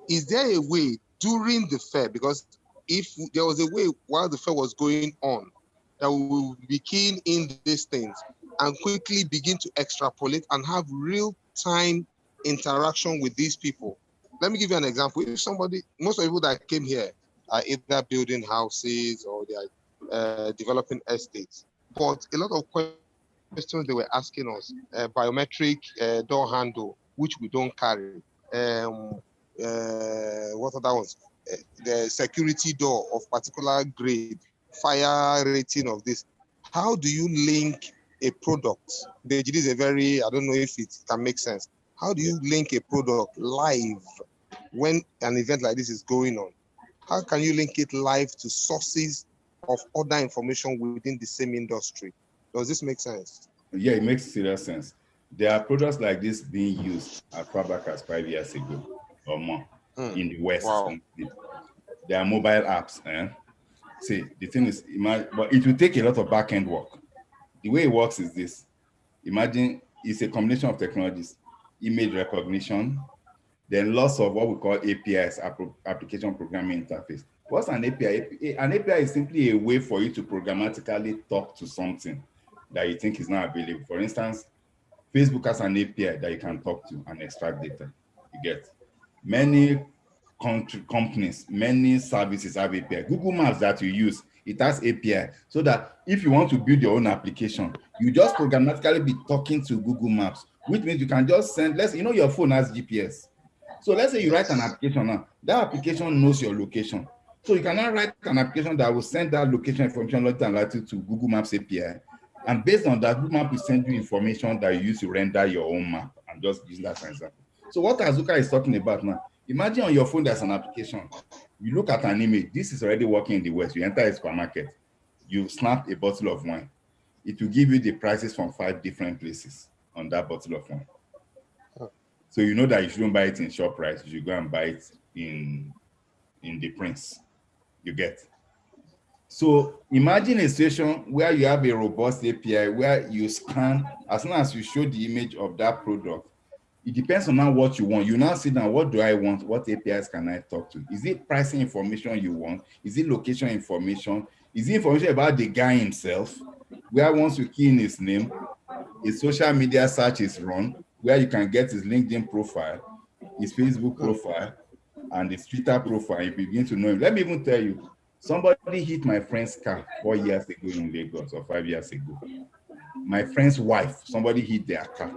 Is there a way during the fair, because if there was a way while the fair was going on, that we will be keen in these things and quickly begin to extrapolate and have real-time interaction with these people? Let me give you an example. If somebody, most of the people that came here are either building houses or they are developing estates. But a lot of questions they were asking us, biometric door handle, which we don't carry. What other ones? The security door of particular grade, fire rating of this. How do you link a product? This is a very, I don't know if it can make sense. How do you link a product live when an event like this is going on? How can you link it live to sources of other information within the same industry? Does this make sense? Yeah, it makes serious sense. There are products like this being used as far back as 5 years ago or more in the West. Wow. There are mobile apps. See, the thing is, but it will take a lot of back-end work. The way it works is this. Imagine it's a combination of technologies, image recognition, then lots of what we call APIs, application programming interface. What's an API? An API is simply a way for you to programmatically talk to something that you think is not available. For instance, Facebook has an API that you can talk to and extract data. You get many companies, many services have API. Google Maps that you use, it has API, so that if you want to build your own application, you just programmatically be talking to Google Maps, which means you can just send, your phone has GPS. So let's say you write an application now, that application knows your location. So you can now write an application that will send that location information, longitude and latitude to Google Maps API. And based on that, Google Maps will send you information that you use to render your own map, and just use that for example. So what Azuka is talking about now, imagine on your phone there's an application. You look at an image, this is already working in the West. You enter a supermarket, you snap a bottle of wine. It will give you the prices from 5 different places on that bottle of wine. So you know that you shouldn't buy it in ShopRite, you should go and buy it in the Prince. You get. So imagine a situation where you have a robust API where you scan, as soon as you show the image of that product, it depends on now what you want. You now sit down, what do I want? What APIs can I talk to? Is it pricing information you want? Is it location information? Is it information about the guy himself? Where once you key in his name, his social media search is run, where you can get his LinkedIn profile, his Facebook profile, and his Twitter profile. You begin to know him. Let me even tell you, somebody hit my friend's car 4 years ago in Lagos, or 5 years ago. My friend's wife, somebody hit their car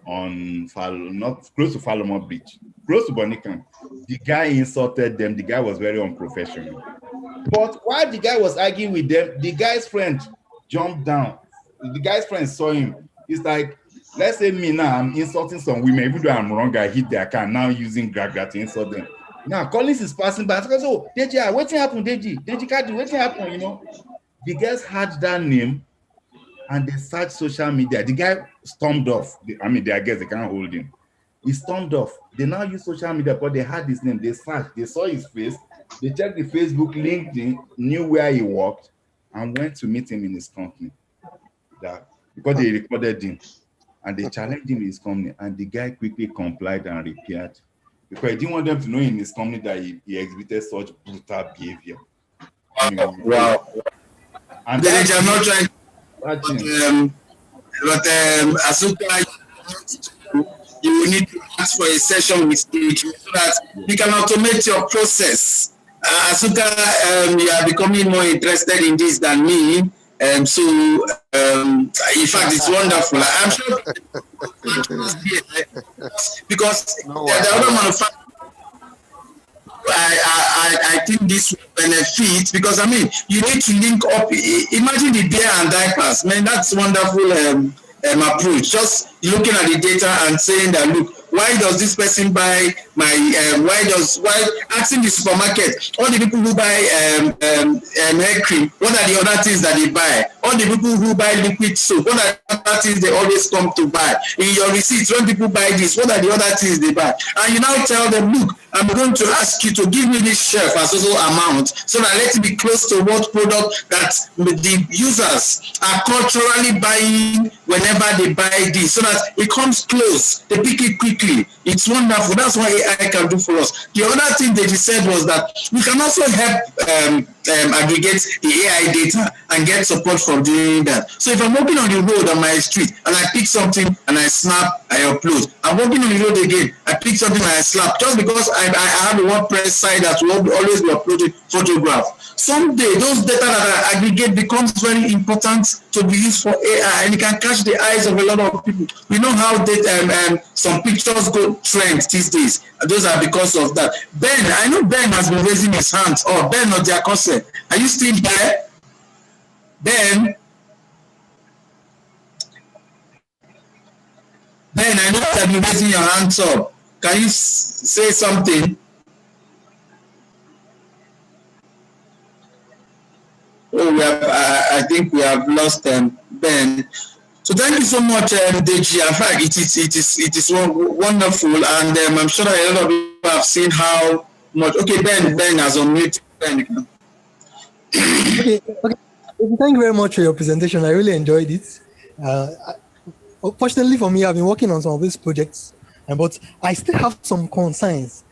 on not close to Falmouth Bridge, close to Bonican. The guy insulted them. The guy was very unprofessional. But while the guy was arguing with them, the guy's friend jumped down. The guy's friend saw him. It's like, let's say me now, I'm insulting some women, even though I'm wrong, I hit their car, now using Gragra to insult them. Now, Collins is passing by. So, Deji, what happened, Deji? Deji Kadi, what happened, The guys had that name, and they searched social media. The guy stormed off. I guess they can't hold him. He stormed off. They now use social media because they had his name. They searched. They saw his face. They checked the Facebook, LinkedIn, knew where he worked, and went to meet him in his company. Because they recorded him. And they challenged him in his company. And the guy quickly complied and repaired. Because he didn't want them to know in his company that he exhibited such brutal behavior. Wow. And I'm not trying. But Azuka, you will need to ask for a session with me so that you can automate your process. Azuka, you are becoming more interested in this than me. In fact, it's wonderful. I'm sure because the other manufacturer, I think this will benefit, because I mean, you need to link up. Imagine the beer and diapers, man. That's wonderful approach. Just looking at the data and saying that, look, why does this person buy my? Why asking the supermarket, all the people who buy hair cream, what are the other things that they buy? All the people who buy liquid soap, what are the other things they always come to buy? In your receipts, when people buy this, what are the other things they buy? And you now tell them, look, I'm going to ask you to give me this shelf as also amount, so that let it be close to what product that the users are culturally buying whenever they buy this, so that it comes close, they pick it quickly. It's wonderful. That's what AI can do for us. The other thing that you said was that we can also help aggregate the AI data and get support for doing that. So if I'm walking on the road on my street and I pick something and I snap, I upload. I'm walking on the road again, I pick something and I snap, just because I have a WordPress site that will always be uploading photograph. Someday, those data that I aggregate becomes very important to be used for AI, and it can catch the eyes of a lot of people. We know how some pictures go trend these days. Those are because of that. Ben, I know Ben has been raising his hands. Oh, Ben or Diakose, are you still there? Ben? Ben, I know you have been raising your hands up. Can you say something? Oh, I think we have lost Ben. So thank you so much, Deji. In fact, it is wonderful, and I'm sure that a lot of people have seen how much. Okay, Ben has unmuted. Ben. Okay. Thank you very much for your presentation. I really enjoyed it. Fortunately for me, I've been working on some of these projects, but I still have some concerns,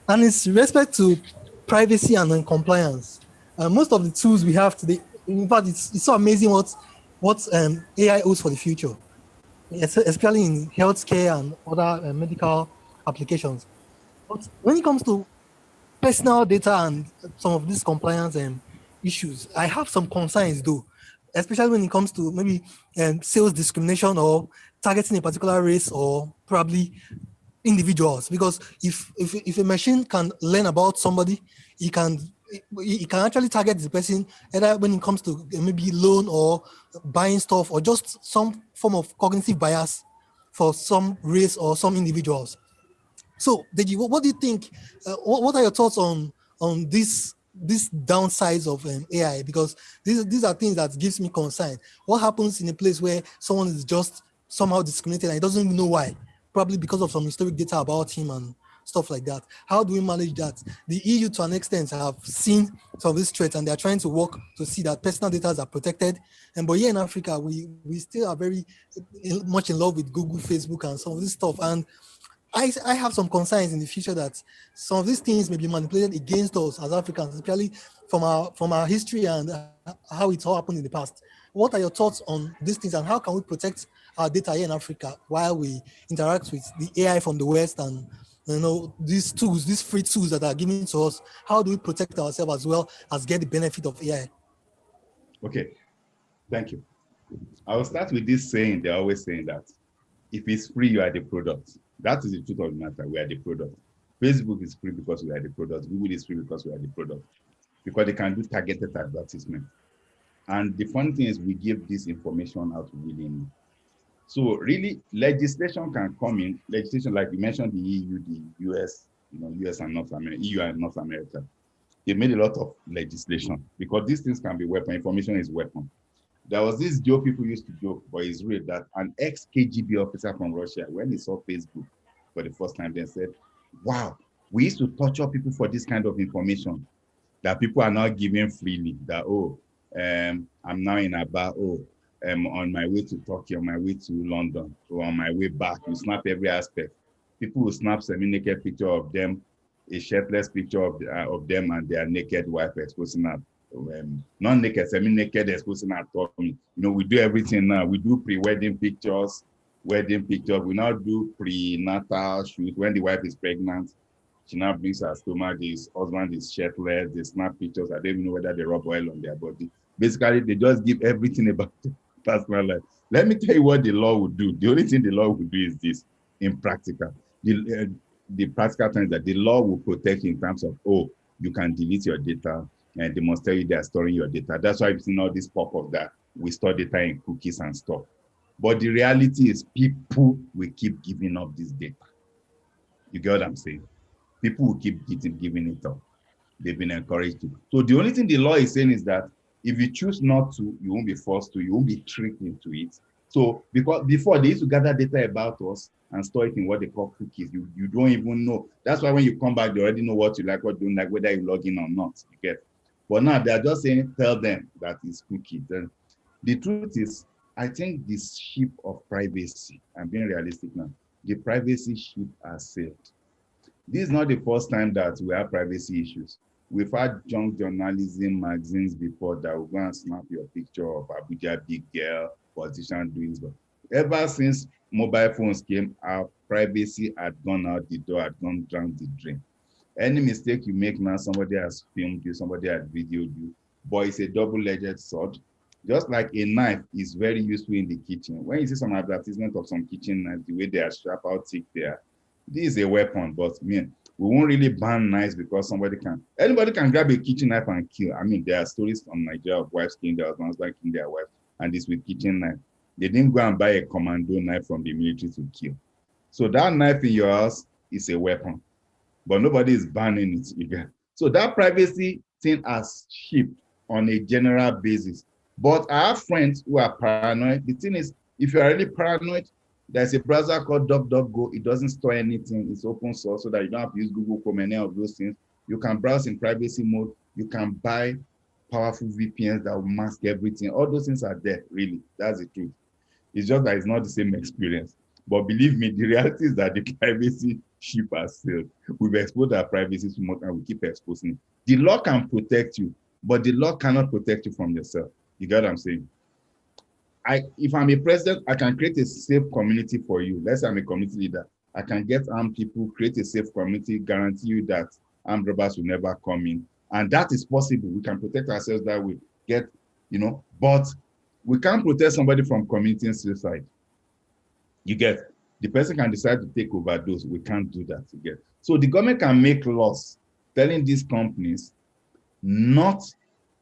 and it's with respect to privacy and compliance. Most of the tools we have today, in fact, it's so amazing what AI holds for the future, especially in healthcare and other medical applications. But when it comes to personal data and some of these compliance issues, I have some concerns though, especially when it comes to maybe sales discrimination or targeting a particular race or probably individuals. Because if a machine can learn about somebody, it can actually target the person either when it comes to maybe loan or buying stuff or just some form of cognitive bias for some race or some individuals. So, Deji, what do you think? What are your thoughts on this downsides of AI? Because these are things that gives me concern. What happens in a place where someone is just somehow discriminated and he doesn't even know why? Probably because of some historic data about him and stuff like that. How do we manage that? The EU, to an extent, have seen some of these threats and they're trying to work to see that personal data are protected. But here in Africa, we still are very much in love with Google, Facebook, and some of this stuff. And I have some concerns in the future that some of these things may be manipulated against us as Africans, especially from our history and how it's all happened in the past. What are your thoughts on these things, and how can we protect our data here in Africa while we interact with the AI from the West and these tools, these free tools that are given to us? How do we protect ourselves as well as get the benefit of AI? Okay, thank you. I will start with this saying. They're always saying that if it's free, you are the product. That is the truth of the matter. We are the product. Facebook is free because we are the product. Google is free because we are the product. Because they can do targeted advertisement. And the funny thing is we give this information out willingly. So really, legislation can come in. Legislation, like you mentioned, the EU, the US, US and North America, EU and North America. They made a lot of legislation because these things can be weapon. Information is weapon. There was this joke people used to joke, but it's real, that an ex-KGB officer from Russia, when he saw Facebook for the first time, then said, wow, we used to torture people for this kind of information that people are now giving freely. That, I'm now in Aba, on my way to Turkey, on my way to London, or on my way back. You snap every aspect. People will snap semi-naked picture of them, a shirtless picture of them and their naked wife exposing her. Non-naked, semi-naked, exposing her tummy. We do everything now. We do pre-wedding pictures, wedding pictures. We now do prenatal shoot. When the wife is pregnant, she now brings her stomach. His husband is shirtless. They snap pictures. I don't even know whether they rub oil on their body. Basically, they just give everything about personal life. Let me tell you what the law would do. The only thing the law would do is this in practical. The practical thing is that the law will protect in terms of, you can delete your data, and they must tell you they are storing your data. That's why you've seen all this pop-up that we store data in cookies and stuff. But the reality is people will keep giving up this data. You get what I'm saying? People will keep giving it up. They've been encouraged to. So the only thing the law is saying is that if you choose not to, you won't be forced to, you won't be tricked into it. So because before they used to gather data about us and store it in what they call cookies, you don't even know. That's why when you come back, they already know what you like, what you don't like, whether you log in or not. You get. But now they're just saying, tell them that it's cookies. Then the truth is, I think this ship of privacy, I'm being realistic now, the privacy ship has sailed. This is not the first time that we have privacy issues. We've had junk journalism magazines before that will go and snap your picture of Abuja big girl, politician doing stuff. Ever since mobile phones came out, privacy had gone out the door, had gone down the drain. Any mistake you make now, somebody has filmed you, somebody has videoed you, but it's a double-edged sword. Just like a knife is very useful in the kitchen. When you see some advertisement of some kitchen knives, the way they are sharp, how thick they are, this is a weapon, but I mean, we won't really ban knives because anybody can grab a kitchen knife and kill. I mean, there are stories from Nigeria of wives killing their husbands, like killing their wife, and this with kitchen knife. They didn't go and buy a commando knife from the military to kill. So that knife in your house is a weapon, but nobody is banning it again. So that privacy thing has shifted on a general basis. But I have friends who are paranoid. The thing is, if you are really paranoid, there's a browser called DuckDuckGo. It doesn't store anything. It's open source so that you don't have to use Google Chrome, any of those things. You can browse in privacy mode. You can buy powerful VPNs that will mask everything. All those things are there, really. That's the truth. It's just that it's not the same experience. But believe me, the reality is that the privacy ship has sailed. We've exposed our privacy too much and we keep exposing it. The law can protect you, but the law cannot protect you from yourself. You get what I'm saying? If I'm a president, I can create a safe community for you. Let's say I'm a community leader. I can get armed people, create a safe community, guarantee you that armed robbers will never come in. And that is possible. We can protect ourselves that way. But we can't protect somebody from committing suicide. You get, the person can decide to take overdose. We can't do that. You get. So the government can make laws telling these companies not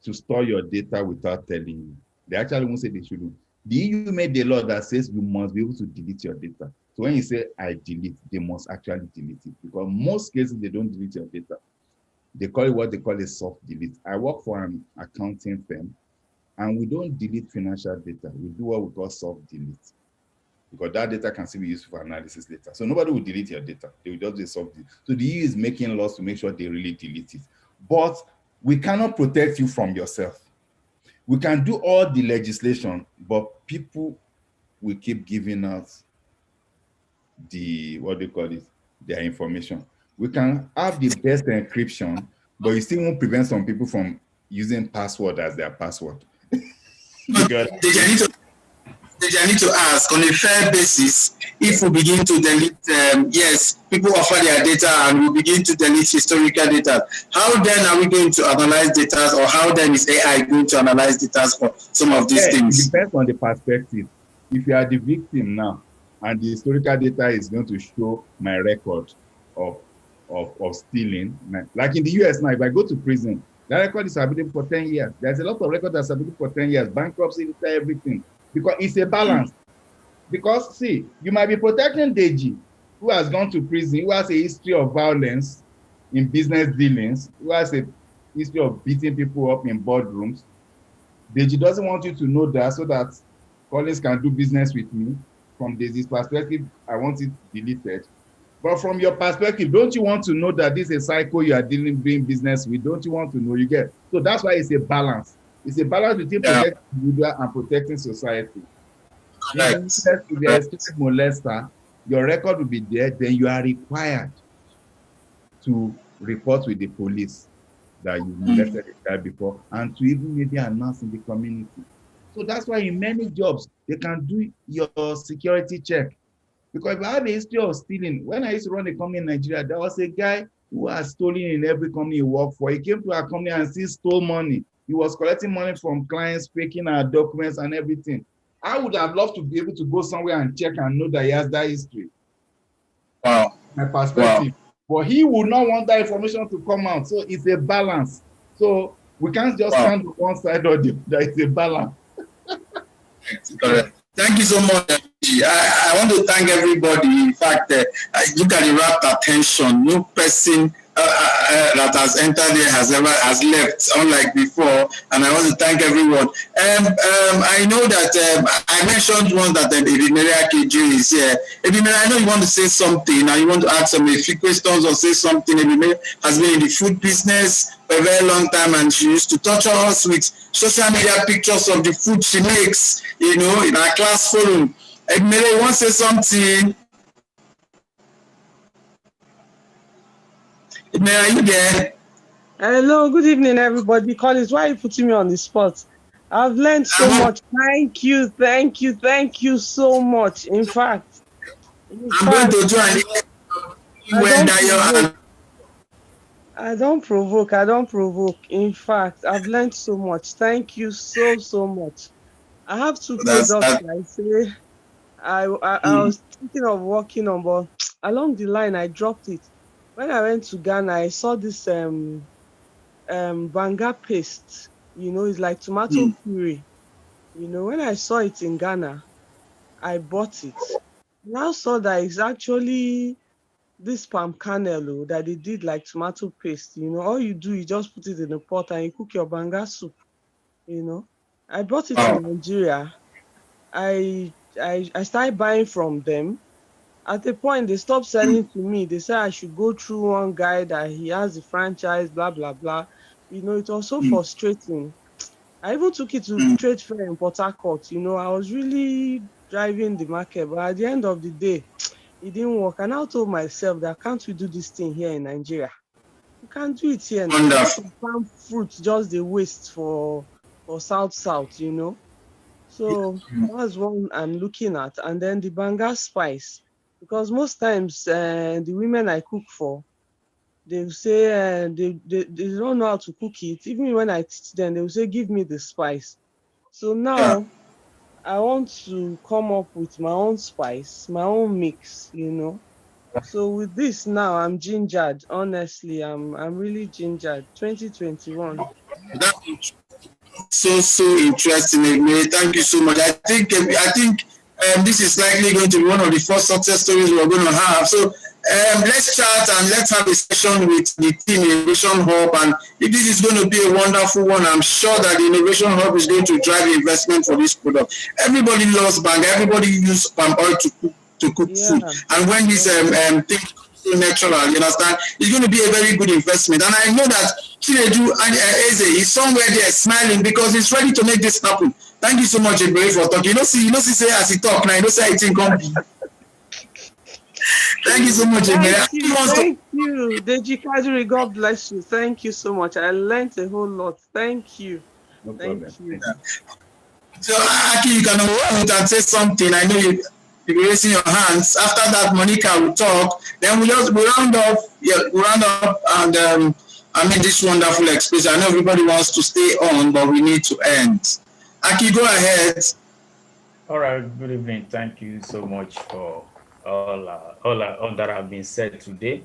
to store your data without telling you. They actually won't say they shouldn't. The EU made the law that says you must be able to delete your data. So when you say I delete, they must actually delete it, because most cases they don't delete your data. They call it what they call a soft delete. I work for an accounting firm, and we don't delete financial data. We do what we call soft delete, because that data can still be used for analysis later. So nobody will delete your data. They will just do a soft delete. So the EU is making laws to make sure they really delete it. But we cannot protect you from yourself. We can do all the legislation, but people will keep giving us their information. We can have the best encryption, but you still won't prevent some people from using password as their password. I need to ask, on a fair basis, if we begin to delete, yes, people offer their data and we begin to delete historical data, how then are we going to analyze data, or how then is AI going to analyze data for some of these things? It depends on the perspective. If you are the victim now, and the historical data is going to show my record of stealing, like in the US now, if I go to prison, that record is available for 10 years. There's a lot of records that's available for 10 years, bankruptcy, everything. Because it's a balance. Because see, you might be protecting Deji, who has gone to prison, who has a history of violence in business dealings, who has a history of beating people up in boardrooms. Deji doesn't want you to know that, so that Collins can do business with me. From Deji's perspective, I want it deleted. But from your perspective, don't you want to know that this is a cycle you are doing business with? Don't you want to know? You get. So that's why it's a balance. It's a balance between protecting the individual and protecting society. If you're a street molester, your record will be there, then you are required to report with the police that you molested a guy before, and to even maybe announce in the community. So that's why in many jobs, they can do your security check. Because if I have a history of stealing, when I used to run a company in Nigeria, there was a guy who has stolen in every company he worked for. He came to our company and still stole money. He was collecting money from clients, faking our documents and everything. I would have loved to be able to go somewhere and check and know that he has that history. Wow. My perspective. but he would not want that information to come out. So it's a balance. So we can't just stand on one side or the other. It's a balance. Correct. Thank you so much. I want to thank everybody. In fact, look at the rapt attention. No person that has entered here has left, unlike before. And I want to thank everyone. I know that I mentioned once that Ebimere Akeju is here. Ebimere, I know you want to say something, and you want to ask some a few questions or say something. Ebimere has been in the food business for a very long time, and she used to torture us with social media pictures of the food she makes, you know, in our class forum. Ebimere, you want to say something? Ebimere, are you there? Hello, good evening, everybody. Collins, why are you putting me on the spot? I've learned so much. Thank you so much. In fact, I'm going to join. I don't provoke. In fact, I've learned so much. Thank you so much. I have two products I say I was thinking of working on, but along the line I dropped it. When I went to Ghana, I saw this banga paste. You know, it's like tomato puree. You know, when I saw it in Ghana, I bought it. Now saw that it's actually this palm kernel that they did like tomato paste. You know, all you do is just put it in a pot and you cook your banga soup. You know, I bought it in Nigeria. I started buying from them. At a point, they stopped selling to me. They said I should go through one guy that he has the franchise, blah, blah, blah. You know, it was so frustrating. I even took it to trade fair in Port Harcourt. You know, I was really driving the market, but at the end of the day, it didn't work. And I told myself that can't we do this thing here in Nigeria? We can't do it here now. Most of farm fruits just the waste for South, you know. So that's one I'm looking at. And then the banga spice, because most times the women I cook for, they will say they don't know how to cook it. Even when I teach them, they will say, give me the spice. So now I want to come up with my own spice, my own mix, you know. So with this now, I'm gingered. Honestly, I'm really gingered. 2021. That's so interesting, Ebimere. Thank you so much. I think this is likely going to be one of the first success stories we're going to have. So let's chat and let's have a session with the team Innovation Hub. And if this is going to be a wonderful one, I'm sure that the Innovation Hub is going to drive investment for this product. Everybody loves banga. Everybody uses palm oil to cook food. And when this thing so natural, you understand, it's going to be a very good investment. And I know that Chinedu and Eze is somewhere there smiling because he's ready to make this happen. Thank you so much, Ebere, for talking. You know, see, say as he talk now, you know, say I think come. Thank you so much, Ebere. Thank you. Deji Kadri, God bless you. Thank you so much. I learned a whole lot. Thank you. No Thank problem. you. So, Aki, you can unmute and say something. I know you'll be raising your hands. After that, Monica will talk. Then we round up. Yeah, we round up and I mean this wonderful experience. I know everybody wants to stay on, but we need to end. Aki, go ahead. All right. Good evening. Thank you so much for all that have been said today.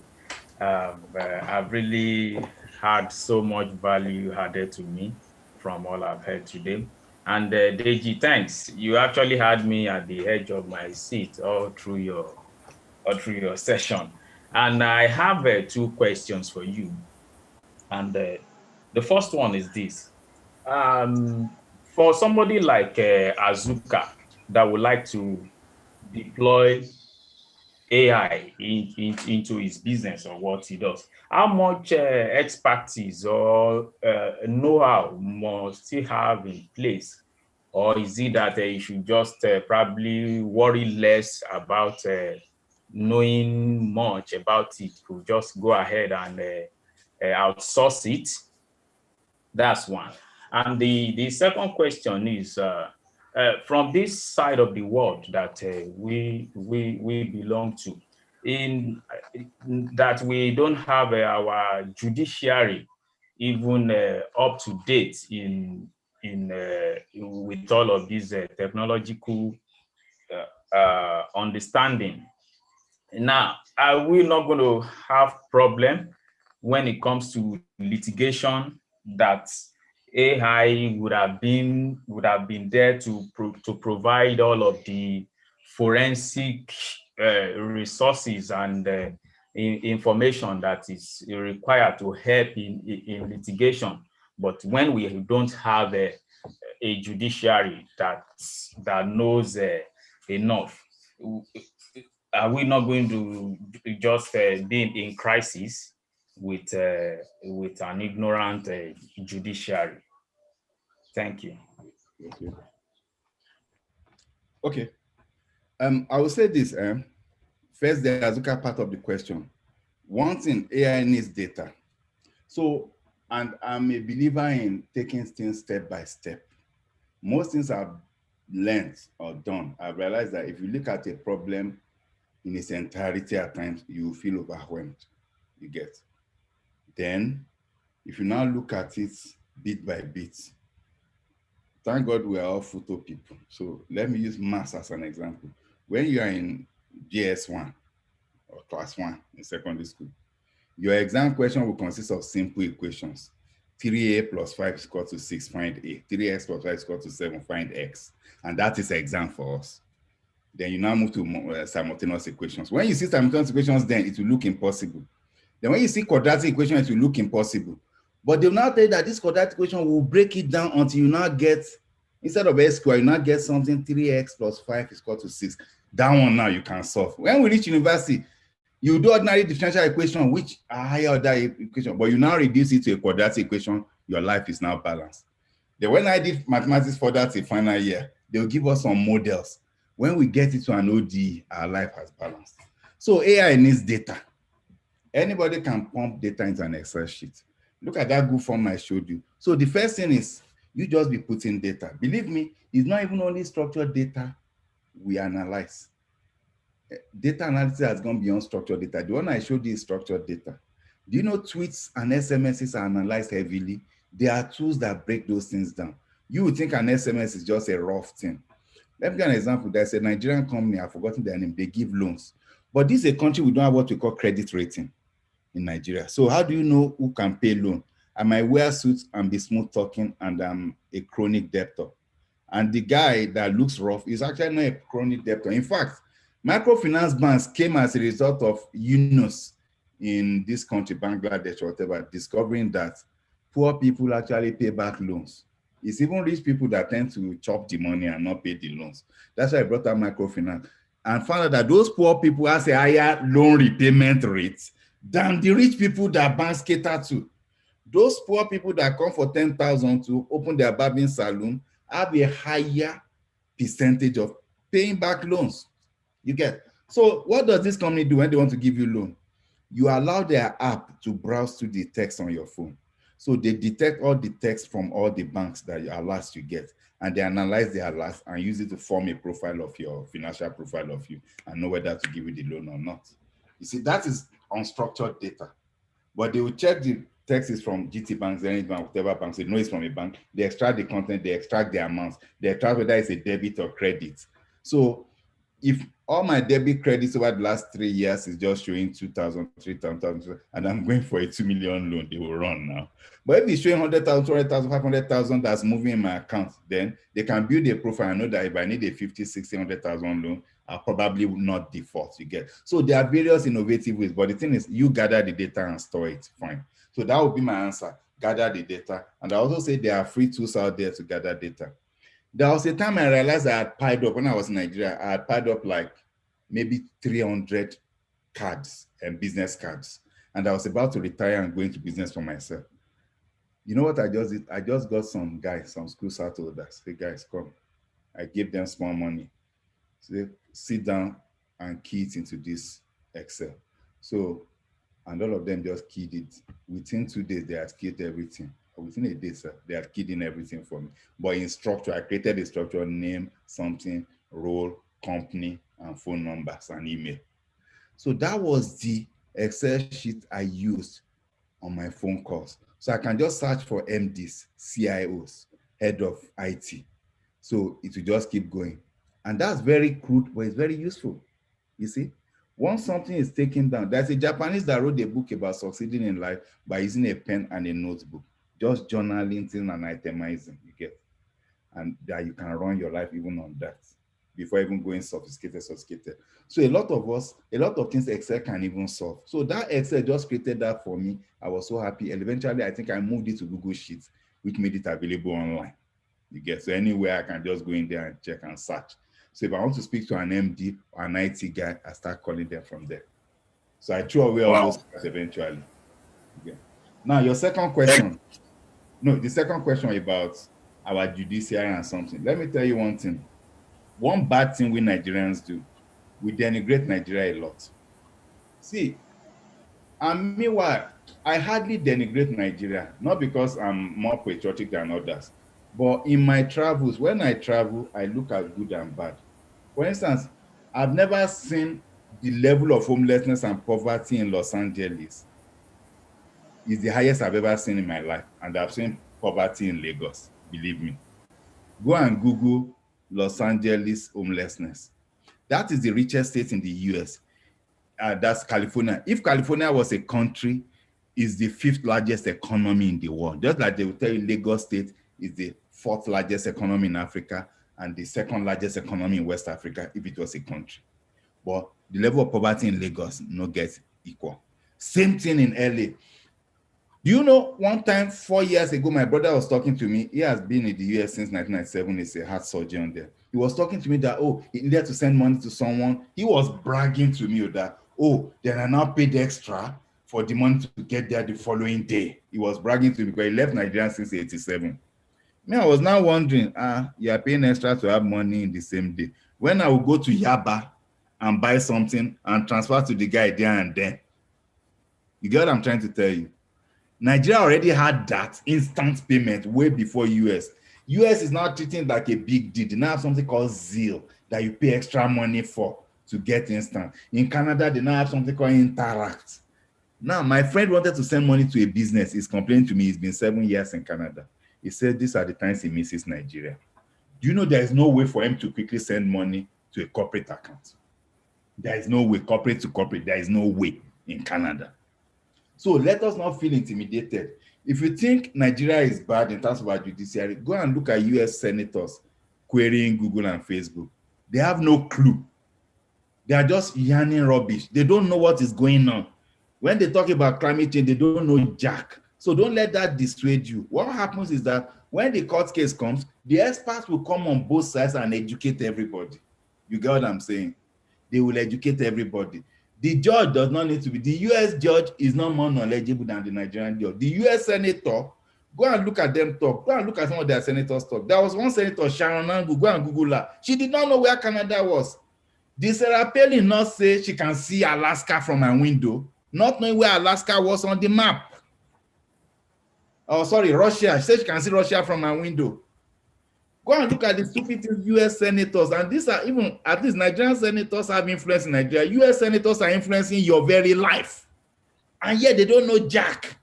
I've really had so much value added to me from all I've heard today. And Deji, thanks. You actually had me at the edge of my seat all through your session. And I have two questions for you. And the first one is this. For somebody like Azuka that would like to deploy AI into his business or what he does, how much expertise or know-how must he have in place? Or is it that he should just probably worry less about knowing much about it, could just go ahead and outsource it? That's one. And the second question is, from this side of the world that we belong to, in that we don't have our judiciary even up to date in with all of these technological understanding. Now, are we not going to have problem when it comes to litigation that AI would have been there to provide all of the forensic resources and information that is required to help in litigation? But when we don't have a judiciary that knows enough, are we not going to just be in crisis with an ignorant judiciary? Thank you. Okay. I will say this. First, the Azuka part of the question. One thing, AI needs data. So, and I'm a believer in taking things step by step. Most things I've learned or done, I've realized that if you look at a problem in its entirety at times, you feel overwhelmed, you get. Then, if you now look at it bit by bit, thank God we are all photo people. So let me use maths as an example. When you are in GS1 or class 1 in secondary school, your exam question will consist of simple equations. 3a plus 5 is equal to 6, find a. 3x plus 5 is equal to 7, find x. And that is exam for us. Then you now move to simultaneous equations. When you see simultaneous equations, then it will look impossible. Then when you see quadratic equation, it will look impossible. But they will now tell you that this quadratic equation will break it down until you now get, instead of x squared, you now get something 3x plus 5 is equal to 6. That one now you can solve. When we reach university, you do ordinary differential equation, which are higher order equation, but you now reduce it to a quadratic equation, your life is now balanced. Then when I did mathematics for that final year, they'll give us some models. When we get it to an ODE, our life has balanced. So AI needs data. Anybody can pump data into an Excel sheet. Look at that good form I showed you. So the first thing is you just be putting data. Believe me, it's not even only structured data we analyze. Data analysis has gone beyond structured data. The one I showed you is structured data. Do you know tweets and SMSs are analyzed heavily? There are tools that break those things down. You would think an SMS is just a rough thing. Let me give an example. There's a Nigerian company, I've forgotten their name, they give loans. But this is a country we don't have what we call credit rating in Nigeria. So how do you know who can pay loan? I might wear suits and be smooth talking and I'm a chronic debtor. And the guy that looks rough is actually not a chronic debtor. In fact, microfinance banks came as a result of Yunus in this country, Bangladesh or whatever, discovering that poor people actually pay back loans. It's even rich people that tend to chop the money and not pay the loans. That's why I brought up microfinance and found out that those poor people have a higher loan repayment rate than the rich people that banks cater to. Those poor people that come for 10,000 to open their barbing salon have a higher percentage of paying back loans. You get. So what does this company do when they want to give you loan? You allow their app to browse through the text on your phone. So they detect all the text from all the banks that you alerts you get, and they analyze the alerts and use it to form a profile of your financial profile of you and know whether to give you the loan or not. You see, that is unstructured data. But they will check the text is from GT banks, any bank, whatever banks, they know it's from a bank. They extract the content, they extract the amounts, they extract whether it's a debit or credit. So if all my debit credits over the last 3 years is just showing 2,000, 3,000, and I'm going for a 2 million loan, they will run now. But if it's showing 100,000, 200,000, 500,000 that's moving in my account, then they can build a profile and know that if I need a 50, 60, 100,000 loan, I'll probably not default, you get. So there are various innovative ways, but the thing is you gather the data and store it, fine. So that would be my answer, gather the data. And I also say there are free tools out there to gather data. There was a time I realized I had piled up, when I was in Nigeria, I had piled up like maybe 300 cards and business cards. And I was about to retire and go into business for myself. You know what I just did? I just got some guys, some school stakeholders. Hey guys, come. I gave them small money. So they sit down and key it into this Excel. So, and all of them just keyed it. Within 2 days, they had keyed everything. Within a day, sir, they had keyed in everything for me. But in structure, I created a structure, name, something, role, company, and phone numbers and email. So that was the Excel sheet I used on my phone calls. So I can just search for MDs, CIOs, head of IT. So it will just keep going. And that's very crude, but it's very useful. You see, Once something is taken down, there's a Japanese that wrote a book about succeeding in life by using a pen and a notebook, just journaling things and itemizing, you get, and that you can run your life even on that before even going sophisticated. So a lot of us, a lot of things Excel can even solve. So that Excel just created that for me. I was so happy. And eventually, I think I moved it to Google Sheets, which made it available online. You get, so anywhere I can just go in there and check and search. So if I want to speak to an MD or an IT guy, I start calling them from there. So I threw away all those things eventually. Yeah. Now your second question. No, the second question about our judiciary and something. Let me tell you one thing. One bad thing we Nigerians do, we denigrate Nigeria a lot. See, and meanwhile, I hardly denigrate Nigeria, not because I'm more patriotic than others, but in my travels, when I travel, I look at good and bad. For instance, I've never seen the level of homelessness and poverty in Los Angeles is the highest I've ever seen in my life. And I've seen poverty in Lagos, believe me. Go and Google Los Angeles homelessness. That is the richest state in the US. That's California. If California was a country, is the 5th largest economy in the world. Just like they will tell you Lagos State is the 4th largest economy in Africa and the 2nd largest economy in West Africa if it was a country. But the level of poverty in Lagos no gets equal. Same thing in LA. Do you know, one time, 4 years ago, my brother was talking to me. He has been in the US since 1997. He's a heart surgeon there. He was talking to me that, oh, he needed to send money to someone. He was bragging to me that, oh, then I now paid extra for the money to get there the following day. He was bragging to me because he left Nigeria since 87. Me, I was now wondering, you are paying extra to have money in the same day. When I will go to Yaba and buy something and transfer to the guy there and then. You get what I'm trying to tell you? Nigeria already had that instant payment way before US. US is now treating it like a big deal. They now have something called Zeal that you pay extra money for to get instant. In Canada, they now have something called Interact. Now, my friend wanted to send money to a business. He's complaining to me. He's been 7 years in Canada. He said these are the times he misses Nigeria. Do you know there is no way for him to quickly send money to a corporate account? There is no way, corporate to corporate. There is no way in Canada. So let us not feel intimidated. If you think Nigeria is bad in terms of our judiciary, go and look at US senators querying Google and Facebook. They have no clue. They are just yarning rubbish. They don't know what is going on. When they talk about climate change, they don't know jack. So don't let that dissuade you. What happens is that when the court case comes, the experts will come on both sides and educate everybody. You get what I'm saying? They will educate everybody. The judge does not need to be, the US judge is not more knowledgeable than the Nigerian judge. The US senator, go and look at them talk. Go and look at some of their senators talk. There was one senator, Sharon Angu, go and Google her. She did not know where Canada was. Did Sarah Palin not say she can see Alaska from her window, not knowing where Alaska was on the map? Oh, sorry, Russia. She said she can see Russia from her window. Go and look at the stupid US senators, and these are even, at least Nigerian senators have influence in Nigeria. US senators are influencing your very life, and yet they don't know jack.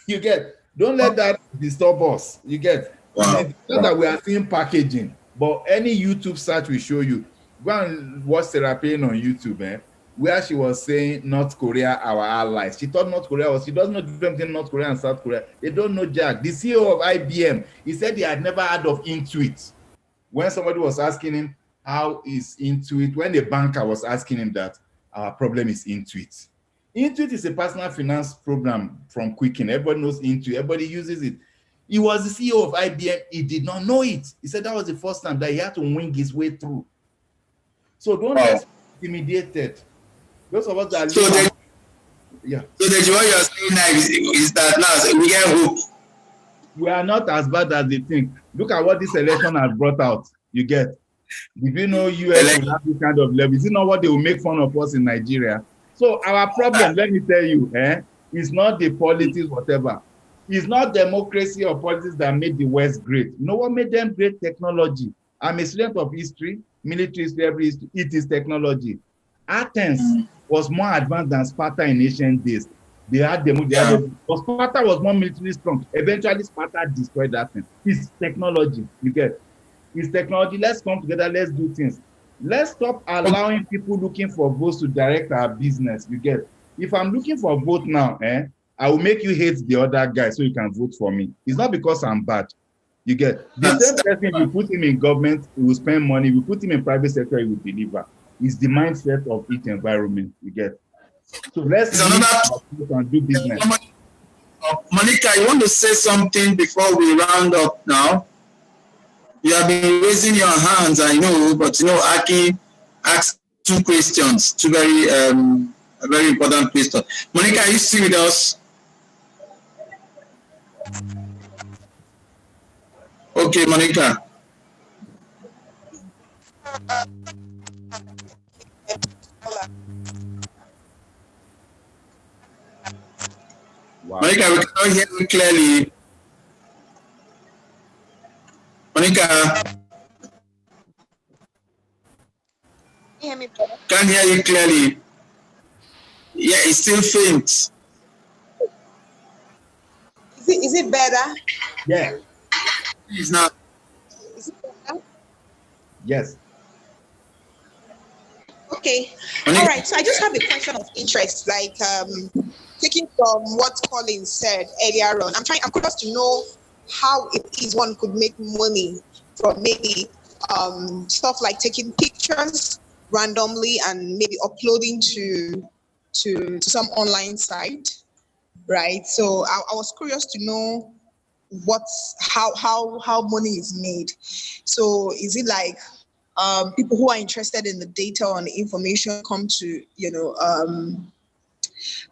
You get, don't let that disturb us. You get, it's not that we are seeing packaging, but any YouTube search will show you. Go and watch Sarah Palin on YouTube, where she was saying North Korea, our allies. She thought North Korea was, she doesn't know the difference between North Korea and South Korea. They don't know jack. The CEO of IBM, he said he had never heard of Intuit. When somebody was asking him, how is Intuit? When the banker was asking him that, our problem is Intuit. Intuit is a personal finance program from Quicken. Everybody knows Intuit. Everybody uses it. He was the CEO of IBM. He did not know it. He said that was the first time that he had to wing his way through. So don't get intimidated. Those of us that so live, what you're saying now is that now we get hope. We are not as bad as they think. Look at what this election has brought out. You get. Did you know US will have this kind of level? Is it not what they will make fun of us in Nigeria? So our problem, let me tell you, is not the politics, whatever. It's not democracy or politics that made the West great. You know what made them great? Technology. I'm a student of history, military history, every history. It is technology. Athens was more advanced than Sparta in ancient days. They had but Sparta was more militarily strong. Eventually, Sparta destroyed Athens. It's technology. You get. It's technology. Let's come together. Let's do things. Let's stop allowing people looking for votes to direct our business. You get, if I'm looking for a vote now, I will make you hate the other guy so you can vote for me. It's not because I'm bad. You get, the same person, you put him in government, he will spend money. We put him in private sector, he will deliver. It's the mindset of each environment. You get. So let's do business. Monica, you want to say something before we round up now? You have been raising your hands, I know, but Aki asked two questions, two very important questions. Monica, are you still with us? Okay, Monica. Wow. Monica, we cannot hear you clearly. Monica. Hear me? Can't hear you clearly. Yeah, it's still faint. Is it better? Yeah. It's not. Is it better? Yes. Okay. All right. So I just have a question of interest, like taking from what Colin said earlier on. I'm curious to know how it is one could make money from maybe stuff like taking pictures randomly and maybe uploading to some online site, right? So I was curious to know how money is made. So is it like people who are interested in the data and the information come to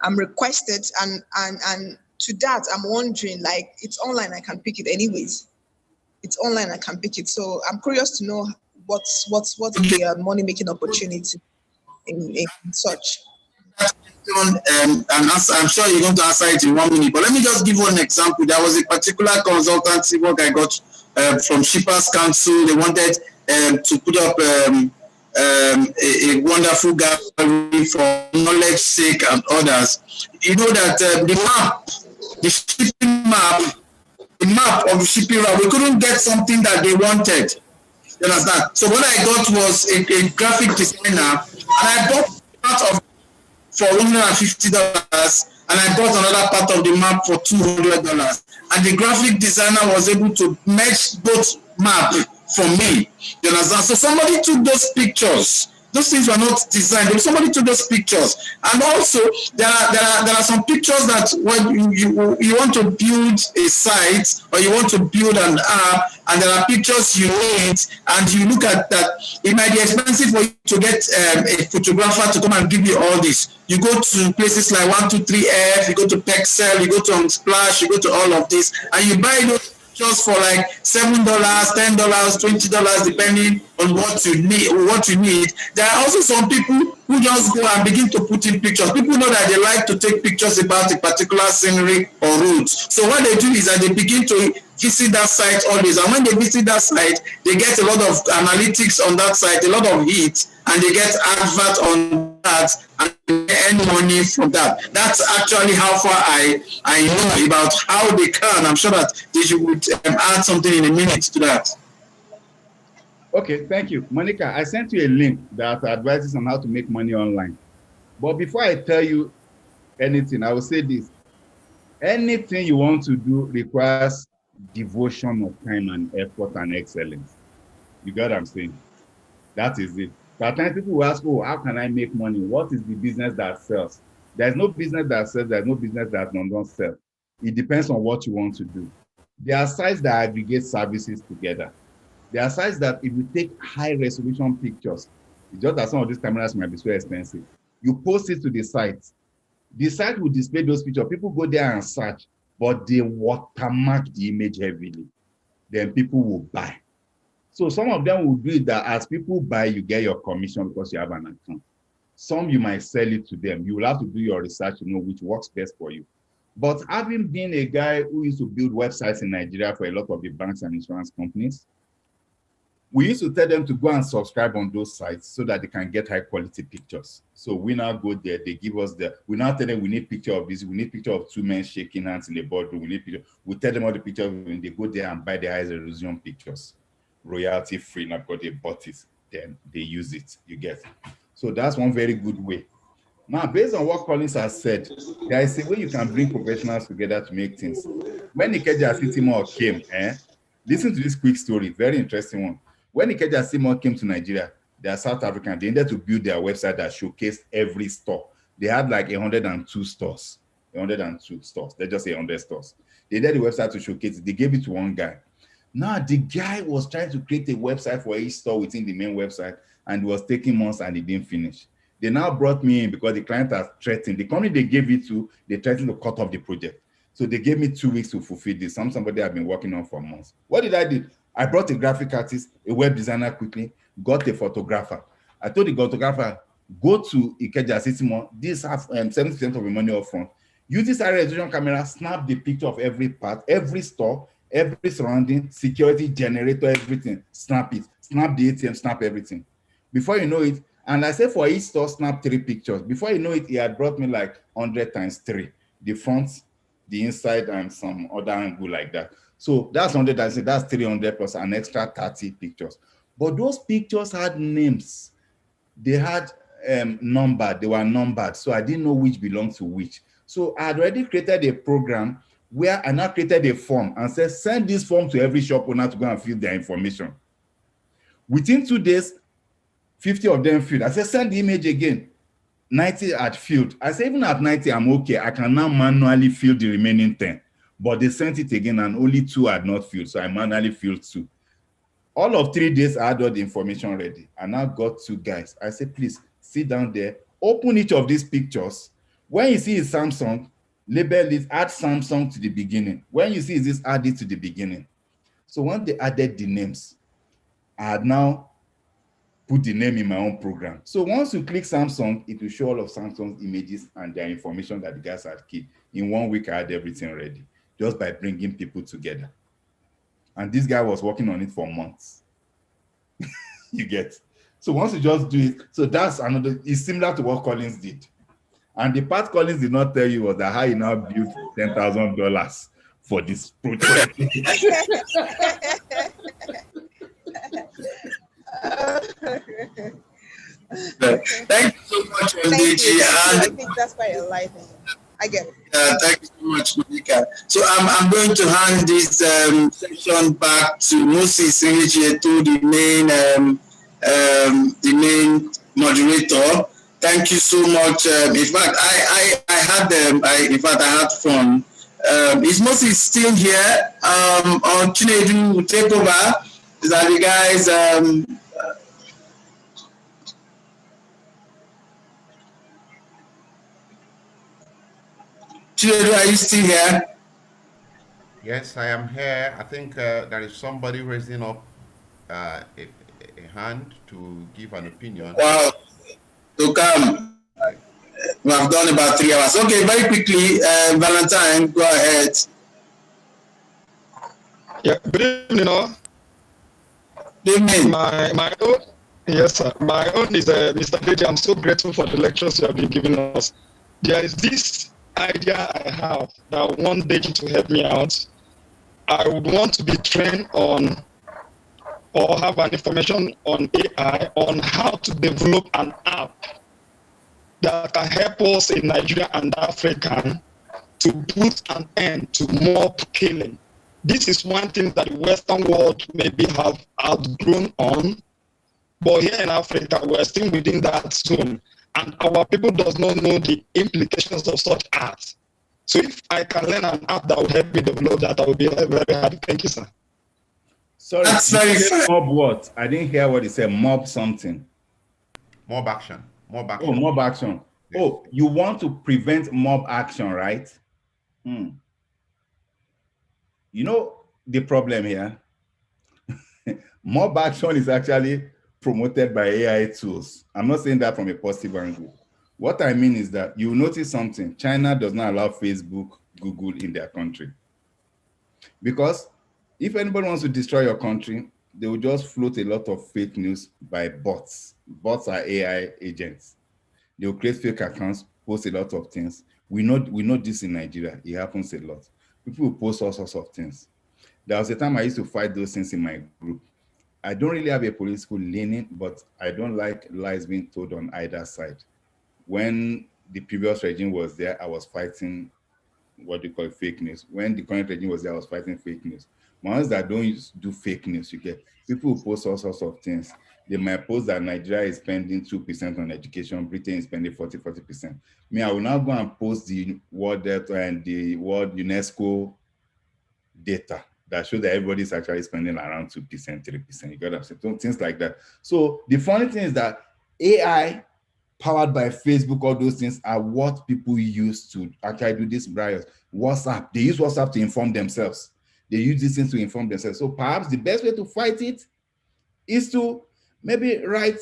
requested, and to that I'm wondering, like, it's online, I can pick it anyways. It's online, I can pick it. So I'm curious to know what's the money making opportunity in such. And I'm sure you're going to answer it in 1 minute, but let me just give one example. There was a particular consultancy work I got from Shippers Council. They wanted to put up a wonderful gallery for knowledge sake and others. You know that the shipping map, the map of the shipping route, we couldn't get something that they wanted. You understand? So what I got was a graphic designer, and I bought part of for $150, and I bought another part of the map for $200. And the graphic designer was able to match both maps for me. You understand? So somebody took those pictures. Those things were not designed. Somebody took those pictures, and also there are some pictures that when you want to build a site or you want to build an app, and there are pictures you need, and you look at that. It might be expensive for you to get a photographer to come and give you all this. You go to places like 123F, you go to Pexel, you go to Unsplash, you go to all of this, and you buy those just for like $7, $10, $20, depending on what you need. There are also some people who just go and begin to put in pictures. People know that they like to take pictures about a particular scenery or route. So what they do is that they begin to visit that site always. And when they visit that site, they get a lot of analytics on that site, a lot of hits, and they get advert on that, and they earn money from that. That's actually how far I know about how they can. I'm sure that they would add something in a minute to that. Okay, thank you. Monica, I sent you a link that advises on how to make money online. But before I tell you anything, I will say this. Anything you want to do requires devotion of time and effort and excellence. You get what I'm saying? That is it. But at times people will ask, oh, how can I make money? What is the business that sells? There's no business that sells. There's no business that don't sell. It depends on what you want to do. There are sites that aggregate services together. There are sites that if you take high resolution pictures, it's just that some of these cameras might be so expensive. You post it to the site will display those pictures. People go there and search, but they watermark the image heavily. Then people will buy. So some of them will do it that as people buy, you get your commission because you have an account. Some you might sell it to them. You will have to do your research to know which works best for you. But having been a guy who used to build websites in Nigeria for a lot of the banks and insurance companies, we used to tell them to go and subscribe on those sites so that they can get high quality pictures. So we now go there, they give us we now tell them we need picture of this, we need picture of two men shaking hands in a boardroom, we need picture. We tell them all the pictures when they go there and buy the high resolution pictures. Royalty free, now because they bought it. then they use it. You get. So that's one very good way. Now, based on what Collins has said, there is a way you can bring professionals together to make things. When Ikeja City Mall came, listen to this quick story, very interesting one. When Ikeja City Mall came to Nigeria, they are South African. They needed to build their website that showcased every store. They had like 102 stores. 102 stores. Let's just say 100 stores. They did the website to showcase it. They gave it to one guy. Now, the guy was trying to create a website for each store within the main website, and it was taking months and he didn't finish. They now brought me in because the client has threatened. The company they gave it to, they threatened to cut off the project. So they gave me 2 weeks to fulfill this. Somebody I've been working on for months. What did I do? I brought a graphic artist, a web designer quickly, got a photographer. I told the photographer, go to Ikeja City Mall. This has 70% of the money up front. Use this high resolution camera, snap the picture of every part, every store, every surrounding, security, generator, everything. Snap it. Snap the ATM, snap everything. Before you know it, and I said for each store, snap 3 pictures. Before you know it, he had brought me like 100 times 3. The front, the inside, and some other angle like that. So that's 100, I said that's 300 plus an extra 30 pictures. But those pictures had names. They had numbered, they were numbered. So I didn't know which belonged to which. So I had already created a program where I now created a form and said, send this form to every shop owner to go and fill their information. Within 2 days, 50 of them filled. I said, send the image again. 90 had filled. I said, even at 90, I'm okay. I can now manually fill the remaining 10. But they sent it again and only 2 had not filled. So I manually filled 2. All of 3 days, I had all the information ready. I now got 2 guys. I said, please sit down there, open each of these pictures. When you see it's Samsung, label it, add Samsung to the beginning. When you see this, add it to the beginning. So when they added the names, I had now put the name in my own program. So once you click Samsung, it will show all of Samsung's images and their information that the guys had kept. In 1 week, I had everything ready, just by bringing people together. And this guy was working on it for months. You get. So once you just do it, so that's another, it's similar to what Collins did. And the part Collins did not tell you was that how he now built $10,000 for this project. Thank you so much, Ondechi. I think that's quite enlightening. I get it. Thank you so much, Monica. So I'm going to hand this section back to Moses Inrichietu, the main moderator. Thank you so much. In fact, I had fun. Is Moses still here? Or Chinedu will take over? Is that the guys? Chinedu, are you still here? Yes, I am here. I think there is somebody raising up a hand to give an opinion. Wow. To come. We have done about 3 hours. Okay, very quickly, Valentine, go ahead. Yeah, good evening, all. Good evening. My own, yes, sir. My own is Mr. Deji. I'm so grateful for the lectures you have been giving us. There is this idea I have that I want Deji to help me out. I would want to be trained on or have an information on AI on how to develop an app that can help us in Nigeria and Africa to put an end to mob killing. This is one thing that the Western world maybe have outgrown on, but here in Africa, we're still within that zone, and our people does not know the implications of such acts. So if I can learn an app that will help me develop that, I will be very, very happy. Thank you, sir. Sorry, that's very fair. Mob what? I didn't hear what he said. Mob something. Mob action. Mob action. Oh, mob action. Yes. Oh, you want to prevent mob action, right? You know the problem here? Mob action is actually promoted by AI tools. I'm not saying that from a positive angle. What I mean is that you notice something. China does not allow Facebook, Google in their country. Because if anybody wants to destroy your country, they will just float a lot of fake news by bots. Bots are AI agents. They will create fake accounts, post a lot of things. We know this in Nigeria. It happens a lot. People will post all sorts of things. There was a time I used to fight those things in my group. I don't really have a political leaning, but I don't like lies being told on either side. When the previous regime was there, I was fighting what you call fake news. When the current regime was there, I was fighting fake news. Ones that don't do fake news, you get people who post all sorts of things. They might post that Nigeria is spending 2% on education, Britain is spending 40%. Me, I will now go and post the World Data and the World UNESCO data that shows that everybody is actually spending around 2%, 3%. You got to say things like that. So the funny thing is that AI powered by Facebook, all those things are what people use to actually do this riot. WhatsApp, they use WhatsApp to inform themselves. They use these things to inform themselves. So perhaps the best way to fight it is to maybe write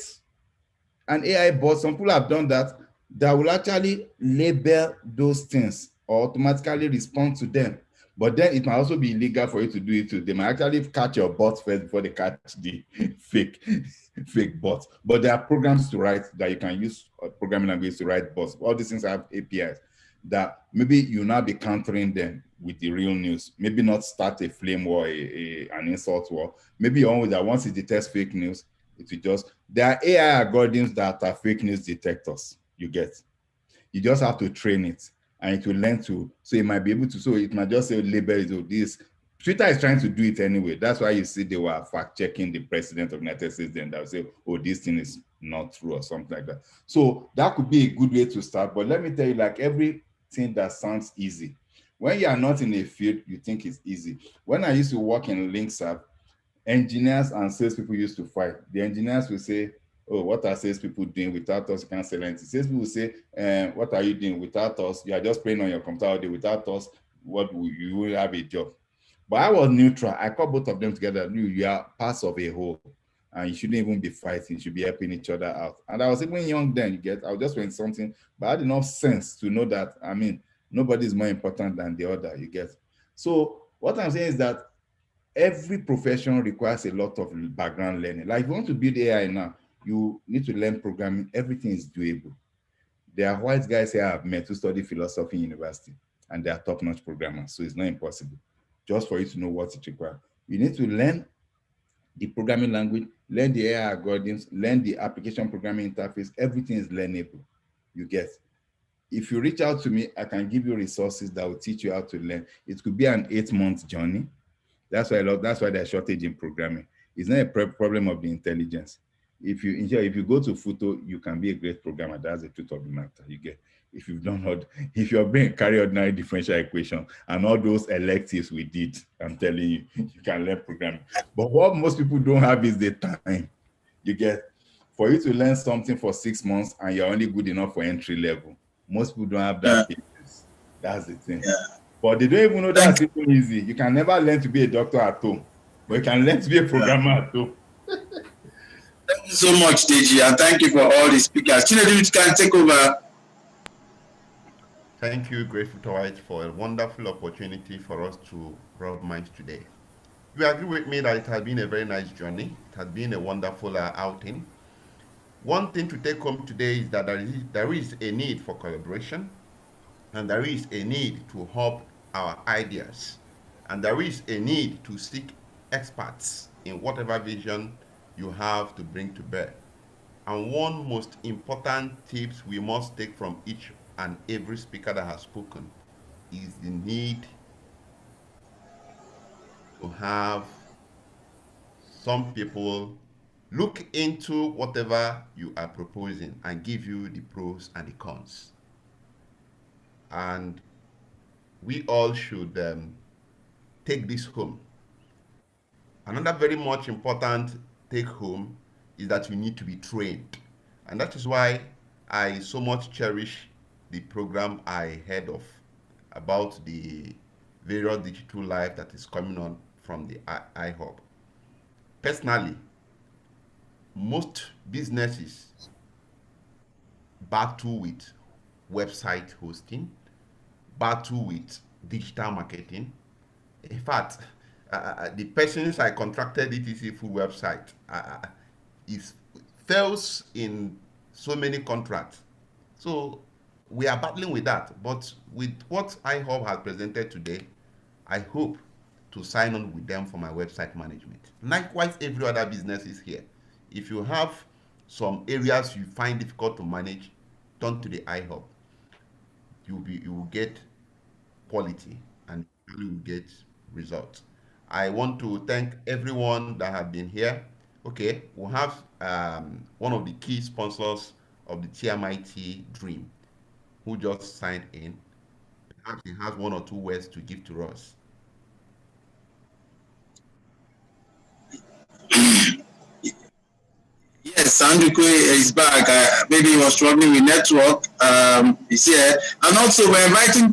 an AI bot. Some people have done that, that will actually label those things or automatically respond to them. But then it might also be illegal for you to do it too. They might actually catch your bot first before they catch the fake bots. But there are programs to write that you can use programming language to write bots. All these things have APIs that maybe you now be countering them with the real news. Maybe not start a flame war, an insult war. Maybe your own that once it detects fake news, it will just, there are AI algorithms that are fake news detectors, you get. You just have to train it and it will learn to, so it might be able to, so it might just say label it, oh, this. Twitter is trying to do it anyway. That's why you see they were fact checking the president of the United States, then they'll say, oh, this thing is not true or something like that. So that could be a good way to start. But let me tell you, like everything that sounds easy, when you are not in a field, you think it's easy. When I used to work in Links app, engineers and salespeople used to fight. The engineers will say, oh, what are salespeople doing? Without us, you can't sell anything. Salespeople will say, what are you doing? Without us, you are just playing on your computer all day. Without us, you will have a job. But I was neutral. I called both of them together. You are parts of a whole, and you shouldn't even be fighting. You should be helping each other out. And I was even young then, you get, I was just doing something, but I had enough sense to know that, I mean, nobody is more important than the other, you get. So what I'm saying is that every profession requires a lot of background learning. Like if you want to build AI now, you need to learn programming. Everything is doable. There are white guys here I've met who study philosophy in university, and they are top-notch programmers, so it's not impossible. Just for you to know what it requires. You need to learn the programming language, learn the AI algorithms, learn the application programming interface. Everything is learnable, you get. If you reach out to me, I can give you resources that will teach you how to learn. It could be an 8-month journey. That's why there's shortage in programming. It's not a problem of the intelligence. If you go to Futo, you can be a great programmer. That's the truth of the matter. You get, if if you're being carry ordinary differential equation and all those electives we did, I'm telling you, you can learn programming. But what most people don't have is the time. You get, for you to learn something for 6 months and you're only good enough for entry level. Most people don't have that patience. That's the thing. Yeah. But they don't even know that's even easy. You can never learn to be a doctor at home, but you can learn to be a programmer at home. Thank you so much, Deji, and thank you for all the speakers. Chinedu, you can take over. Thank you, Grateful to White, for a wonderful opportunity for us to rub minds today. You agree with me that it has been a very nice journey. It has been a wonderful outing. One thing to take home today is that there is a need for collaboration, and there is a need to hub our ideas, and there is a need to seek experts in whatever vision you have to bring to bear. And one most important tips we must take from each and every speaker that has spoken is the need to have some people look into whatever you are proposing and give you the pros and the cons. And we all should take this home. Another very much important take home is that you need to be trained. And that is why I so much cherish the program I heard of about the various digital life that is coming on from the iHub. Personally, most businesses battle with website hosting, battle with digital marketing. In fact, the persons I contracted ETC full website fails in so many contracts. So we are battling with that. But with what iHub has presented today, I hope to sign on with them for my website management. Likewise, every other business is here. If you have some areas you find difficult to manage, turn to the iHub. You will get quality and you will get results. I want to thank everyone that have been here. Okay, we have one of the key sponsors of the TMIT Dream who just signed in. Perhaps he has one or two words to give to us. Yes, Andrew is back. Maybe he was struggling with network. He's here. And also, we're inviting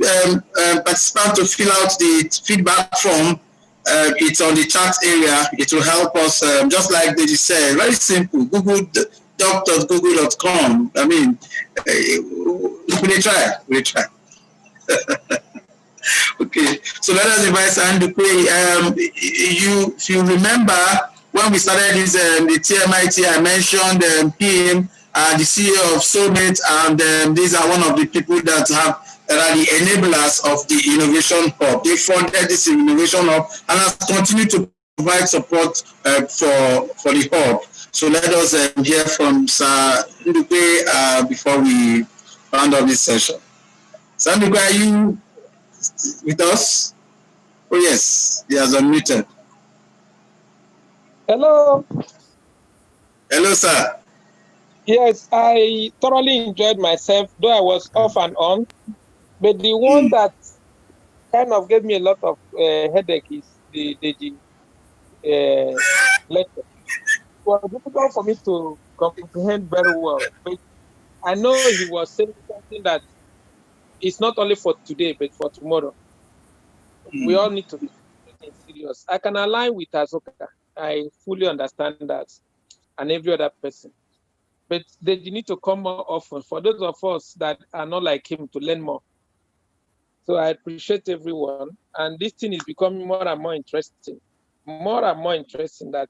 participants to fill out the feedback form. It's on the chat area. It will help us, just like Deji said, very simple. Google doc.google.com. I mean, we try. Okay, so let us invite Andrew. If you remember, when we started this, the TMIT, I mentioned him, the CEO of Tmit, and these are one of the people that are the enablers of the Innovation Hub. They funded this Innovation Hub and has continued to provide support for the hub. So let us hear from Sir Ndukwe before we round up this session. Sir Ndukwe, are you with us? Oh yes, he has unmuted. Hello. Hello, sir. Yes, I thoroughly enjoyed myself, though I was off and on. But the one that kind of gave me a lot of headache is the lecture. It was difficult for me to comprehend very well. But I know he was saying something that is not only for today, but for tomorrow. We all need to be serious. I can align with Azoka. I fully understand that, and every other person. But they need to come more often for those of us that are not like him to learn more. So I appreciate everyone. And this thing is becoming more and more interesting. More and more interesting that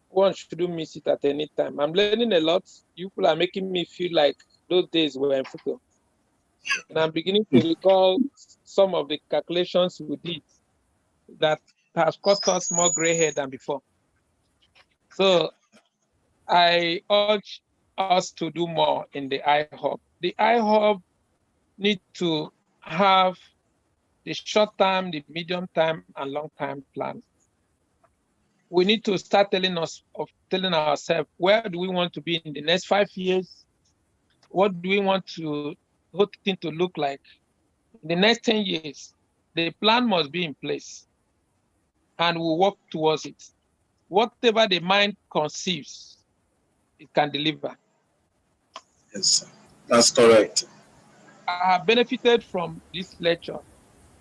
one shouldn't miss it at any time. I'm learning a lot. You people are making me feel like those days were in Futo. And I'm beginning to recall some of the calculations we did that has cost us more gray hair than before. So I urge us to do more in the iHub. The iHub need to have the short term, the medium term, and long term plans. We need to start telling ourselves, where do we want to be in the next 5 years? What do we want to whole thing to look like? In the next 10 years, the plan must be in place and we'll work towards it. Whatever the mind conceives, it can deliver. Yes, that's correct. I have benefited from this lecture.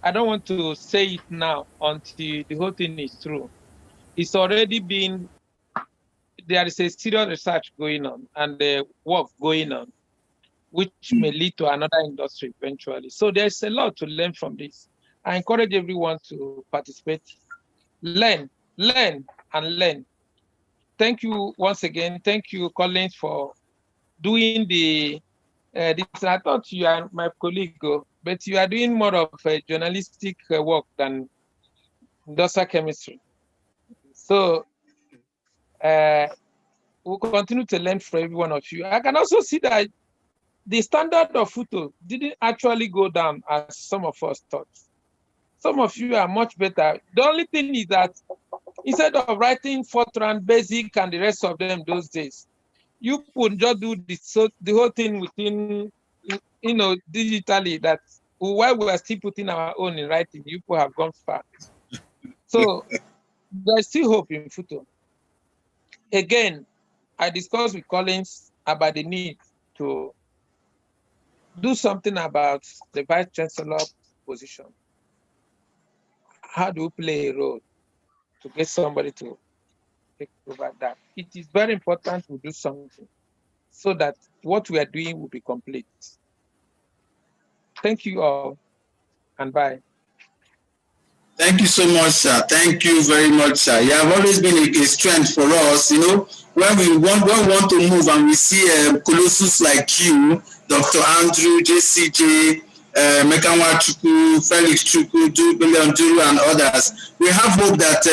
I don't want to say it now until the whole thing is true. It's already been, there is a serious research going on and the work going on, which may lead to another industry eventually. So there's a lot to learn from this. I encourage everyone to participate, learn, and learn. Thank you once again. Thank you, Collins, for doing the this. I thought you are my colleague, but you are doing more of journalistic work than industrial chemistry. So we'll continue to learn from every one of you. I can also see that the standard of photo didn't actually go down as some of us thought. Some of you are much better. The only thing is that instead of writing Fortran, Basic, and the rest of them those days, you could just do the whole thing within, digitally. That while we are still putting our own in writing, you could have gone far. So there's still hope in photo. Again, I discussed with Collins about the need to do something about the vice chancellor position. How do we play a role to get somebody to take over that? It is very important to do something so that what we are doing will be complete. Thank you all, and bye. Thank you so much, sir. Thank you very much, sir. You have always been a strength for us. When we want to move and we see colossus like you, Dr. Andrew, JCJ, Mekanwa Chuku, Felix Chuku, Billion Duru, and others. We have hope that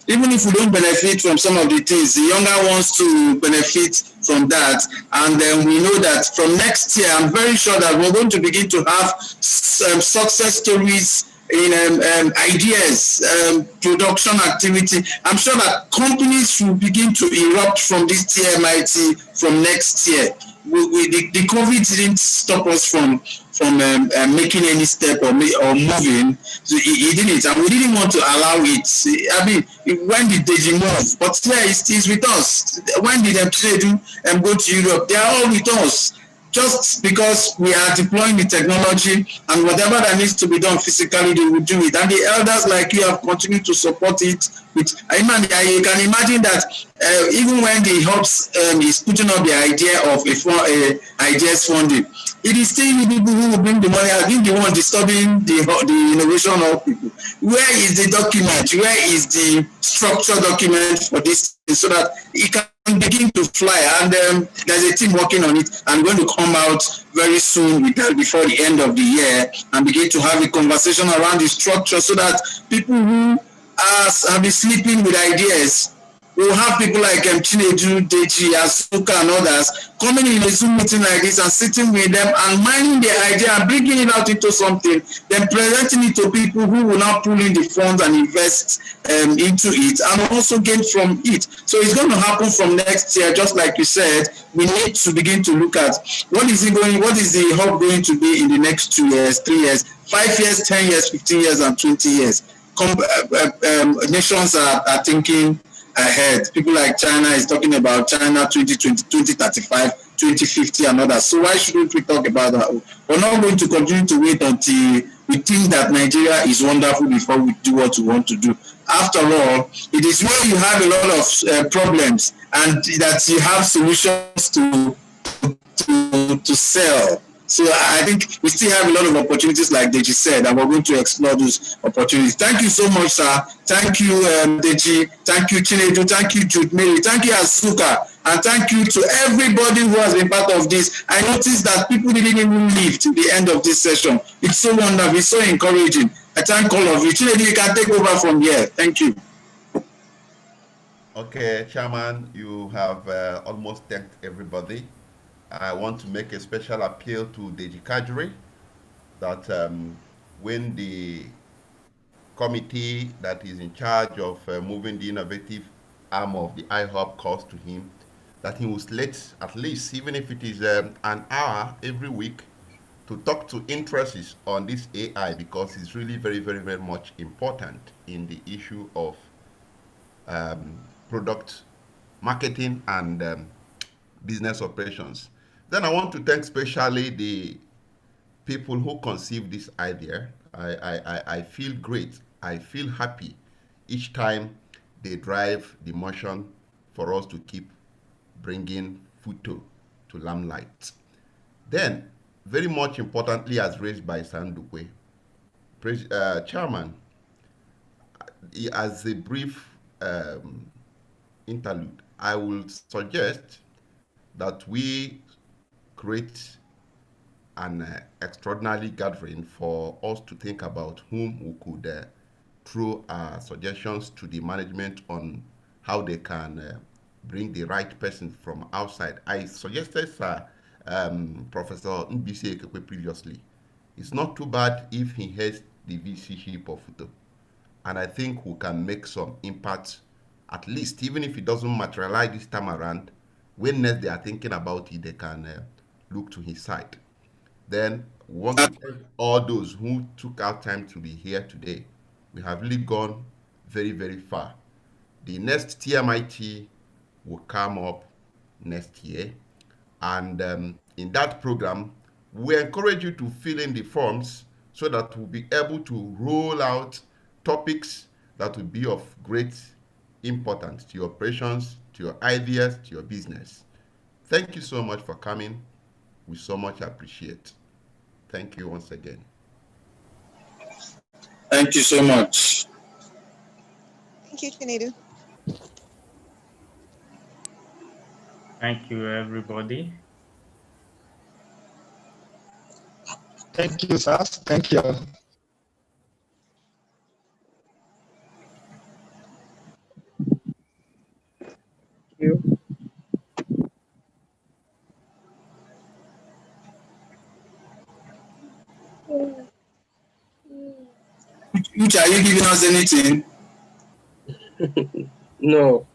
even if we don't benefit from some of the things, the younger ones to benefit from that. And then we know that from next year, I'm very sure that we're going to begin to have success stories in ideas, production activity. I'm sure that companies will begin to erupt from this TMIT from next year. The COVID didn't stop us from making any step or moving. So he didn't, and we didn't want to allow it. I mean, when did they move? But yeah, it's with us. When did them go to Europe? They are all with us. Just because we are deploying the technology and whatever that needs to be done physically, they will do it. And the elders like you have continued to support it. You can imagine that even when the hubs is putting up the idea of a ideas funding, it is still the people who will bring the money. I think the one disturbing the innovation of people. Where is the document? Where is the structure document for this, so that it can begin to fly? And there's a team working on it. I'm going to come out very soon with that before the end of the year and begin to have a conversation around the structure, so that people who have been sleeping with ideas, we'll have people like Chinedu, Deji, Asuka, and others coming in a Zoom meeting like this and sitting with them and mining the idea and bringing it out into something, then presenting it to people who will now pull in the funds and invest into it and also gain from it. So it's going to happen from next year, just like you said. We need to begin to look at what is the hub going to be in the next 2 years, 3 years, 5 years, 10 years, 15 years, and 20 years. Nations are thinking ahead. People like China is talking about China 2020, 2035, 2050 and others. So why shouldn't we talk about that? We're not going to continue to wait until we think that Nigeria is wonderful before we do what we want to do. After all, it is where you have a lot of problems and that you have solutions to sell. So I think we still have a lot of opportunities, like Deji said, and we're going to explore those opportunities. Thank you so much, sir. Thank you, Deji. Thank you, Chinedu. Thank you, Jude Mary. Thank you, Asuka. And thank you to everybody who has been part of this. I noticed that people didn't even leave to the end of this session. It's so wonderful. It's so encouraging. I thank all of you. Chinedu, you can take over from here. Thank you. Okay, Chairman, you have almost thanked everybody. I want to make a special appeal to Deji Kajuri that when the committee that is in charge of moving the innovative arm of the IHOP calls to him, that he will select at least, even if it is an hour every week, to talk to interests on this AI, because it's really very, very, very much important in the issue of product marketing and business operations. Then I want to thank especially the people who conceived this idea. I feel great. I feel happy each time they drive the motion for us to keep bringing Futo to limelight. Then, very much importantly, as raised by Sandukwe, Chairman, as a brief interlude, I will suggest that we create an extraordinary gathering for us to think about whom we could throw our suggestions to the management on how they can bring the right person from outside. I suggested Professor Mbisi Ekekwe previously. It's not too bad if he has the VC-ship of Futo. And I think we can make some impact, at least, even if it doesn't materialize this time around. When next they are thinking about it, they can look to his side. Then we want to thank all those who took out time to be here today. We have really gone very, very far. The next TMIT will come up next year. And in that program, we encourage you to fill in the forms so that we'll be able to roll out topics that will be of great importance to your operations, to your ideas, to your business. Thank you so much for coming. We so much appreciate. Thank you once again. Thank you so much. Thank you, Chinedu. Thank you, everybody. Thank you, sir. Thank you. Which are you giving us anything? No.